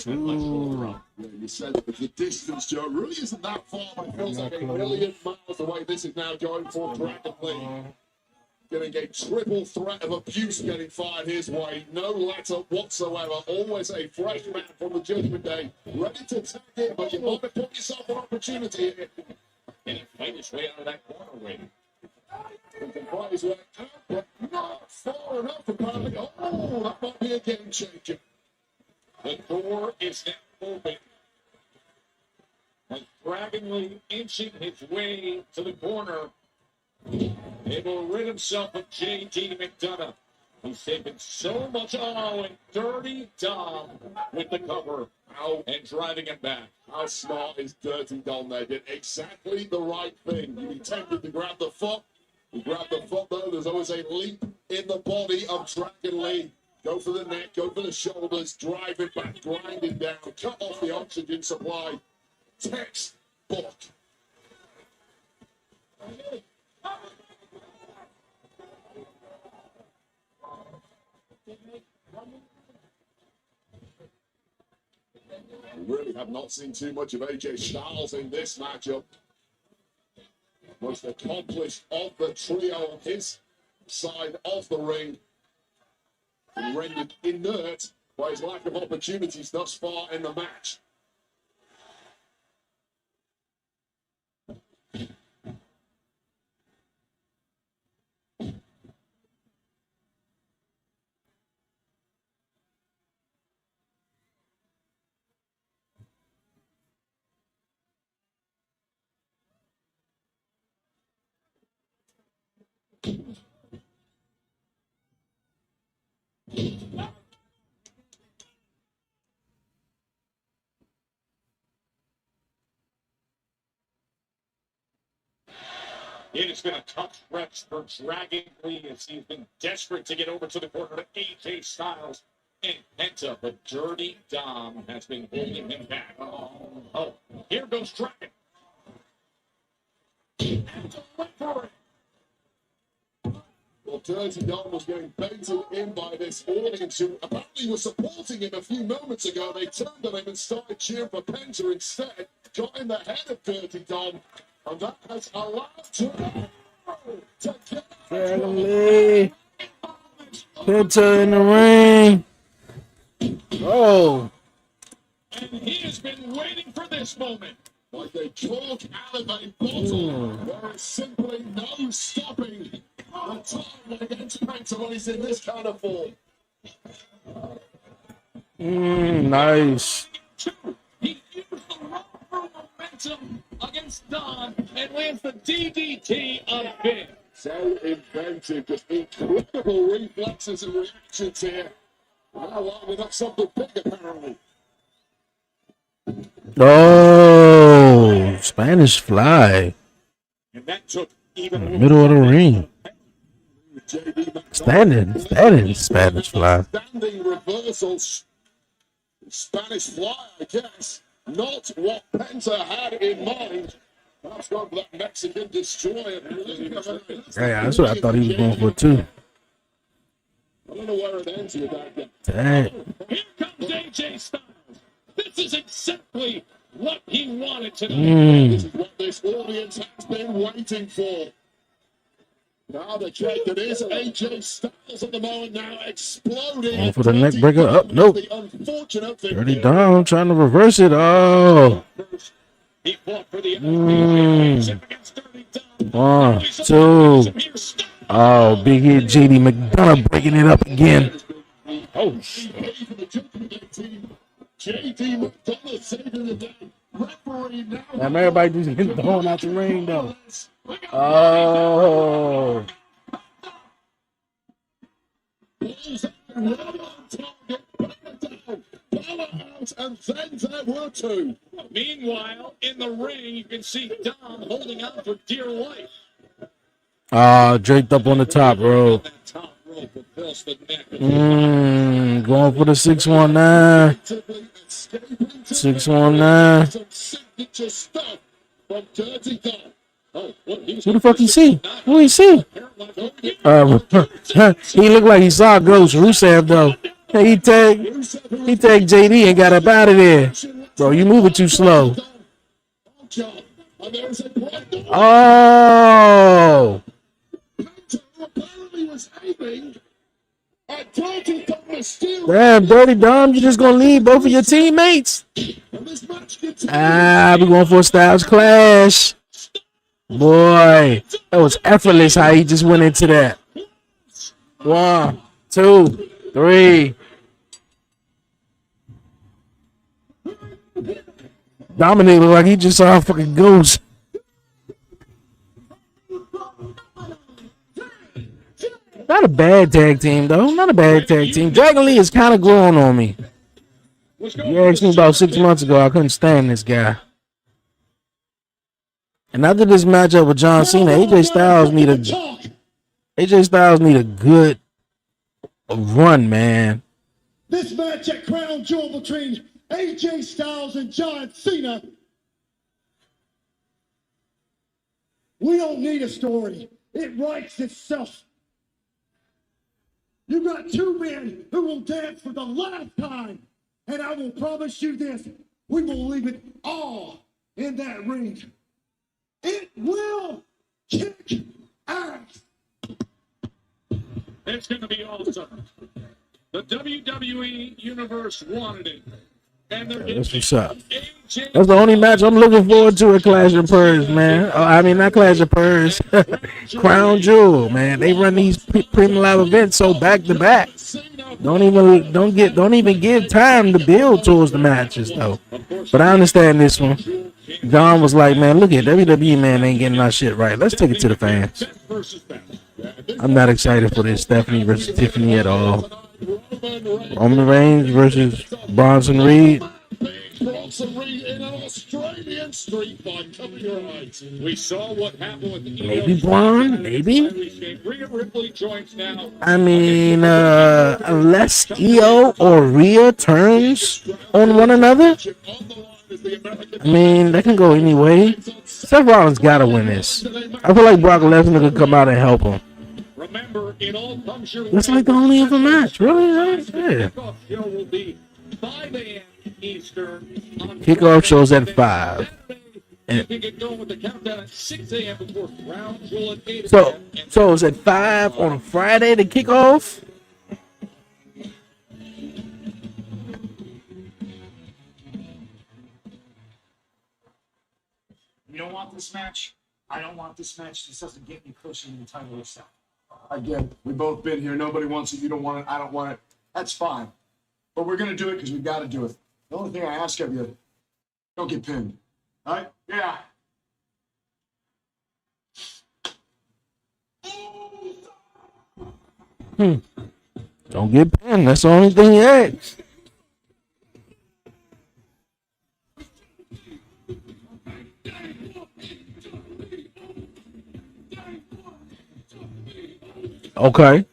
said that the distance, Joe, really isn't that far, but it feels like a million miles away. This is now going for Dragon Lee. Getting a triple threat of abuse getting fired his way. No letter whatsoever. Always a fresh man from the Judgment Day. Ready to take it, but you want to put yourself an opportunity here. And he fight his way out of that corner wing. He can fight his way out, but not far enough apparently. Oh, that might be a game changer. The door is now open. And Dragon Lee inching his way to the corner. Able to rid himself of J.D. McDonough. He's taken so much and Dirty Dom with the cover out and driving him back. How smart is Dirty Dom there? Did exactly the right thing. He tempted to grab the foot. He grabbed the foot though. There's always a leap in the body of Dragon Lee. Go for the neck, go for the shoulders, drive it back, grind it down, cut off the oxygen supply. Textbook. We really have not seen too much of AJ Styles in this matchup. Most accomplished of the trio on his side of the ring. And rendered inert by his lack of opportunities thus far in the match. It has been a tough stretch for Dragon Lee as he's been desperate to get over to the corner to AJ Styles and Penta, but Dirty Dom has been holding him back. Oh, here goes Dragon. Well, Dirty Dom was getting baited in by this audience who apparently was supporting him a few moments ago. They turned on him and started cheering for Penta instead. Got in the head of Dirty Dom, and that has allowed to get Dragon Lee. Penta in the ring. Oh. And he has been waiting for this moment. Like a cork out of a bottle. There is simply no stopping the time against Penta when he's in this kind of form. Nice. He used the raw momentum against Don and lands the DDT on Finn. So inventive, just incredible reflexes and reactions here. Now lining up something big apparently. Oh, Spanish Fly. And that took even in the middle of the ring. Standing Spanish Fly. Standing reversals. Spanish Fly, I guess. Not what Penta had in mind. That's gone for that Mexican destroyer. Yeah, that's what I thought he was going for too. I don't know where it ends with that. Dang. Here comes AJ Styles. This is exactly what he wanted tonight. This is what this audience has been waiting for. Now the cake that is AJ Styles at the moment now exploding. Going for the neck breaker up. Nope. The unfortunate thing. Dirty Dom trying to reverse it. Oh. He fought for the 1, 2. Oh, big hit. JD McDonough breaking it up again. Oh, shit. JD McDonough saving the day. Referee now. Now everybody just hit the horn out the ring though. Oh. And then there were two. Meanwhile, in the ring, you can see Dom holding on for dear life. Draped up on the top rope. Going for the 619. 619. Who the fuck he see? Who he see? He looked like he saw a ghost. Rusev though. Hey, he tagged JD and got up out of there. Bro, you moving too slow. Oh. Damn, Dirty Dom, you just gonna leave both of your teammates? We're going for a Styles Clash. Boy, that was effortless how he just went into that. 1, 2, 3. Dominic looked like he just saw a fucking ghost. Not a bad tag team, though. Not a bad tag team. Dragon Lee is kind of growing on me. You asked me about 6 months ago, I couldn't stand this guy. And after this matchup with John Cena, AJ Styles need a good run, man. This match at Crown Jewel between AJ Styles and John Cena. We don't need a story. It writes itself. You got two men who will dance for the last time. And I will promise you this, we will leave it all in that ring. It will kick ass. It's going to be awesome. The WWE Universe wanted it. And they're That's what's up. That's the only match I'm looking forward to at Clash of Purrs, man. I mean, not Clash of Purrs. Crown Jewel, man. They run these premium live events so back to back. Don't even give time to build towards the matches though. But I understand this one. John was like, man, look at WWE, man, ain't getting our shit right. Let's take it to the fans. I'm not excited for this Stephanie versus Tiffany at all. Roman Reigns versus Bronson Reed. anniversary in an Australian street fight. Cover your eyes. We saw what happened with the Maybe Braun, maybe. Rhea Ripley joins now. I mean, unless Io or Rhea turns on one another, I mean, that can go any way. Seth Rollins gotta win this. I feel like Brock Lesnar could come out and help him. Remember, it all comes your That's like the only other match, really, right? Yeah. Kickoff show will be 5 a.m. Eastern. Kickoff shows at 5. You can get going with the countdown at 6 a.m. before Crown Jewel at 8 So it's at 5 on a Friday to kick off? You don't want this match? I don't want this match. This doesn't get me closer to the title itself. Again, we've both been here. Nobody wants it. You don't want it. I don't want it. That's fine. But we're going to do it because we got to do it. The only thing I ask of you, don't get pinned. All right? Yeah. Don't get pinned. That's the only thing he asks. Okay.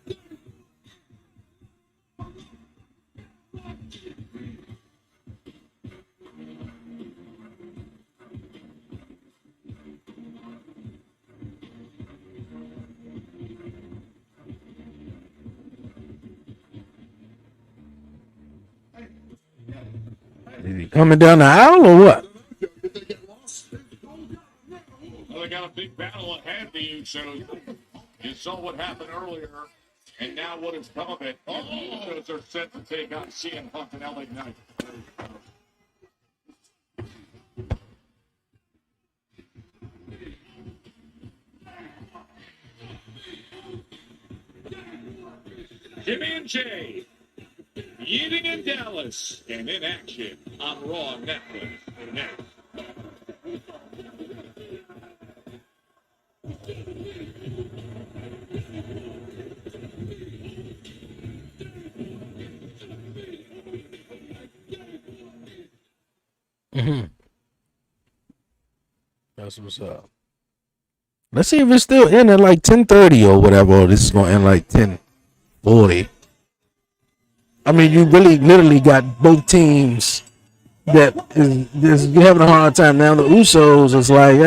Is he coming down the aisle or what? Well, they got a big battle ahead of you, so you saw what happened earlier, and now what has come of it. Those are set to take on CM Punk and LA Knight. Jimmy and Jay, Yeating in Dallas, and in action on Raw Netflix now. That's what's up. Let's see if it's still in at like 10:30 or whatever. Or this is gonna end like 10:40. I mean, you really literally got both teams that is having a hard time now. The Usos is like,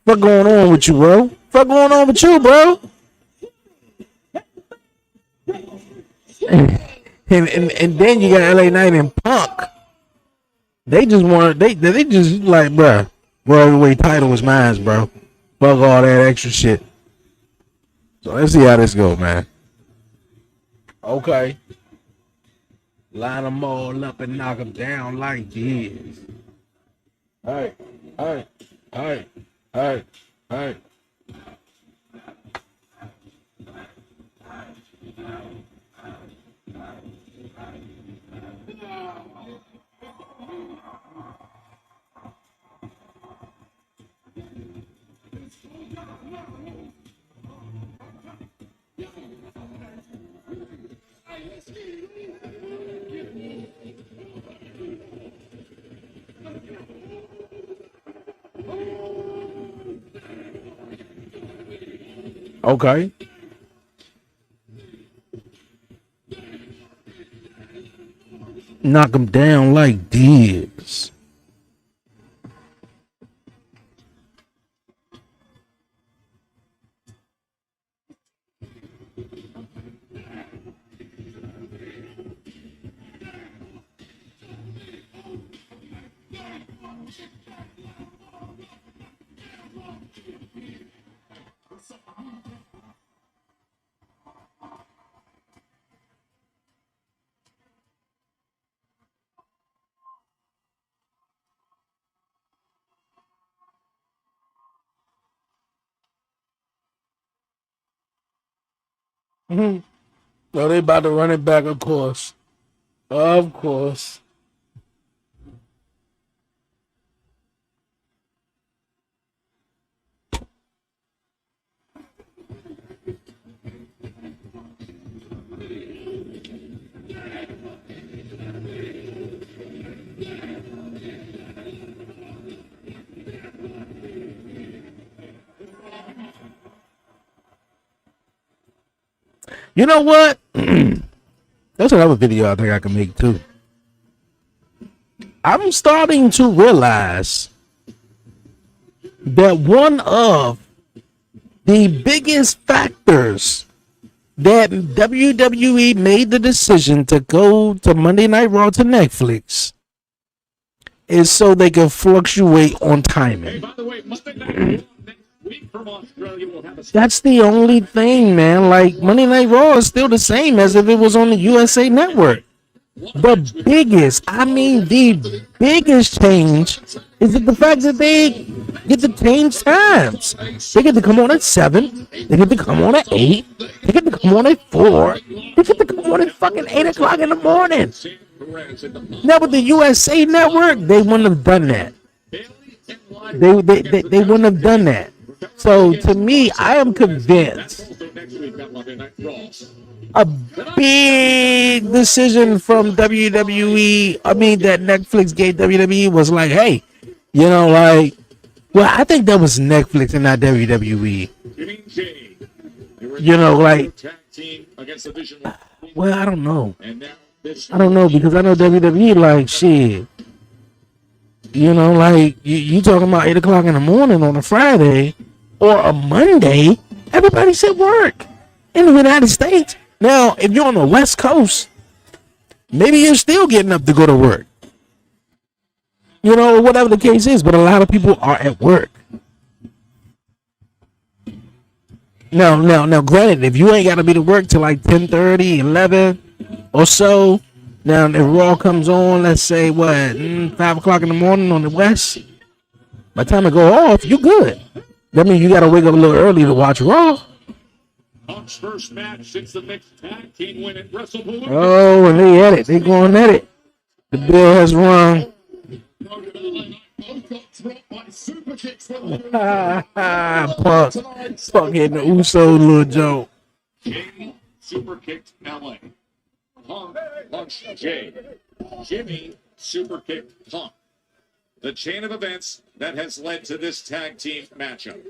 what going on with you, bro? What going on with you, bro? And then you got LA Knight and Punk. They just want they just like, bruh, world heavyweight title is mine, bro. Fuck all that extra shit. So let's see how this go, man. Okay. Line them all up and knock them down like this. All right, all right, all right, all right, all right. Okay. Knock them down like this. Mm-hmm. So they about to run it back, of course. Of course. You know what? That's another video I think I can make too. I'm starting to realize that one of the biggest factors that WWE made the decision to go to Monday Night Raw to Netflix is so they can fluctuate on timing. By the way, Monday Night next week from Australia will have a That's the only thing, man. Like, Monday Night Raw is still the same as if it was on the USA Network. The biggest change is that the fact that they get to change times. They get to come on at 7. They get to come on at 8. They get to come on at 4. They get to come on at fucking 8 o'clock in the morning. Now with the USA Network, they wouldn't have done that. They wouldn't have done that. So to me, I am convinced a big decision from WWE, that Netflix gave WWE was like, hey, I think that was Netflix and not WWE. I don't know. Because I know WWE like shit. You talking about 8 o'clock in the morning on a Friday or a Monday, everybody's at work in the United States. Now, if you're on the West Coast, maybe you're still getting up to go to work. Whatever the case is, but a lot of people are at work. Now, granted, if you ain't got to be to work till like 10:30, 11 or so, now if Raw comes on, let's say, 5 o'clock in the morning on the West, by the time it go off, you good. That means you got to wake up a little early to watch Raw. Punk's first match since the mixed tag team win at WrestleMania. Oh, and they at it. They going at it. The bell has rung. Punk hitting the Uso little joke. Jay super kicked LA. Punk punched Jay. Jimmy super kicked Punk. The chain of events that has led to this tag team matchup.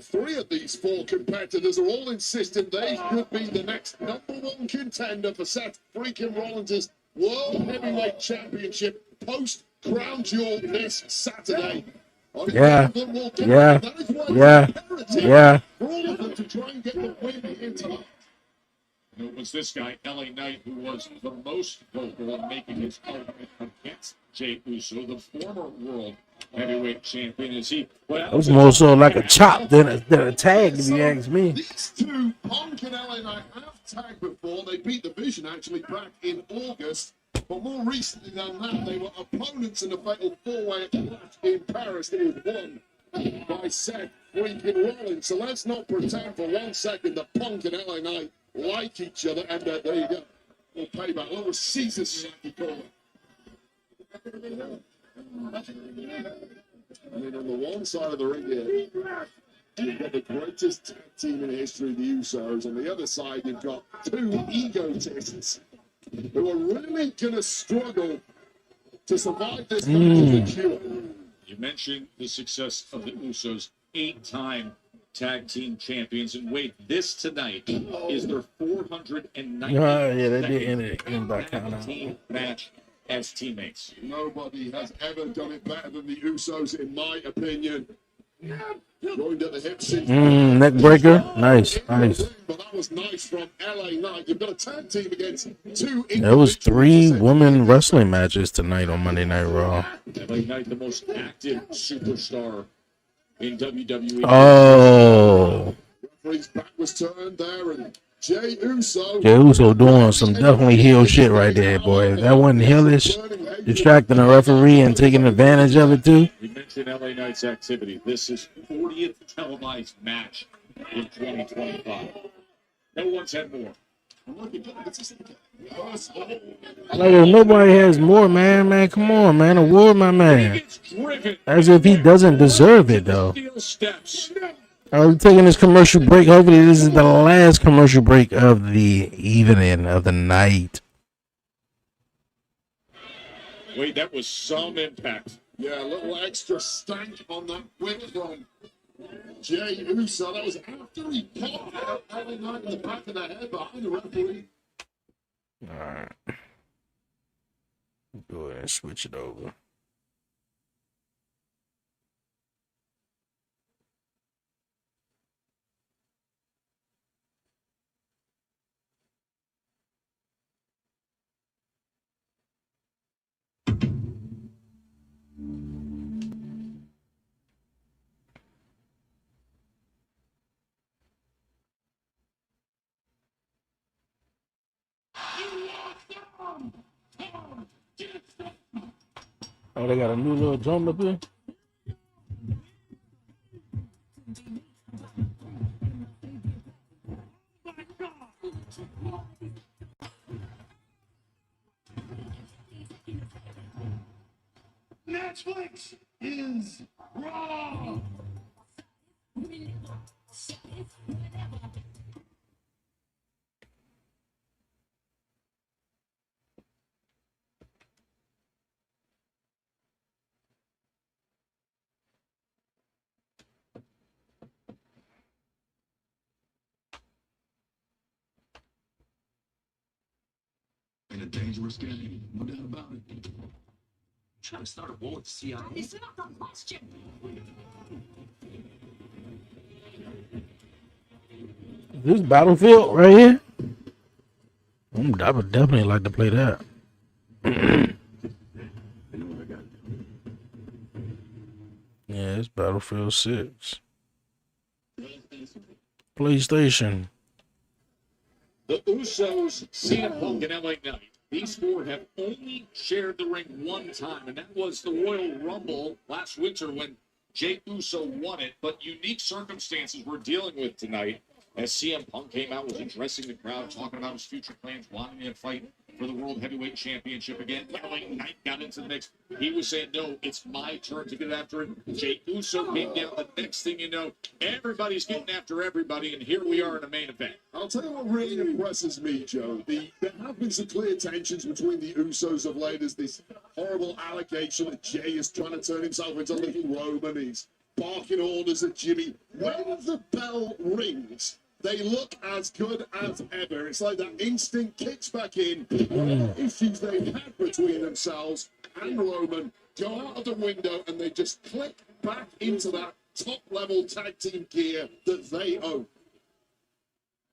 3 of these 4 competitors are all insisting they could be the next #1 contender for Seth freaking Rollins' World Heavyweight Championship post Crown Jewel this Saturday. Yeah. For all of them to try and get the win here tonight. It was this guy, LA Knight, who was the most vocal in making his argument against Jey Uso, the former world heavyweight champion. It was more so like a chop than a tag, if you ask me. These 2, Punk and LA Knight, have tagged before. They beat the Vision actually back in August. But more recently than that, they were opponents in a fatal 4-way match in Paris. It was won by Seth freaking Rollins. So let's not pretend for 1 second that Punk and LA Knight like each other, and there you go. We'll payback. What was Caesar's Saki call it? On the one side of the ring here, you've got the greatest tag team in the history of the Usos. On the other side, you've got 2 egotists who are really going to struggle to survive this match of the cure. You mentioned the success of the Usos, 8-time tag team champions, and wait, this tonight is their 490th tag team match as teammates. Nobody has ever done it better than the Usos, in my opinion. Joined at the hip since neck breaker. Nice. But that was nice from LA Knight. You've got a tag team against 2 There was 3 women wrestling matches tonight on Monday Night Raw. LA Knight, the most active superstar in WWE. Oh. Referee's back was turned there, and Jey Uso doing some definitely heel shit right there, boy. That wasn't heelish, distracting the referee and taking advantage of it too. We mentioned LA Knight's activity. This is 40th televised match in 2025. No one's had more. Like, if nobody has more, man, come on, man, award my man. As if he doesn't deserve it, though. We're taking this commercial break. Hopefully, this is the last commercial break of the evening, of the night. Wait, that was some impact. Yeah, a little extra stank on that whip from Jey Uso, that was after he popped out LA Knight in the back of the head behind the referee. All right. Go ahead and switch it over. Oh, they got a new little drum up here. Netflix is raw. In a dangerous game, no doubt about it. Trying to start a war with the CIA. It's not the question. This Battlefield right here. I would definitely like to play that. Yeah, it's Battlefield 6. PlayStation. The Usos, CM Punk, and LA Knight. These four have only shared the ring one time, and that was the Royal Rumble last winter when Jey Uso won it. But unique circumstances we're dealing with tonight as CM Punk came out, was addressing the crowd, talking about his future plans, wanting to fight for the World Heavyweight Championship again. LA Knight got into the mix. He was saying, no, it's my turn to get after it. Jey Uso came down. The next thing you know, everybody's getting after everybody, and here we are in a main event. I'll tell you what really impresses me, Joe. There have been some clear tensions between the Usos of late. There's this horrible allegation that Jey is trying to turn himself into Little Roman. He's barking orders at Jimmy. When the bell rings, they look as good as ever. It's like that instinct kicks back in. Whatever issues they've had between themselves and Roman go out of the window, and they just click back into that top-level tag team gear that they own.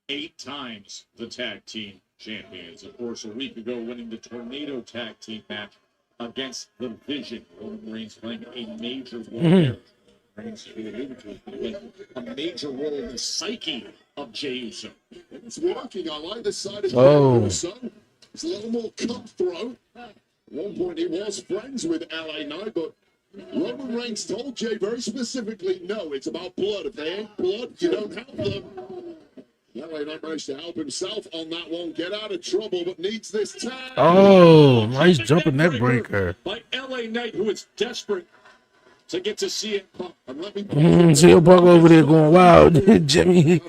8 times the tag team champions. Of course, a week ago, winning the Tornado tag team match against the Vision. Roman Reigns playing a major role there. Reigns, who alluded to it, a major role in the psyche of Jey Uso. It's working. I like this side of Jey Uso. It's a little more cutthroat. At one point, he was friends with LA Knight, but Roman Reigns told Jey very specifically, no, it's about blood. If they ain't blood, you don't help them. LA Knight managed to help himself on that one, get out of trouble, but needs this tag. Oh, nice jumping neck breaker. By LA Knight, who is desperate to get to CM Punk. CM Punk over there going wild. Jimmy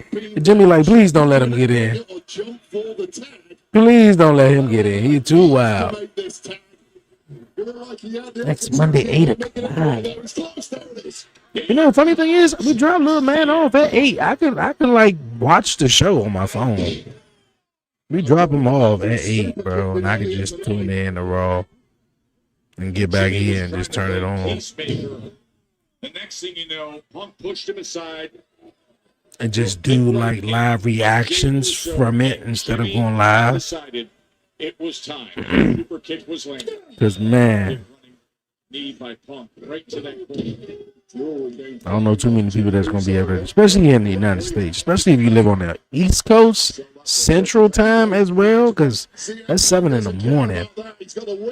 like, please don't let him get in. Please don't let him get in. He's too wild. Next Monday, 8 o'clock. You know, the funny thing is, we drop Little Man off at 8. I can like watch the show on my phone. We drop him off at 8, bro, and I can just tune in to Raw and get back here and just turn it on. The next thing you know, Punk pushed him aside. And just do like live reactions from it instead of going live. Decided it was time. Super kick was landed. Because, man, Knee by Punk right to that corner. I don't know too many people that's going to be able to, especially in the United States, especially if you live on the East Coast, Central Time as well, because that's 7 in the morning.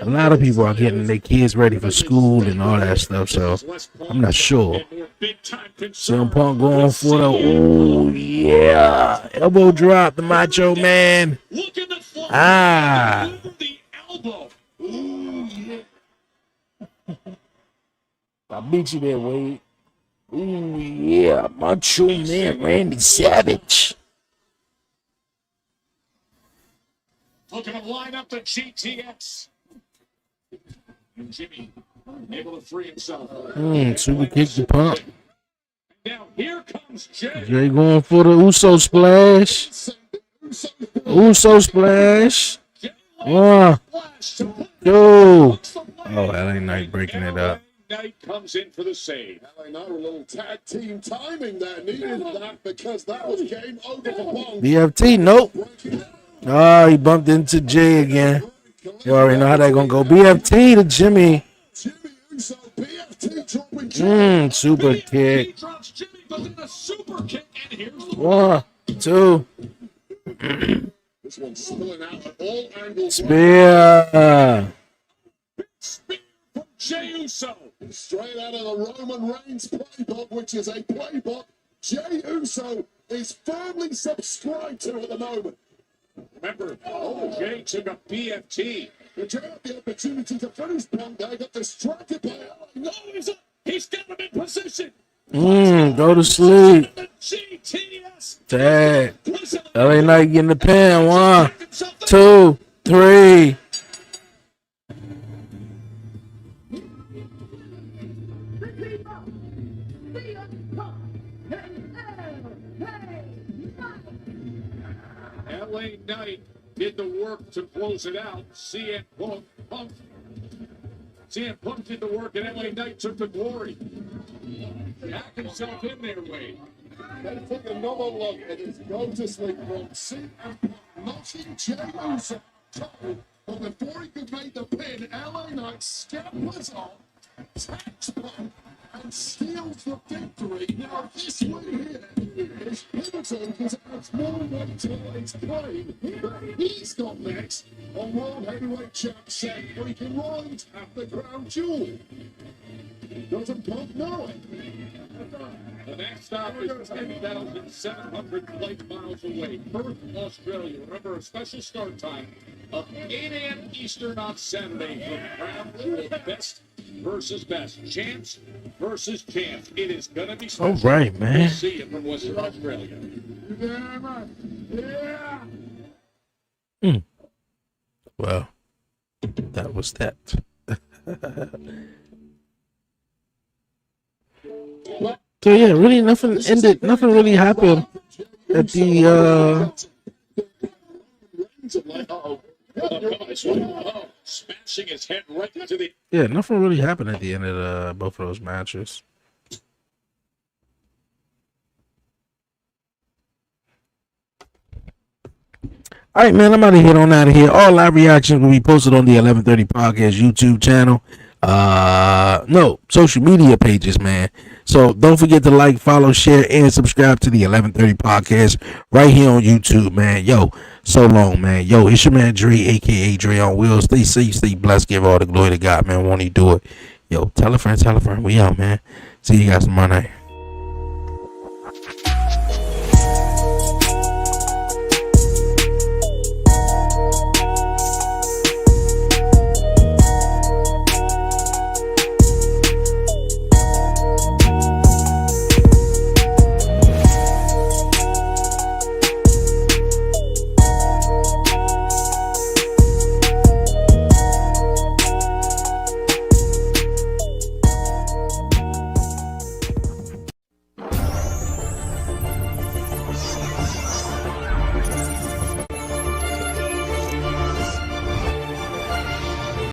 A lot of people are getting their kids ready for school and all that stuff, so I'm not sure. CM Punk going for the, oh yeah, elbow drop, the Macho Man. Ah. I beat you there, Wade. Ooh, yeah, Macho Man Randy Savage. Looking to line up the GTX. And Jimmy able to free himself. Super kick the pump. Now here comes Jay. Jay going for the Uso splash. Uso splash. 1, 2. Oh, LA Knight breaking it up. Knight comes in for the save. LA Knight with a little tag team timing there. Needed that because that was game over for Punk. BFT, nope. Oh, he bumped into Jay again. You already know how that gonna go. BFT to Jimmy. Jimmy Uso, BFT dropping Jimmy. Super kick. He drops Jimmy, but then a super kick, and here's the 1, 2. This one's spilling out at all angles. Spear. spear from Jey Uso. Straight out of the Roman Reigns playbook, which is a playbook Jey Uso is firmly subscribed to at the moment. Remember, Jey took a BFT. But Jey had the opportunity to finish Punk there, got distracted by LA. No, he's got him in position. Go to sleep. GTS. Tag. LA Knight getting the pin. 1, 2, 3. LA Knight did the work to close it out. CM Punk did the work, and LA Knight took the glory. Got himself in there, Wade. They took another look at his go-to-sleep from CM Punk, knocking Jey Uso down. But before he could make the pin, LA Knight scampers on, taps Punk, and steals the victory. Now, this one here is pivotal because it adds more weight to LA's claim that he's got next on World Heavyweight Champ Seth freaking Rollins at the Crown Jewel. Doesn't Punk know it? The next stop is 10,700 light miles away, Perth, Australia. Remember, a special start time of 8 a.m. Eastern on Saturday for Crown Jewel Best versus Best. Champs versus champs. It is going to be special. All right, man. We'll see you from Western Australia. Yeah. Well, that was that. So yeah, really nothing ended. Nothing really happened at the. Smashing his head right into the. Yeah, nothing really happened at the end of both of those matches. All right, man, I'm out of here. On out of here. All live reactions will be posted on the 1130 Podcast YouTube channel. No, social media pages, man. So don't forget to like, follow, share, and subscribe to the 1130 Podcast right here on YouTube, man. Yo, so long, man. Yo, it's your man Dre, aka Dre on Wheels. Stay safe, stay blessed. Give all the glory to God, man. Won't he do it? Yo, tell a friend, we out, man. See you guys tomorrow night.